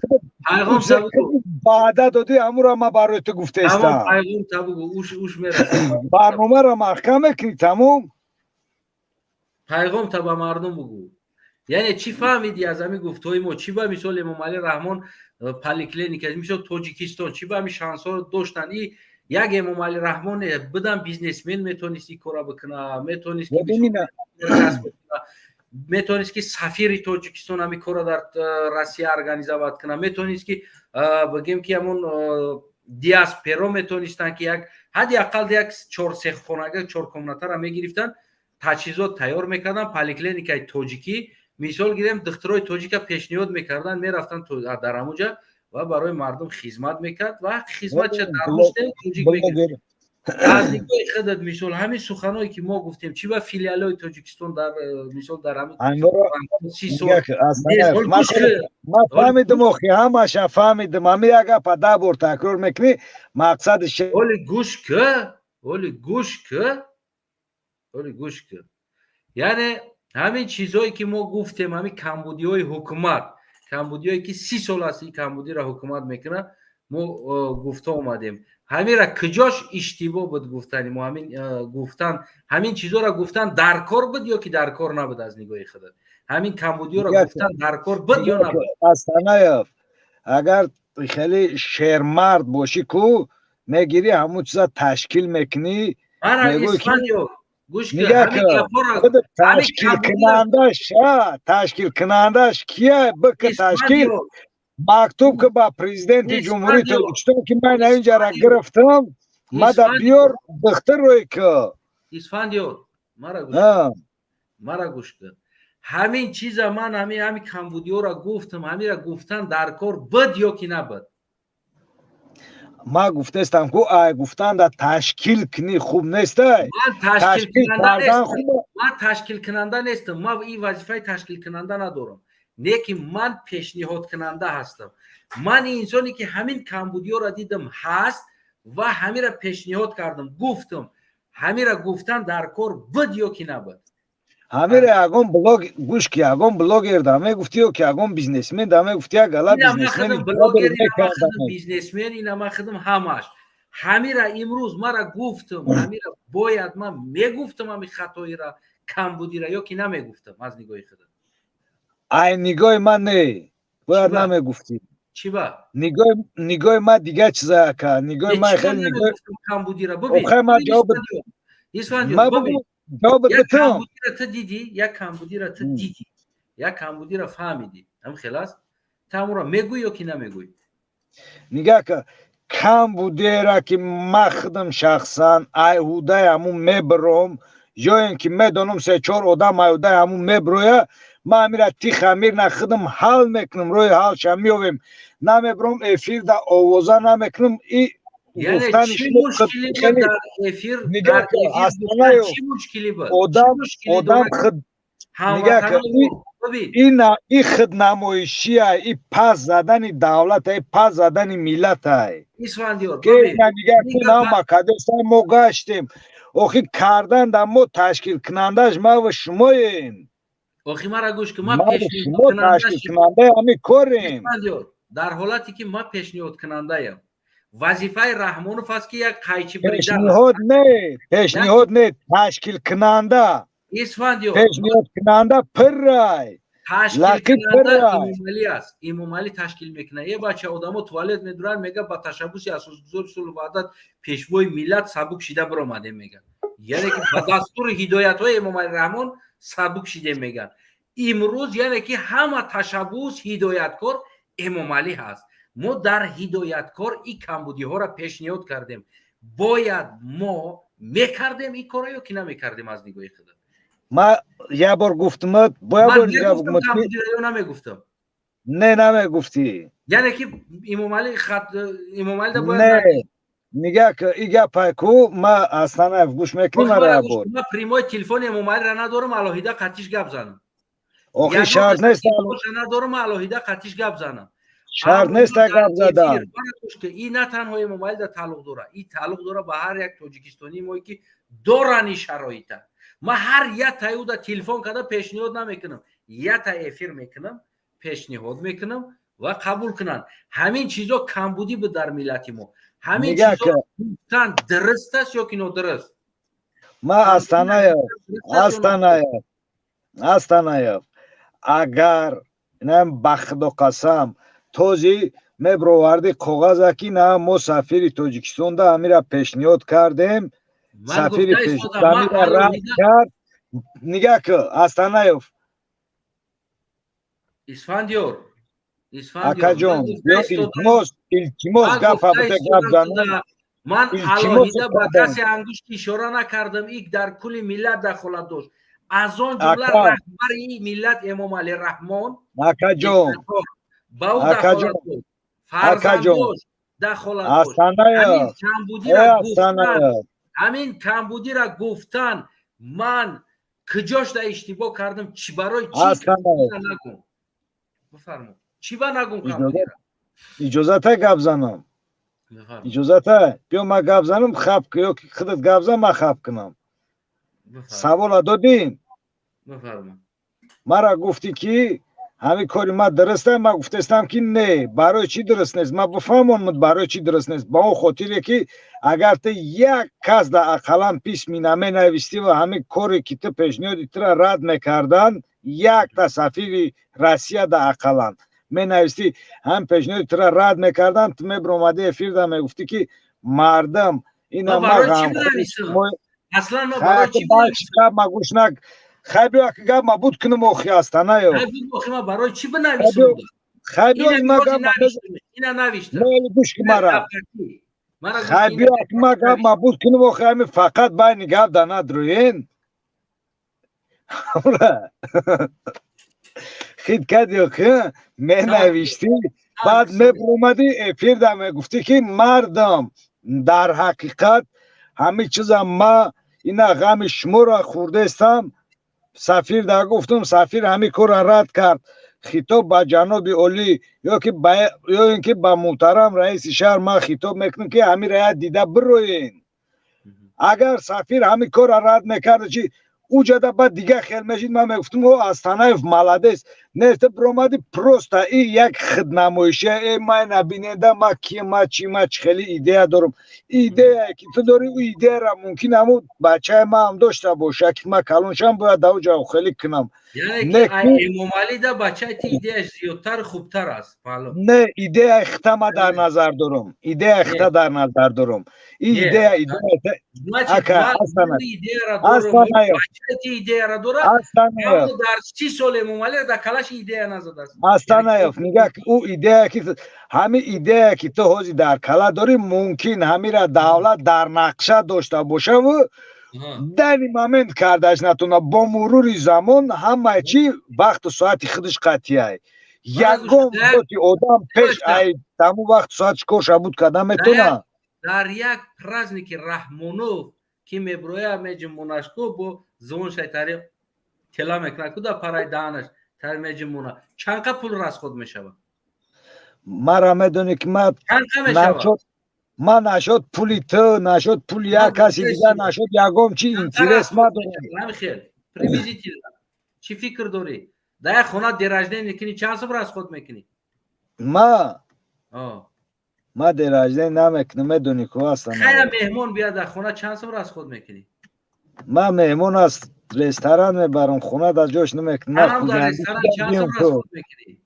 پیغام اوسه تبو که بعدا دادی امو را من برای تو گفته تمام استم پیغام تبو اوش میرسه برنامه را محکم میکنی تموم پیغام تا به مردم بگو یعنی چی فهمیدی از همین گفتهای ما چی با مثال امام علی رحمان پالیکلینیک مثل تاجیکستان چی با همین شانس‌ها رو داشتن این یک امام علی رحمان بدن بیزنسمن میتونست این کارا بکنه میتونست که ببینید میتونست که سفیر تاجیکستان همین کارا در روسیه ارگانیزovat کنه میتونست که بگیم که همون دیاسپورا میتونستن که یک حداقل یک 4 خانگاه 4 کمناتر را میگرفتن تجهیزات تیار میکردن پالیکلینیکای تاجیکی مثال گیریم دکترای تاجیک پیشنهاد میکردن میرفتن در همونجا و برای مردم خدمت میکرد و خدمت چه در روسته تاجیک میکرد از نگاه خودت مثال همین سخنایی که ما گفتیم چی با فیلیالای تاجیکستان در مثال در همین 30 سال ما فهمیدم اخی همش فهمیدم همین اگه پدا بور تکرار میکنی مقصدش اولی گوش که یعنی همین چیزایی که ما گفتیم همین کمبودیای حکومت کمبودیایی که 30 سال است این کمبودی را حکومت میکنه ما گفته اومدیم همین را کجاش اشتباه بود گفتن ما همین گفتن همین چیزا را گفتن در کار بود یا که در کار نبود از نگاه خودت همین کمبودی را گفتن در کار بود یا نبود اصلا اگر خیلی شرمرد باشی کو میگیری همون چیزا تشکیل میکنی میگوی که گوش میگه که تشکیل کنندش کیه بک تشکیل مکتوب که با پریزیدنت جمهوری تاجیکستان که من اینجا را گرفتم مده بیار دختر روی که اسفندیار مرا گوش کن همین چیز من همین کمبودی را گفتم همین را گفتن در کار بد یا که نبد ما گفته استم که گفتن در تشکیل کنی خوب نیسته من تشکیل کننده نیستم ما این وظیفه تشکیل کننده ندارم لیکن من پیشنهاد کننده هستم من انسانی که همین کمبودی را دیدم هست و همین را پیشنهاد کردم گفتم همین را گفتن در کار بد یا که نبد همین را اگم بلاگ گوش که اگم بلاگر دامه گفتی که اگم بیزنسمن دامه گفتی گلا بیزنسمن بیزنسمن اینا ما خدم همش همین را امروز ما را گفتم همین را باید من میگفتم همین خطایی را کمبودی را یا که نمیگفتم از نگاه خودم ای نگاه من نه باید نمیگفتی چی با نگاه من دیگه چیزا که نگاه من خیلی نگاه کمبودی را ببین ما جواب جواب بتم یک کمبودی را تو دیدی یک کمبودی را فهمیدی هم خلاص تمام را میگوی یا که نمیگوی نگاه که کمبودی را که مخدم شخصا ایهوده همون میبرم یا اینکه میدونم 3-4 آدم ایهوده همون میبرویه ما میره تی خمیر نخدم حل میکنم روی حلش میویم نمیبرم افیر در آوازه نمیکنم یعنی چی مشکلی بود در افیر چی مشکلی بود آدم خود نگه که این خود نمایشی های این پس زدن دولت های پس زدن ملت های که نگه که ما کدستان ما گشتیم آخی کردن در ما تشکیل کنندش ما و شما این آخی ما را گوش که ما تشکیل کننده همی کاریم در حالتی که ما پیشنهاد کننده ایم وظیفه رحمانوف است که یک قایچی بریدن پیشنهاد نه تشکیل کننده پیشنهاد کننده پر رای تشکیل کننده امامعلی است امامعلی تشکیل میکنه یه بچه آدمو توالت میدورن میگه با تشبوس اساسگذار رسول وحدت پیشوای ملت سبک شیده برآمده میگن یعنی که با دستور هدایت های امامعلی رحمان سبک شیده میگن امروز یعنی که همه تشبوس هدایتکار امامعلی هست ما در هدایتکار این کمبودی ها را پیشنهاد کردیم باید ما میکردیم این کارا یا که نمیکردیم از نگاه خودم ما یه بار گفتم باید نمیگفتم نه نمیگفتی یعنی که امامعلی امامعلی دا باید نه میگه که ایگه پایکو ما اصلا گوش میکنیم ما پریمای تلفن امامعلی را ندارم الهیده قطیش گپ زنم آخی شرط نیست ندارم الهیده قطیش گپ زنم шарт нест гап задан. این نه تنها امامعلی در تعلق داره، این تعلق داره به هر یک تاجیکستانی ما که دارن شرایط. ما هر یک تایو در تلفن کده پیشنهاد نمیکنم، یک تا افیر میکنم، پیشنهاد میکنم و قبول کنن. همین چیزا کمبودی به در ملت ما. همین چیزا گفتن درست است یا که نادرست. ما استاناев اگر نم بخت و قسم توزی مبروردی کاغذ کی نه ما سفیر تاجیکستان دا امیرا پیشنهاد کردیم، سفیر تاجیکستانی را رد کرد. نگاه که استاناев اسفندیار اکا جون التماس گپ زنم. من علاوه به کسی انگشت اشاره نکردم. یک در کل ملت دخالت داشت. از آن جمله رهبر این ملت امامعلی رحمان اکا جون با او دخالت داشت، فرزند داشت، دخالت داشت. همین کمبودی را گفتن من کجاش دا اشتباه کردم، چی برای چی نگم. بفرمایید چی با نگم کمبودی را. اجازت گپ زنم، اجازت بیا ما گپ زنم خب که خودت گپ زن ما خب کنم. سوال دادیم مرا گفتی که همین کاری ما درسته، ما گفتستم که نه برای چی درست نیست. ما بفهمم برای چی درست نیست. با اون خاطره که اگر تو یک کس در اقلم پیش می نویستی و همین کاری که تو پیشنهادی تو را رد میکردن، یک تا سفیر روسیه در اقلم می نویستی هم پیشنهادی تو را رد میکردن، تو میبرومدی افیر در میگفتی که مردم اینا ما اصلا ما برای چی بنویسیم؟ خیلی که گفت ما بود کنم و خیاستانه ما برای چی بنویسیم؟ خیلی ما گفت اینا نوشته گوش که مرا خیلی که ما گفت ما بود کنم و خیلی فقط بین گفت دانه دروین خیلی کدیو که می نوشتی بعد می برومدی افیر در می گفتی که مردم در حقیقت همه چیزم ما اینا غم شما را خورده استم. سفیر در گفتم سفیر همین کار را رد کرد. خطاب با جناب علی یا اینکه با محترم رئیس شهر ما خطاب میکنم که همین رعایت دیده بروین. اگر سفیر همین کار را رد میکرد چی اوجا بعد دیگه خیال میشید من میگفتم او استاناев مالادس نرت برومادی پروستا این یک خدمت‌نمایشه ای من نبیننده ما کی ما چی ما خیلی ایده دارم. ایده که تو داری او ایده را ممکن همون بچه ما هم داشته باشه که ما کلونشم باید دوجا خیلی کنم. یعنی که امامعلی دا بچه تی ایده زیادتر خوبتر است. نه ایده اخته ما در نظر دارم. ایده اخته در نظر دارم. این ایده اکا ایده را داره در 30 سال امامعلی در کلش ایده نزده است. استاناев میگه که او ایده که همین ایده که تو حاضی در کلا داری ممکن همین را دولت در نقشه داشته باشه و در این مومنت کردش نتونه با مرور زمان همه چی وقت و ساعت خودش قطعیه. یکم دوتی آدم پیش ای تمو وقت ساعت کش بود کدام میتونه در یک پرازنیک رحمانوف که میبروی میجه مونشکو با زون شیطری تلا میکنه که در پرای دانش تر میجه مونا چنقه پول راست خود میشود؟ مرا میدونی که من نشد پولی تو نشد پول یک کسی دیگه نشد یکم چی اینترس ما دارم. خیلی پریویزیتی چی فکر داری؟ در یک خونه دراجده میکنی چند سب راست خود میکنی؟ ما دراجده نمیکنم میدونی که هستم. خیلی مهمون بیاد در خونه چند سب راست خود میکنی؟ ما مهمون از رستوران میبرم خونه در جاش نمیکنم. هم در رستوران چند سب راست خود میکنی؟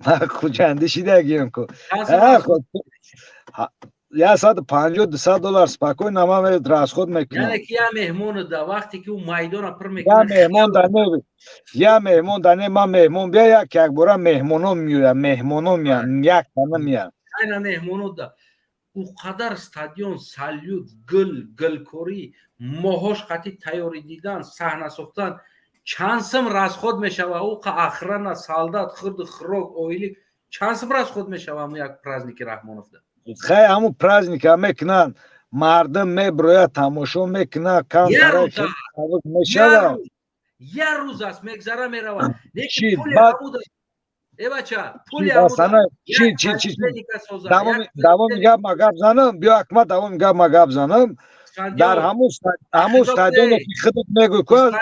ما خوجنده شده گیم که 150 $200 سپاکوی نما راست خود میکنم. یعنی که یا مهمون در وقتی که اون میدان پر میکنه یا مهمون دانه ما مهمون بیا یک بارا مهمونو میان یک تنه میان اینا مهمونو دا او قدر استادیون سالیوت گلکوری ماهاش قطعی تیاری دیدن صحنه ساختن چند سم راست خود میشوه او که اخران سالدات خرد خروک اویلی چند سم راست خود میشوه همون یک پرازنیک رحمانوف ده خیلی همون پرازنیک هم میکنن مردم میبروید تماشا میکنن یه روز است میگذره میروه ای بچه پولی چی همون آستانه چی یک چی چی چی پلیتنیکا سازه دوام گپ ما گپ زنم بیا احمد دوام گپ ما گپ زنم در همون استادیومی که خودت میگوی که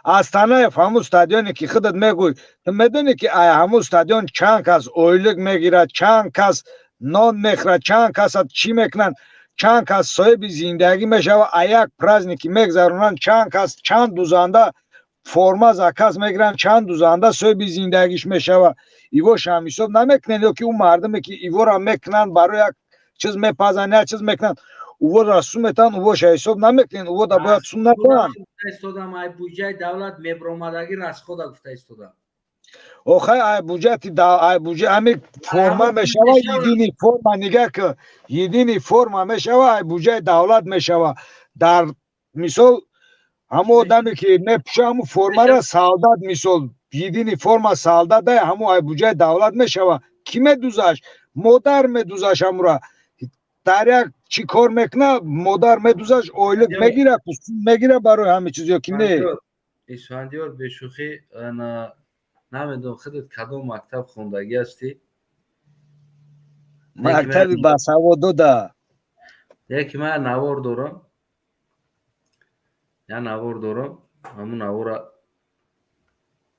آستانه همون استادیومی که خودت میگوی تو میدونی که همون استادیوم چند کس اویلگ میگیرد چند کس نان میخورد چند کس چی میکنن چند کس صاحب زندگی میشوه یک پرازنیکی میگذرونن چند کس چند دوزنده فرما زکاس میگیرن چند دوزنده صاحب زندگیش میشوه ایوش هم حساب نمیکنن که اون مردمی که ایو را میکنن برای یک چیز میپزن یک چیز میکنن او را سومتن اوش حساب نمیکنن او دا باید سوم نکنن استودم ای بودجه دولت میبرومدگی راست خود گفته استودم آخه ای بودجه همین فرما میشوه یدینی فرما نگه که یدینی فرما میشوه ای بودجه دولت میشوه در مثال همو آدمی که میپوشه همو فرما را سالداد مثال یدینی فرما سالداد ده همو ای بودجه دولت میشوه کی میدوزش مادر میدوزش همو را در یک چی کار میکنه مادر میدوزش اویلک میگیره کستون میگیره برای همه چیز یا که نه اسفندیار به شوخی نمیدونم خودت کدام مکتب خوندگی هستی مکتبی باسوادو ده یکی من نوار دارم یا نوار دارم همون نوار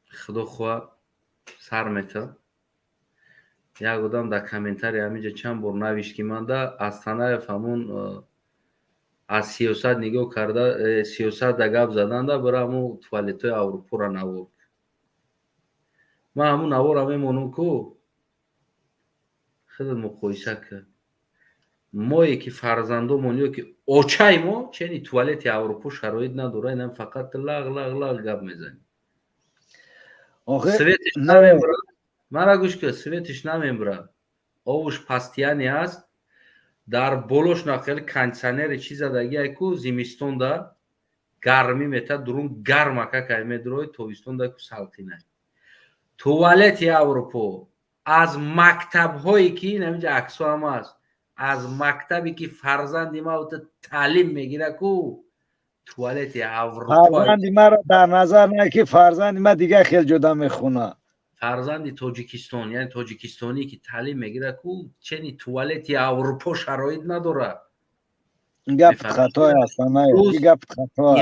خدا خواه سر میته یک آدم در کامنتاری همینجا چند بار نوشت که من در آستانه همون از سیاست نگاه کرده سیاست در گپ زدن در برای همون توالت های اروپا را نوار من همون نوار همه مانون که خیلی مقایسه کرد مایی که فرزندو یا که اوچای ما چنین توالت اروپا شرایط نداره اینم فقط لغ لغ لغ گپ میزنیم سویتش نمیبره من را گوش که سویتش نمیبره آوش پستیانی هست در بولوش نقل کانسانر چیز داگی ایکو زمستون دا گرمی میته درون گرم که که میدروی تویستون دا که سالتینه توالت اروپا از مکتب هایی که نمیجه عکسو هم هست از مکتبی که فرزندی ما تعلیم میگیره کو توالت اروپا فرزندی ما را در نظر نه که فرزندی ما دیگه خیلی جدا میخونه فرزندی تاجیکستان یعنی تاجیکستانی که تعلیم میگیره کو چنین توالت اروپا شرایط نداره گپ خطا است نه گپ خطا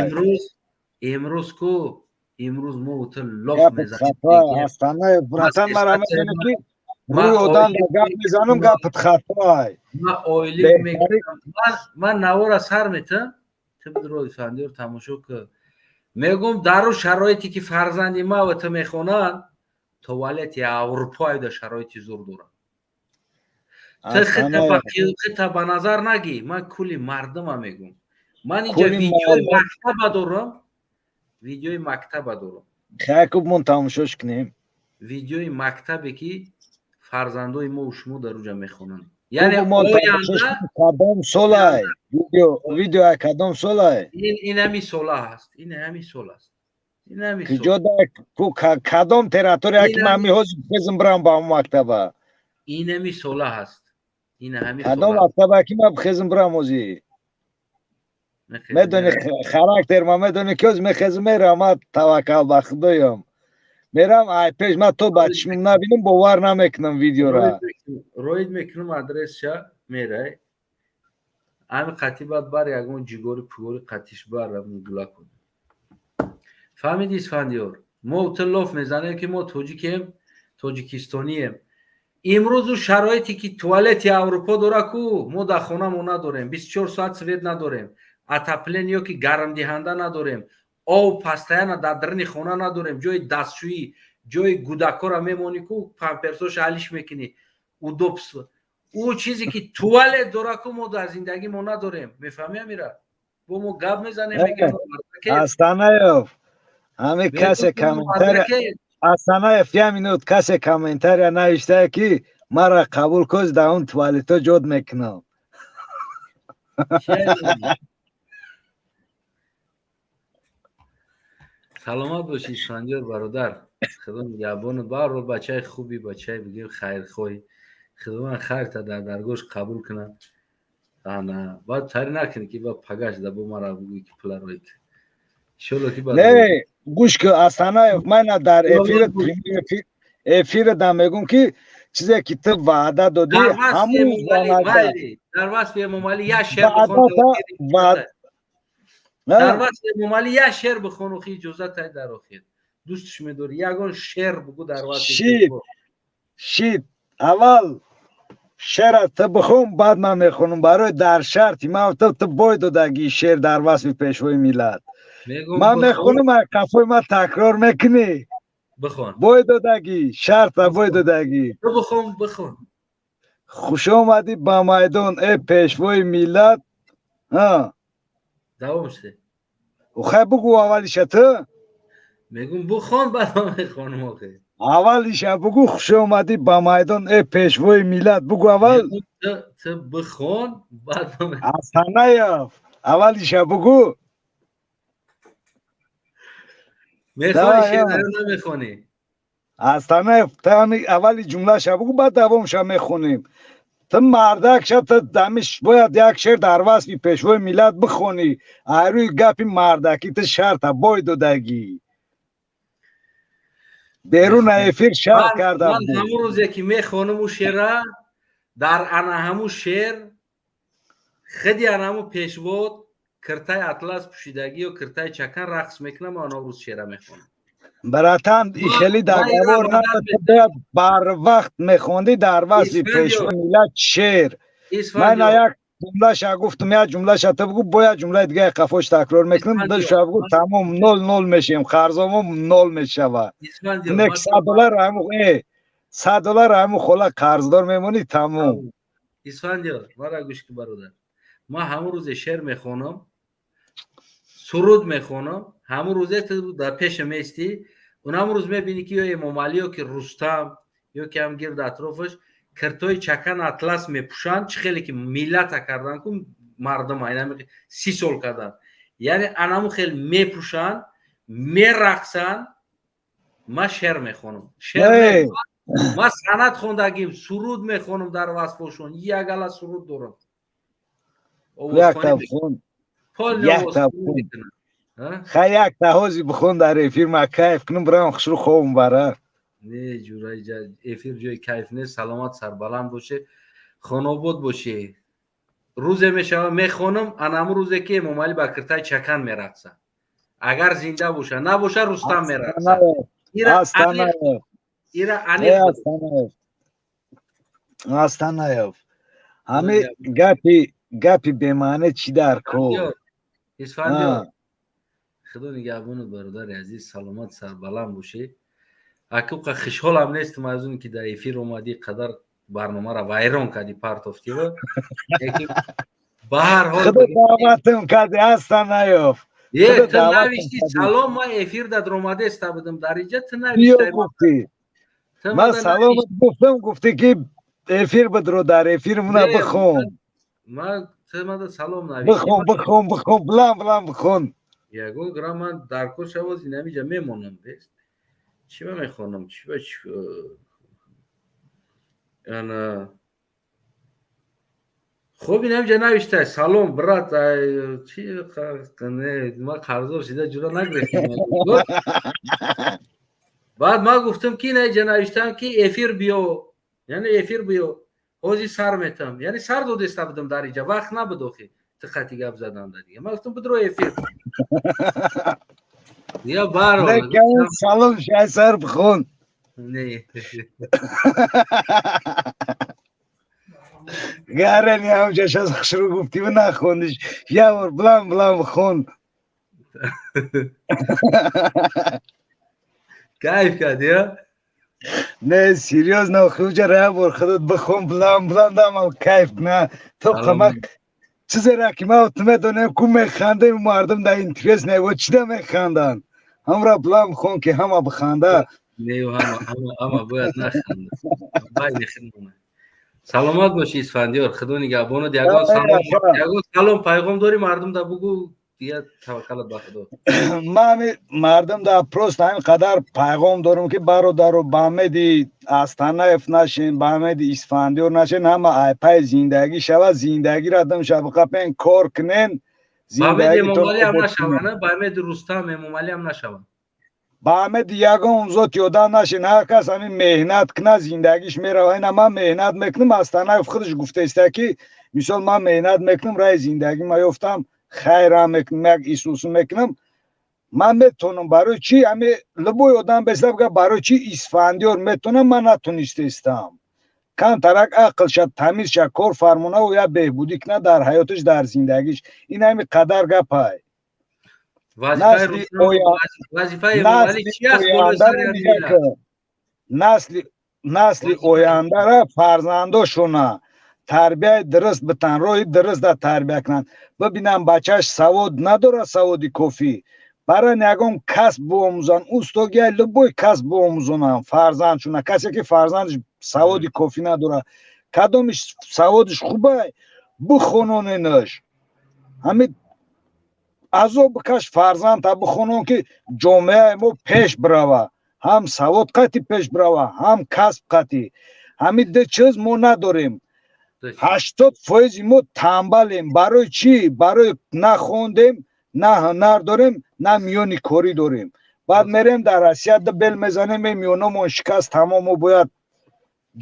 امروز کو امروز ما اوت لاف میزنیم خطا است نه براتن مرا میگن که روی آدم گپ میزنم گپ خطا ما اویلی میگم من نوار سر میتم تو بدروی فاندیور تماشا که میگم در شرایطی که فرزندی ما و تو میخونن توالت اروپایی در شرایطی زور دارن خطا به نظر نگی من کلی مردم هم میگم من اینجا ویدیوی مکتب دارم ویدیوی مکتب دارم خیلی خوب من تماشاش کنیم ویدیوی مکتبی که فرزندای ما و شما در اونجا میخونن یعنی کدام سال ویدیو کدام سال این همی سال هست این همی سال است این همی سال جدا کدام تراتوری که من میخواستم بزنم برام با اون مکتبه این همی سال هست این همی کدام مکتبه که من بخزم برام موزی میدونی خاراکتر ما میدونی که از میخزم میرم من توکل به خدایم میرم ای پیش من تو بچشم نبینم باور نمیکنم ویدیو را روید میکنم آدرس شا میره همه قطعی باید بر یکمون جیگوری پگوری قطعیش بر رو گلا کنیم فهمیدی اسفندیار ما اوتلاف میزنیم که ما تاجیکستانیم امروز شرایطی که توالت اروپا داره کو ما در خونه ما نداریم 24 ساعت سویت نداریم اتاپلن یا که گرم دهنده نداریم آب پستایانه در درن خونه نداریم جای دستشویی جای گودکا را میمونی کو پمپرسوش حلش میکنی او دوپس او چیزی که توالت داره کو ما در زندگی ما نداریم میفهمی امیرا با ما گپ میزنیم میگیم استانایف همه کسی کامنتر استانایف یه مینوت کسی کامنتر نوشته که مرا قبول کن در اون توالت جود میکنم سلامت باشی اسفندیار برادر خدا نگهبان بار بچه خوبی بچه بگیم خیر خوی خدا من خیر تا در درگوش قبول کنم نه باید تاری نکنی که با پگاش در با مرا بگوی که پلا روید نه گوش که اصلا من در افیر دم میگم که چیزی که تو وعده دادی همون در وصف امام یا شعر بخون در وصف امام یا شعر بخون و اجازه تای در آخر دوستش میداری یگان شعر بگو در وصف شید اول شعر تو بخون بعد من میخونم برای در شرطی من تو باید دادگی شعر در وصف پیشوای ملت من میخونم کفای من تکرار میکنی بخون باید دادگی شرط باید دادگی بخون خوش آمدی با میدان ای پیشوای ملت دوامشته خیلی بگو اولیش تو میگم بخون بعد میخونم آخه اولیش بگو خوش آمدی با میدان ای پیشوای ملت بگو اول تو بخون بعد اصلا نیاف اولیش بگو میخونی شعر نمیخونی اصلا نیاف تو اولی جمله شو بگو بعد دوامش میخونیم تو مردک شد تو دمش باید یک شعر در وصف پیشوای ملت بخونی روی گپی مردکی تو شرط باید دادگی بیرون افیر شرط کردم من همون روزی که میخونم اون شعر در انا همون شعر خیلی انا همون پیشوات کرتای اطلس پوشیدگی و کرتای چکن رقص میکنم و آنها روز شعر میخونم براتان خیلی در گوار باید بر وقت میخوندی در وصف پیشوای ملت شعر من یک جمله شا گفتم یک جمله شا تو بگو باید جمله دیگه قفاش تکرار میکنم دل شا بگو تمام 0-0 میشیم خرزامون 0 میشود نک $100 $100 همون خلا قرضدار میمونی تمام اسفندیار مرا گوش که برادر ما همون روز شعر میخونم سرود میخونم همون روزه تو در پیش میستی اون همون روز میبینی که یا امام علی که رستم یا که هم گرد اطرافش کرتای چکن اطلس میپوشن چه خیلی که ملت کردن که مردم اینا 30 سال کردن یعنی انامو خیلی میپوشن میرقصن ما شعر میخونم ما سند خوندگیم سرود میخونم در وصفشون یک گله سرود دارم یک تهازی بخون در افیر ما کیف کنم برام خشرو خوابم بره نه جورای افیر جای کیف نیست سلامت سربلند باشه خانوباد باشه روز میشه میخونم انام روزه که امام علی با کرتای چکن میرقصن اگر زنده باشه نباشه رستم میرقصن اصلا نیاف همه گپی بمانه چی در کن اسفندیار خدا نگهبانت برادر عزیز سلامت سربلند باشه اکوقا خوشحال هم نیستم از اون که در افیر اومدی قدر برنامه را ویران کردی پرتافتی و به هر حال خدا دعوتم کردی اصلا نیاف تو نوشتی سلام ما افیر در درآمده است بودم در اینجا تو نوشتی من سلام گفتی که افیر بدرو در افیر مونه بخون من تو سلام نوشتی بخون بلند بخون یگو گرام من در کل شواز این همیجا میمونم بست چی من میخونم چی انا خوب این همیجا نوشته سلام برات چی کنه ما قرضار شده جورا نگرفتیم بعد ما گفتم که اینجا نوشتم که افیر بیو یعنی افیر بیو حوزی سر میتم یعنی سر دو دسته بدم در اینجا وقت نبدوخی تخطی گپ زدن دیگه ما گفتم بدرو افیر یا بارو سلام شای سر بخون نه گرنی همجا شاز خشرو گفتی و نخوندش یا بار بلند بخون کیف کرد یا نه سیریوز نه خوجه راه بار خودت بخون بلند هم کیف نه تو قمک چیزی را که ما اتمه دانیم که میخنده مردم در اینترس نه و چی ده میخندن هم را بلند خون که همه بخنده نه همه باید نخنده باید نخنده سلامت باشی اسفندیار خدا نگهبانت یگان سلام پیغام داری مردم دا بگو دیگه توکلت به خدا من مردم دا پروست اینقدر پیغام دارم که برادر و بامدی استانه اف نشین بامدی اسفندیار نشین همه ایپای زندگی شود زندگی را دم شب قپین کار کنین بامدی امام علی هم نشون نه بامدی رستم امام علی هم نشون ба ҳаме ягон зот ёда нашин ҳар кас ҳамин меҳнат кна зиндагиш мерава ина ман меҳнат мекунам аз танаи худаш гуфтааста ки мисол ман меҳнат мекунам раи зиндагима ёфтам хайрам мекунам як исусу мекунам ман метонам барои чӣ ҳаме любой одам беста бигӯяд барои чӣ исфандиёр метонам ман натонистаистам камтарак ақлша тамизша кор фармонаву я беҳбудӣ кна дар ҳаётиш дар зиндагиш ин ҳами қадар гапай насли ояндара фарзандошона тарбияи дуруст битан роҳи дурустда тарбия кунанд бибинам бачааш савод надорад саводи кофӣ барои ягон касб биомӯзанд устогия любой касб биомӯзонанд фарзандшона касе ки фарзандиш саводи кофӣ надорад кадомиш саводиш хубай бихононенаш ҳамин азоб бикаш фарзанда бихонон ки ҷомеаи мо пеш бирава ҳам савод қати пеш бирава ҳам касб қати ҳамин ду чиз мо надорем 80% мо тамбалем барои чӣ барои на хондем на ҳунар дорем на миёни корӣ дорем баъд мерем дар Россия бел мезанем миёнамон шикаст тамом мо бояд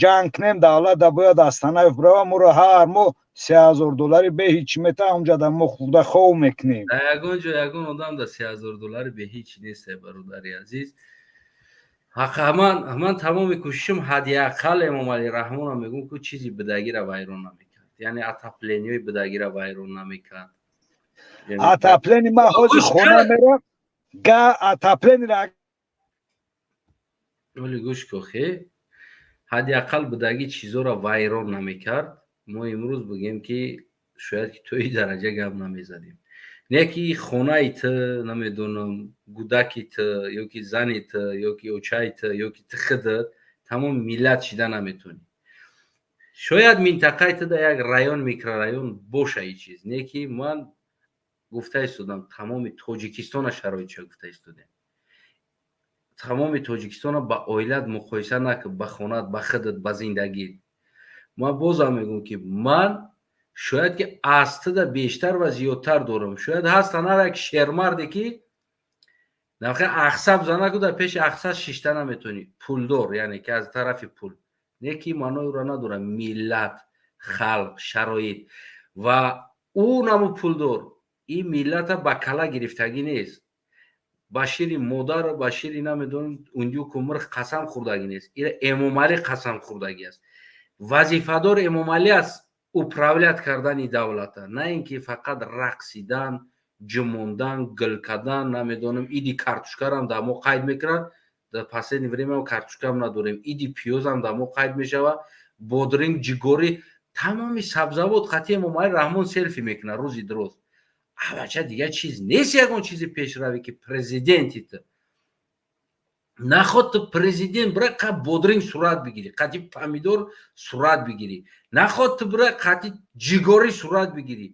ҷанг кунем давлата бояд аз танаи бирава моро ҳар моҳ $3000 бе ҳеҷ чӣ мета онҷада мо худа хов мекунем ягон ҷо ягон одам да $3000 бе ҳеҷ нест бародари азиз ҳаққа ман тамоми кӯшишим ҳадди аққал Эмомалӣ Раҳмонро мегӯм ки чизи бидагиро вайрон намекард яъне отоплениёи бидагиро вайрон намекард отоплени ман ҳозир хона мерам га отоплениро оли гӯш ко хе ҳадди аққал бидаги чизоро вайрон намекард мо имрӯз бигем ки шояд ки то ин дараҷа гап намезадем не ки хонаи ты намедонам гудаки ты ёки зани ты ёки очаи ты ёки ты худат тамоми миллат шида наметонӣ шояд минтақаи ты дар як район микрорайон боша ин чиз не ки ман гуфта истодам тамоми тоҷикистона шароитша гуфта истодем тамоми тоҷикистона ба оилат муқоиса накун ба хонат ба худат ба зиндагӣ ман бозам мегӯм ки ман шояд ки аз туда бештар ва зиёдтар дорам шояд ҳастан ҳар як шермарде ки навхе ақса бзана ку дар пеши ақса шишта наметонӣ пулдор яъне ки аз тарафи пул не ки маънои ӯро надорам миллат халқ шароит ва ӯ намо пулдор ин миллата ба кала гирифтагӣ нест ба шири модар ба шири намедонам ундюку мирх қасам хӯрдагӣ нест ин Эмомалӣ қасам хӯрдагӣ аст вазифадор Эмомалӣ аст управлят кардани давлата на ин ки фақат рақсидан ҷумондан гул кардан намедонам иди картошкарам дар мо қайд мекунад дар последни время картошкам надорем иди пиёзам дар мо қайд мешавад бодринг ҷигори тамоми сабзавот хати Эмомалӣ Раҳмон селфи мекунад рӯзи дуруз авача дигар чиз нест ягон чизи пешравӣ ки президенти ту наход ту президент бира қа бодринг сурат бигирӣ қати помидор сурат бигирӣ наход ту бира қати ҷигорӣ сурат бигирӣ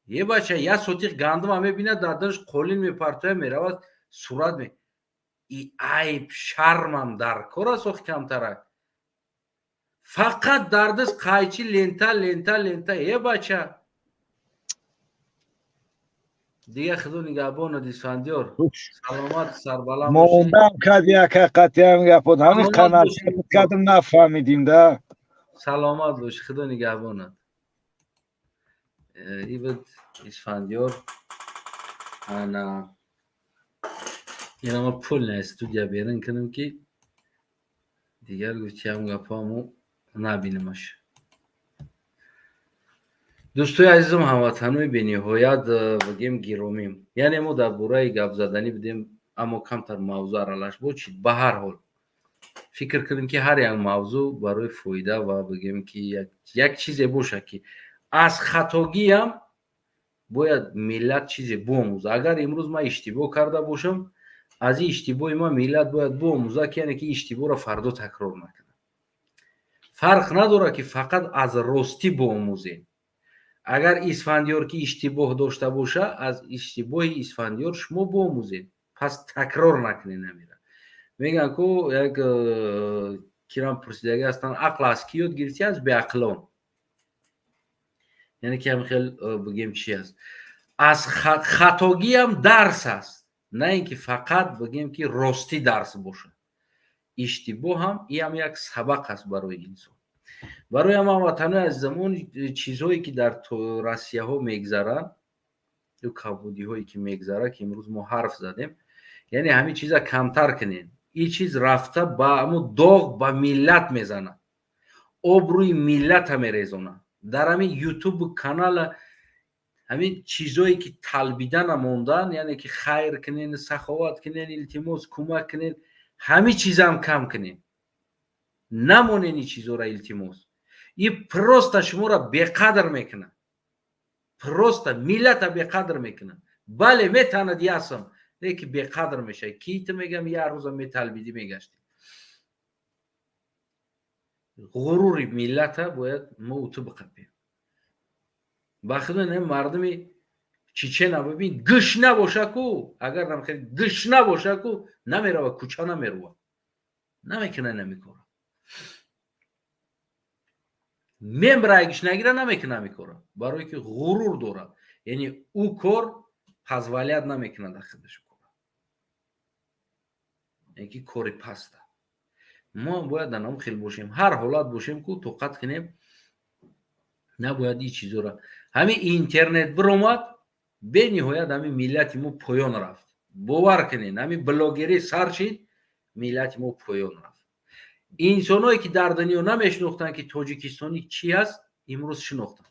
е бача я сотиқ гандума мебинад дар донаш қолин мепартоя меравад сурат ме и айб шармам дар кор аст охи камтарак фақат дар даст қайчи лента е бача دیگه خدا نگهبان اسفندیار سلامت سربلند موندم کد یک حقیقتی هم گفت همین قنات کردم نفهمیدیم ده سلامت باش خدا نگهبانت این بود اسفندیار انا اینا ما پول نه استودیا بیرون کنم که دیگر گوشتی هم گفامو نبینمش دوستای عزیزم هموطنان بینهایت بگیم گیرومیم یعنی ما در باره گپ زدنی بدیم اما کمتر موضوع аралаш бошид ба ҳар ҳол фикр кардем ки ҳар як мавзӯъ барои фоида ва бигем ки як чизе боша ки аз хатогӣ ҳам бояд миллат чизе биомӯзад агар имрӯз ман иштибоҳ карда бошам аз ин иштибоҳи ман миллат бояд биомӯзад ки яъне ки иштибоҳро фардо такрор накунад фарқ надорад ки фақат аз ростӣ биомӯзем агар исфандиёр ки иштибоҳ дошта боша аз иштибоҳи исфандиёр шумо биомӯзед пас такрор накунед намира мегӯям ку як кирам пурсидагӣ ҳастан ақл аз кӣ ёд гирифтӣ аз беақлон яъне ки ҳам хел бигем чӣ аст аз хатогӣ ҳам дарс аст نه اینکه فقط بگیم که راستی درس باشه. اشتباه هم این هم یک سبق است برای انسان. برای هموطنان عزیزمون چیزهایی که در روسیه ها میگذرن، و کمبودی هایی که میگذره که امروز ما حرف زدیم، یعنی همین چیزا کمتر کنین. این چیز رفته با همون داغ با ملت میزنه، آبروی ملت هم میریزونه. در همین یوتیوب کانال همین چیزایی که طلبیدن موندن، یعنی که خیر کنین، سخاوت کنین، التماس کمک کنین، همین چیزا هم کم کنین، نمونین این چیزا را التماس. این پروست شما را بیقدر میکنه، پروست ملت را بیقدر میکنه. بله میتونه دیاسم لیکن بیقدر میشه. کیت میگم یه روز میطلبیدی میگشتی. غرور ملت باید ما تو بقبیم. بخدا مردمی چیچن ببین گش نباشه کو، اگر نمیخواد گش نباشه کو نمیره و کوچه نمیره، نمیکنه، نمیکنه. ممرایگش نگیره نمیکنه، نمیکنه، برای که غرور داره. یعنی او کار پزوالیت نمیکنه در خودش کنه، یعنی کاری پسته. ما باید در نام خیلی باشیم، هر حالت باشیم که توقت کنیم، نباید این چیزو را. همین اینترنت برآمد به نهایت همین ملت ما پایان رفت. باور کنین همین بلاگری سر شد، ملت ما پایان رفت. انسانایی که در دنیا نمیشناختن که تاجیکستانی چی است امروز شناختن.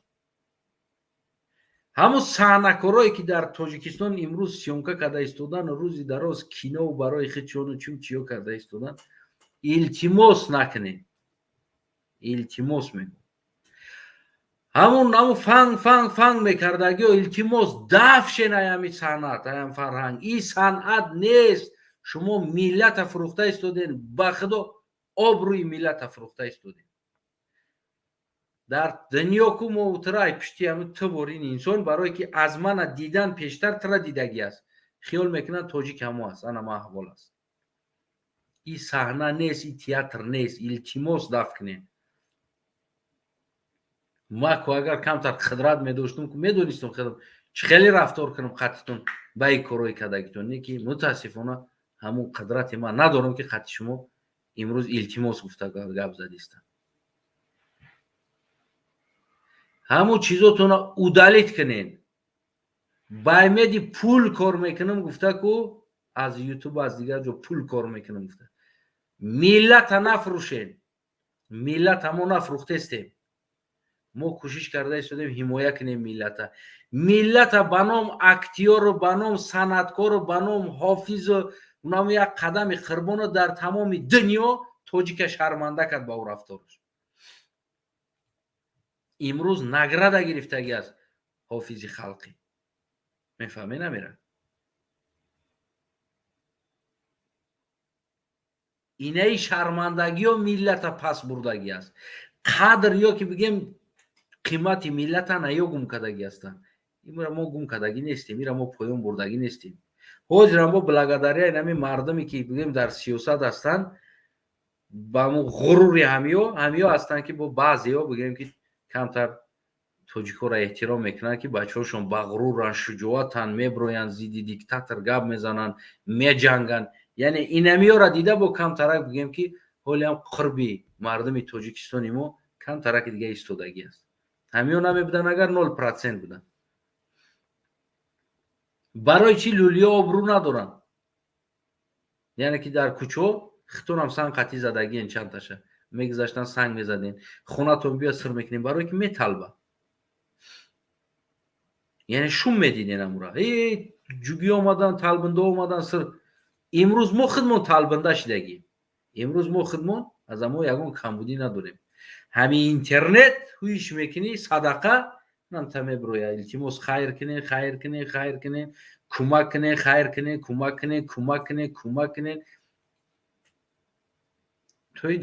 همون صحنه‌کارایی که در تاجیکستان امروز سیونکا کرده ایستادن، روزی دراز کینا و برای خودشون چون چیو کرده ایستادن، التماس نکنین، التماس میگم. همون فنگ میکردگی و التماس دفشن ایمی صنعت، ایم فرهنگ. این صنعت نیست. شما ملت فروخته ایستادین، بخدا آبروی ملت فروخته ایستادین. در دنیا کو موترای پشتی همون تبورین انسان برای که از من دیدن پیشتر تر دیدگی است. خیال میکنن تاجیک همو است، انا ما احوال است. این صحنه نیست، این تئاتر نیست. التماس دفع کنین. ما که اگر کمتر قدرت میداشتم که میدونستم خودم چه خیلی رفتار کنم خطتون با این کارهای کدگیتون، نه که متاسفانه همون قدرت ما ندارم که خط شما امروز التماس گفته گپ زدیستن. همون چیزاتون رو اودالیت کنین. بایمدی پول کار میکنم گفته که از یوتیوب از دیگر جو پول کار میکنم گفته. ملت نفروشین، ملت همون نفروخته استیم. ما کوشش کرده ایستادیم حمایت کنیم ملت. ملت بنام اکتیار و بنام صنعتکار و بنام حافظ و نام یک قدم قربان در تمام دنیا تاجیک شرمنده کرد با او رفتارش. امروز نگرده گرفتگی از حافظ خلقی. میفهمی نمیره. اینه شرمندگی و ملت پس بردگی است. قدر یا که بگیم قیمت ملت نیا گم کردگی هستن. این ما گم کردگی نیستیم، این ما پایان بردگی نیستیم. حاضرم با بلگداری اینمی مردمی که بگیم در سیاست هستن با مو غرور همیو هستن که با بعضیا بگیم که کمتر توجیکو را احترام میکنن که بچه‌هاشون با غرورن، شجاعتن، میبروین، زیدی دیکتاتور گپ میزنن، میجنگن. یعنی اینمیو را دیده با کمتر بگیم که حالی هم قربی مردم تاجیکستانی ما کمتر که دیگه ایستادگی است. همیون نمی بودن اگر 0% بودن. برای چی لولیا آبرو ندارن؟ یعنی که در کوچه خطون هم سنگ قطی زدگی این چند تاشه میگذاشتن سنگ میزدین، خونه تون بیا سر میکنین برای که میطلبه. یعنی شوم میدینین امورا جوگی آمدن، طلبنده آمدن سر. امروز ما خودمون طلبنده شدگیم. امروز ما خودمون از اما یکون کمبودی نداریم. همین اینترنت هویش میکنی صدقه نم تمه بروی التماس خیر کنین، کمک کنین. توی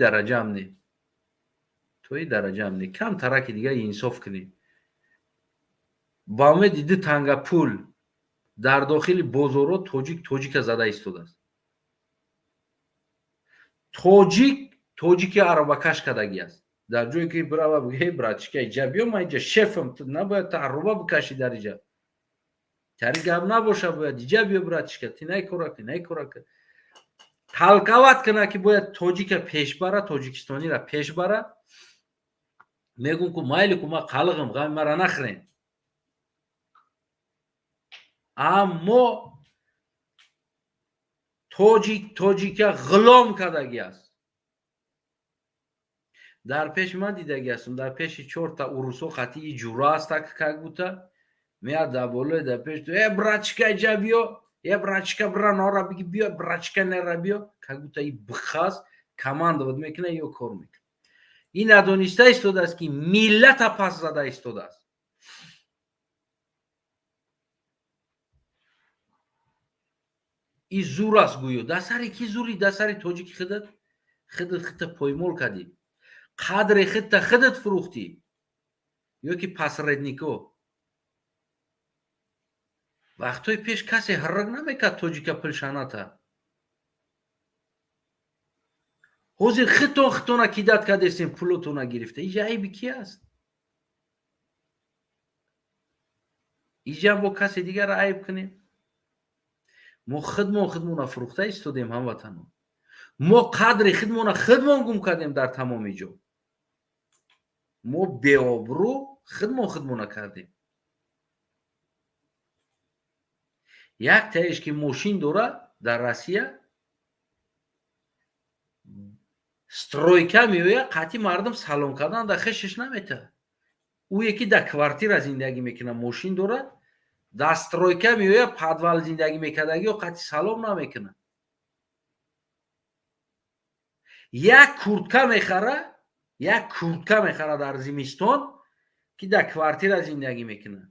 درجه هم نی. کم ترک دیگه انصاف کنین. با همه دیده تنگه پول در داخل بازارها تاجیک زده ایستاده است. تاجیک عربکش کدگی است. در جایی که برای بگه براتش که اینجا بیام، من اینجا شفم، نباید تعربه بکشی در اینجا. тари гап набоша бояд иҷа биё братишка ти най корака талқават кана ки бояд тоҷика пеш бара тоҷикистониро пеш бара мегӯм ку майли ку ма қалғам ғами мара нахӯрен аммо тоҷика ғулом кардагӣ аст дар пеши ман дидагӣ ҳастам дар пеши 4 та урусо қатъи ҷура аста как бута меяд дар болои дар пеш братишка иҷа биё братишка бира нора биги биё братишка нера биё как бута и бихаст командоват мекуна ё кор мекуна ин надониста истодааст ки миллата пас зада истодааст и зур аст гӯё дар сари ки зури дар сари тоҷики хидат поймол кардӣ қадри хидат фурӯхтӣ ё ки посреднико вақтҳои пеш касе ҳаррак намекард тоҷика пилшаната ҳозир хитона кидат кардестем пулотона гирифта иҷа айби ки аст иҷа бо касе дигара айб кунем мо хидмона фурӯхта истодем ҳамватанон мо қадри хидмон гум кардем дар тамоми ҷо мо беобрӯ хидмона кардем як таеш ки мошин дора дар Россия стройка меояд қатъи мардум салом кардан дар хешаш наметавад ӯ яки дар квартира зиндагӣ мекунад мошин дорад дар стройка меояд подвал зиндагӣ мекардагио қатъи салом намекунад як куртка мехара дар зимистон ки дар квартира зиндагӣ мекунад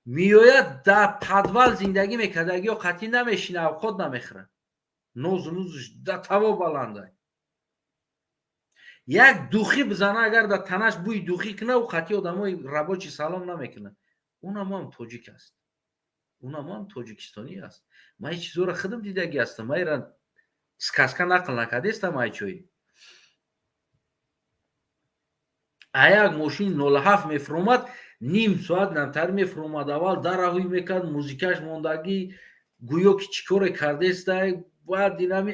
меояд дар подвал зиндагӣ мекардагио қатъи намешина авқот намехӯрад нозуш дар таво баланда як духӣ бизана агар дар танаш бӯи духӣ куна ӯ қатъи одамои рабочи салом намекунад унам ҳам тоҷик аст унам ҳам тоҷикистонӣ аст ман ин чизоро худам дидагӣ ҳастам майра сказка нақл накардестам айчои як мошини 07 мефуромад ним соат намтар мефуромад аввал дараҳӯй мекард музикаш мондагӣ гӯё ки чӣ коре кардестай бояд динами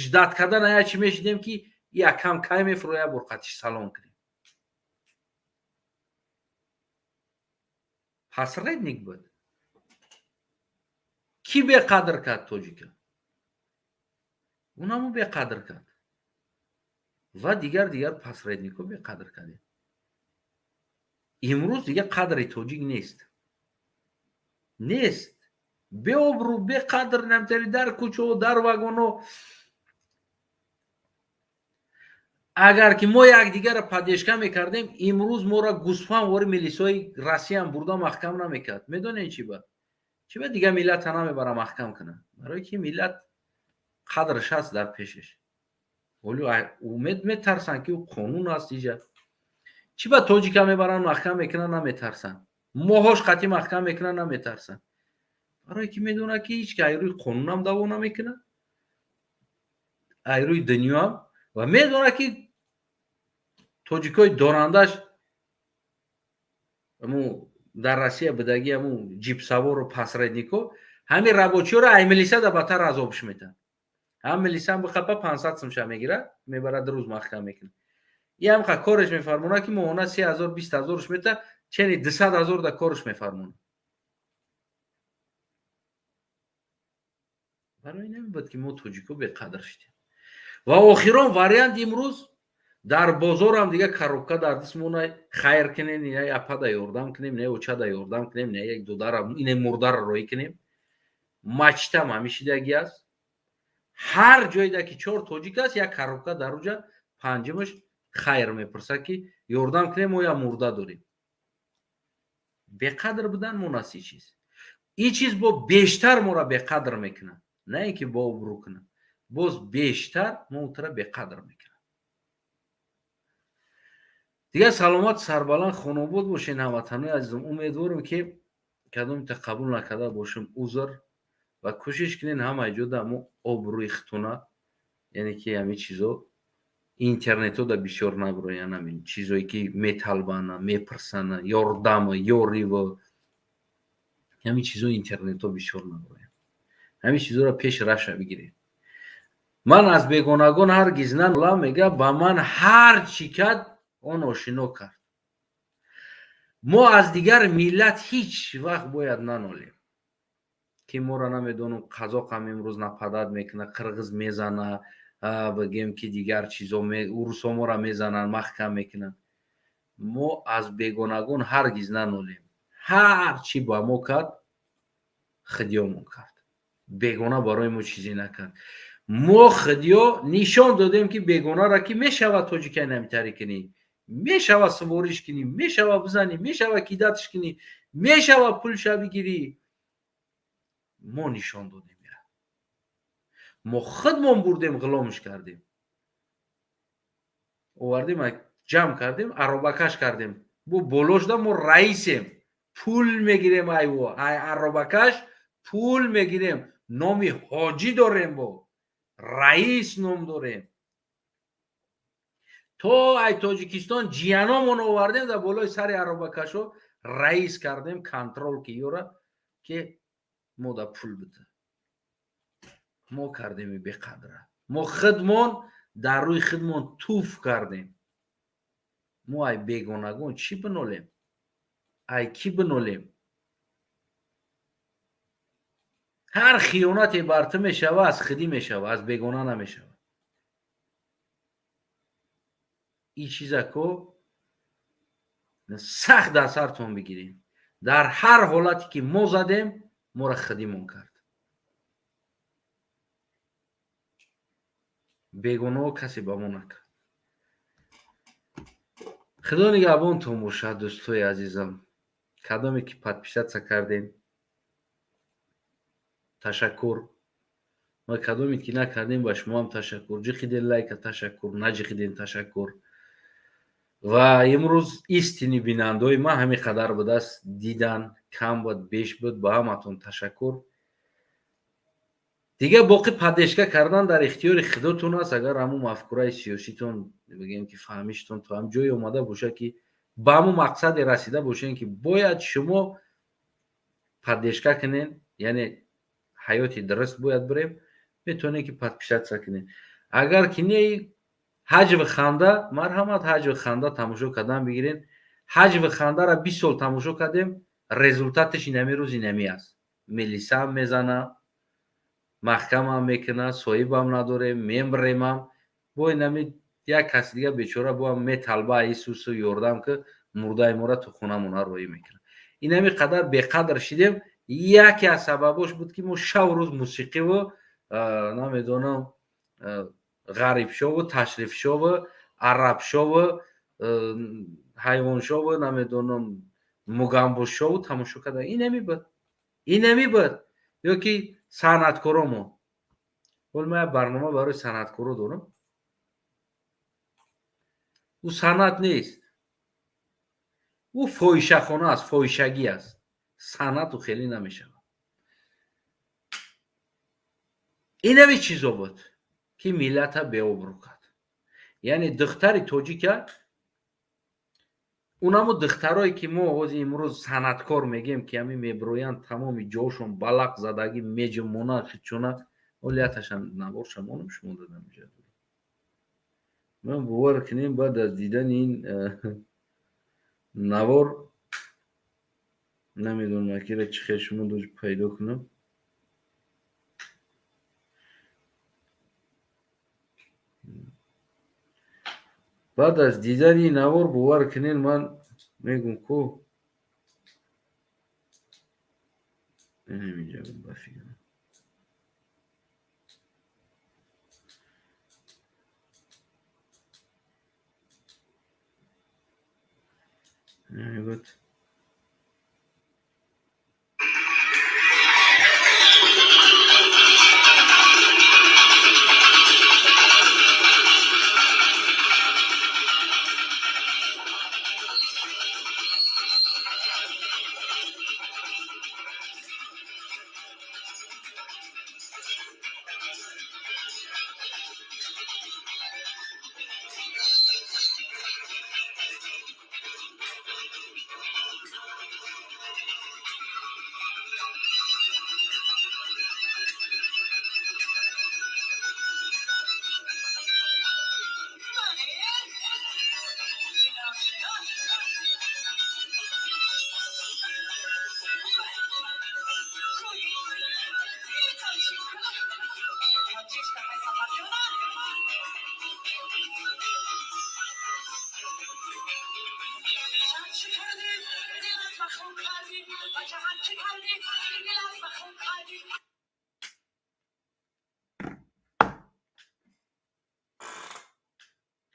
ждат кардан ая чӣ мешидем ки якам кай мефуро як бор қатиш салом кунем посредник буд ки беқадр кард тоҷика унаму беқадр кард ва дигар посреднико беқадр кардем имрӯз дига қадри тоҷик нест беобрӯ беқадр намтари дар кӯчао дар вагоно агар ки мо якдигарро падешка мекардем имрӯз моро гӯсфанд вори милисои Россияам бурда маҳкам намекард медонем чӣ ба дига миллата намебара маҳкам кунад барое ки миллат қадрш аст дар пешаш олё умед метарсанд ки қонун аст иҷа чӣ ба тоҷика мебаранд маҳкам мекунанд наметарсанд моҳош қатъи маҳкам мекунанд наметарсанд барое ки медонад ки ҳеч ки айрӯи қонунам даво намекунад айрӯи дунёам ва медонад ки тоҷикои донандаш дар Россия будаги ҷипсавору посреднико ҳамин рабочиёро ай милисияда баттар азобш метан ҳам милисияам бихапа 500 сомша мегирад мебарад рӯз маҳкам мекунад ҳамқа кореш мефармонад ки моҳона 30,000 20,000 мета чени 200,000 да кореш мефармонад барои нами буд ки мо тоҷико беқадр шудем ва охирон вариант имрӯз дар бозорам дига коробка дар дастмона хайр кунем ина япада ёрдам кунем ина очада ёрдам кунем ина як додара ина мурдара роҳӣ кунем мачтам ҳамишидагӣ аст ҳар ҷойда ки 4 тоҷик аст як коробка дар уҷа панҷумаш хайр мепурсад ки ёрдам кунем мо я мурда дорем беқадр будан монас ин чиз бо бештар моро беқадр мекунад на ин ки бо обрӯ кунад боз бештар монтара беқадр мекунад دیگه سلامت سربلند خانواد باشین هموطنان عزیزم امیدوارم که کدومت قبول نکرده باشم عذر و کوشش کنین همه جا دمو آبروی ختونه یعنی که همین چیزا اینترنت ها دا بسیار نبروین همین چیزایی که میطلبن میپرسن یاردم یاری و ҳамин чизо интернетҳо бисёр намоянд. ҳамин чизоро пеш раша бигиред. ман аз бегонагон ҳаргиз нанолам, мега ба ман ҳар чӣ кард он ошино кард. мо аз дигар миллат ҳеҷ вақт бояд нанолем, ки моро намедонам қазоқам имрӯз нападад мекуна, қирғиз мезана, бигем ки дигар чизо урусҳо моро мезананд, маҳкам мекунанд. мо аз бегонагон ҳаргиз нанолем. ҳар чӣ ба мо кард хидиёмон кард. бегона барои мо чизе накард. мо хидиё нишон додем ки бегонаро ки мешавад тоҷикай намитарӣ кунӣ, мешавад сувориш кунӣ, мешавад бизанӣ, мешавад кидатиш кунӣ, мешавад пулша бигирӣ. мо нишон додем. мо худмон бурдем, ғуломиш кардем, овардем, ҷамъ кардем, аробакаш кардем. бу болошда мо раисем, пул мегирем. айво ай аробакаш пул мегирем. номи ҳоҷӣ дорем, бо раис ном дорем. то ай тоҷикистон ҷияномон овардем, дар болои сари аробакашо раис кардем, контрол ки ёра ки мо да пул бида. мо кардем беқадра. мо худмон дар рӯи худмон туф кардем. мо ай бегонагон чӣ бинолем? ай кӣ бинолем? ҳар хиёнате бар ту мешава, аз худӣ мешава, аз бегона намешава. ин чизако сахт дар сартон бигирем. дар ҳар ҳолате ки мо задем, моро худимон кард. бегонаҳо касе ба мо накард. худо нигаҳбонтон бошад. дӯстои азизам, кадоме ки подписатсия кардем, ташаккур. ва кадоме ки накардем, ба шумоам ташаккур. ҷиқидем лайка, ташаккур. наҷиқидем, ташаккур. ва имрӯз истини бинандаҳои ман ҳамин қадар будааст. дидан кам буд, беш буд. ба ҳаматон ташаккур. دیگه باقی پادشگاه کردن در اختیار خودتون است. اگر همون مفکوره سیاسیتون بگیم که فهمیشتون تو هم جای اومده باشه که با همون مقصد رسیده باشین که باید شما پادشگاه کنین، یعنی حیاتی درست باید بریم، میتونین که پادپیشت کنین. اگر که نه حج و خنده، مرحمت حج و خنده تماشا کردن بگیرین. حج و خنده را 20 سال تماشا کردیم، رزولتاتش اینمی روز اینمی است. ملیسه هم میزنه، محکم هم میکنه، صاحب هم نداره، ممبرم هم. با اینمی یک کسی دیگه بیچاره با هم میطلبه ایسوس و یاردم که مرده ما را تو خونه مونه روی میکنه. اینمی قدر بقدر شدیم. یکی از سبباش بود که ما شب روز موسیقی و نمیدونم غریب شو و تشریف شو و عرب شو و حیوان شو و نمیدونم مگامبوش شو و تماشا کرده. اینمی بود. یا که صنعتکارامون، ولی من برنامه برای صنعتکارا دارم. او صنعت نیست، او فاحشه خانه است، فاحشگی است. صنعت و خیلی نمیشه. اینمی چیزا بود که ملت به آبرو کرد. یعنی دختر تاجیک، اونمو دخترایی که ما از امروز صنعتکار میگیم که همین میبرویان تمام جاشون بلق زدگی میجمونه خیچونه، اولیتشان نوار شمانم شما دادم میشه. من باور کنیم بعد از دیدن این نوار نمیدونم اکی چه خیشمون دوش پیدا کنم. بعد از دیدن این نوار باور کنین من میگم کو اینجا بفیدم. بود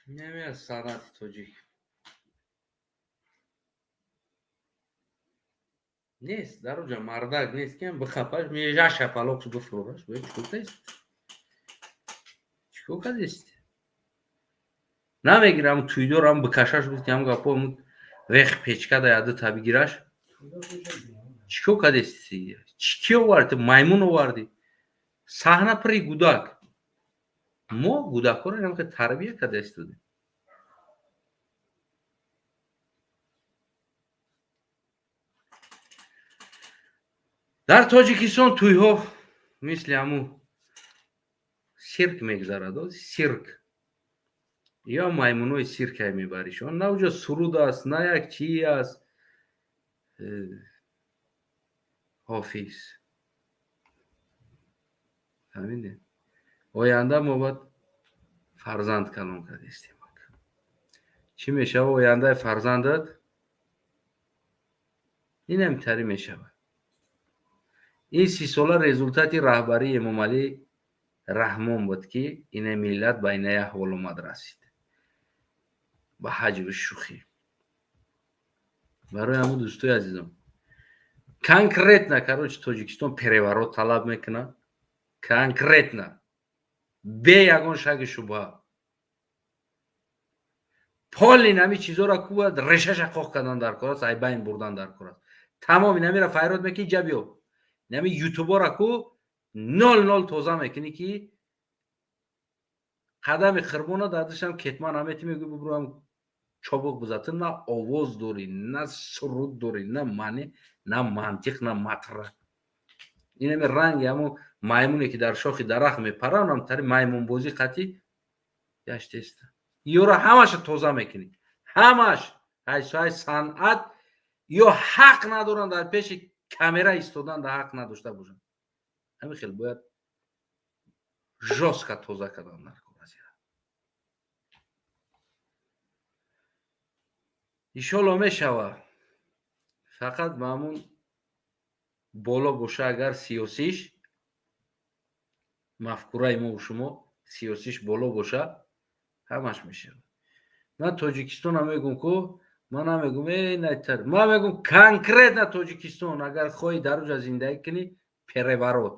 نمیاد صنعت تاجیک نیست در اونجا مردک نیست که بخپش میجا شپلوکش بفروغش باید چکوکه است چکوکه است نمیگیرم توی دور هم بکشش بود که هم گپا هم ویخ پیچکه دا یاده تا بگیرش چکوکه است چکی آوردی مایمون آوردی صحنه پری گودک ما گودک ها رو هم که تربیه کده استودیم در تاجیکستان توی ها مثل همون سیرک میگذارد سیرک یا مایمونوی سیرک های میبریشون نه اونجا سرود است نه یک چی است حافظ همینه آینده ما باید فرزند کلان کرده استیم چی میشه آینده فرزندت این همتری میشه این 30 ساله رزولتاتی رهبری امام علی رحمان بود که این ملت به این احوال اومد رسید با حجب شوخی برای همون دوستای عزیزم конкретно короче тоҷикистон переворот талаб мекунад конкретно бе ягон шаги шубҳа поли нами чизора кубад решаша қоқ кардан дар кор аст ай байн бурдан дар кор аст тамоми намира файрод мекунӣ ҷабиё нами ютубора ку 00 тоза мекунӣ ки қадами қирбона дадашам кетман ҳамети мегӯ бибурам чобук бизад на овоз дорӣ на суруд дорӣ на маъни на мантиқ на матра инами ранги ҳамон маймуне ки дар шохи дарахт мепарад ҳамтари маймунбозӣ қатӣ гаштест ёро ҳамаша тоза мекунӣ ҳамаш ҳайсоҳай санъат ё ҳақ надоранд дар пеши камера истодан да ҳақ надошта бошанд ҳамин хел бояд жёстка тоза кардан дар кор аст иншоалло мешавад фақат маъмун боло боша агар сиёсиш мафкураи мо шумо сиёсиш боло боша ҳамаш мешавад ман тоҷикистона мегум ку ман намегум найтар ман мегум конкретно тоҷикистон агар хоҳӣ дар уҷа зиндагӣ кунӣ переворот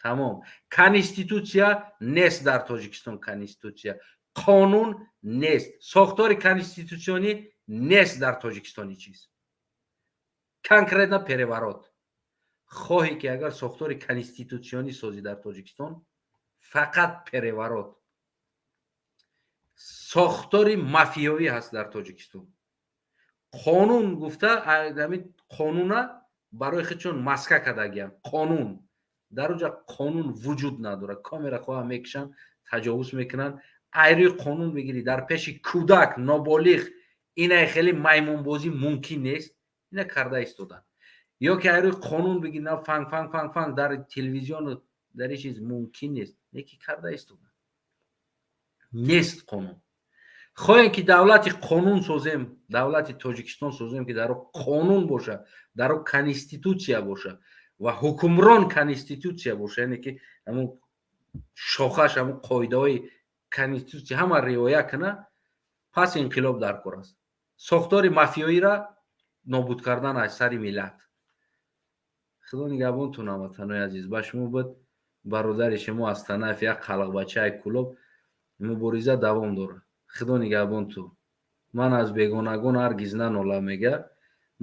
тамом конститутсия нест дар тоҷикистон конститутсия қонун нест сохтори конститутсионӣ нест дар тоҷикистони чиз конкретно переворот хоҳӣ ки агар сохтори конститутсионӣ созӣ дар тоҷикистон фақат переворот сохтори мафиёвӣ ҳаст дар тоҷикистон қонун гуфта қонуна барои худшон маска кардагиянд қонун дар уҷа қонун вуҷуд надорад камера хоҳа мекушанд таҷовуз мекунанд айрӯи қонун бигирӣ дар пеши кӯдак ноболиғ инаи хеле маймунбозӣ мумкин нест ина карда истоданд ё ки айрӯи қонун бигирӣ фанг дар телевизиону дар чиз мумкин нест неки карда истоданд нест қонун хоҳем ки давлати қонун созем давлати тоҷикистон созем ки дар қонун боша дар конститутсия боша ва ҳукмрон конститутсия боша яъне ки ҳамун шохаш ҳамун қоидаҳои конститутсия ҳама риоя кунад пас инқилоб дар кор аст сохтори мафиёира нобуд кардан аз сари миллат худо нигаҳбонтон ҳамватанои азиз ба шумо буд бародари шумо аз танаф як қалақбачаи кӯлоб мубориза давом дорад худо нигаҳбонтон ман аз бегонагон ҳаргиз нанолам мега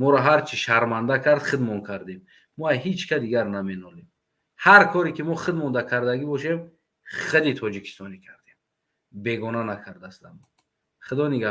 моро ҳар чи шарманда кард хидмон кардем мо ҳеҷ ка дигар наменолем ҳар коре ки мо хидмонда кардагӣ бошем худи тоҷикистонӣ кардем бегона накардастам худо нигаҳ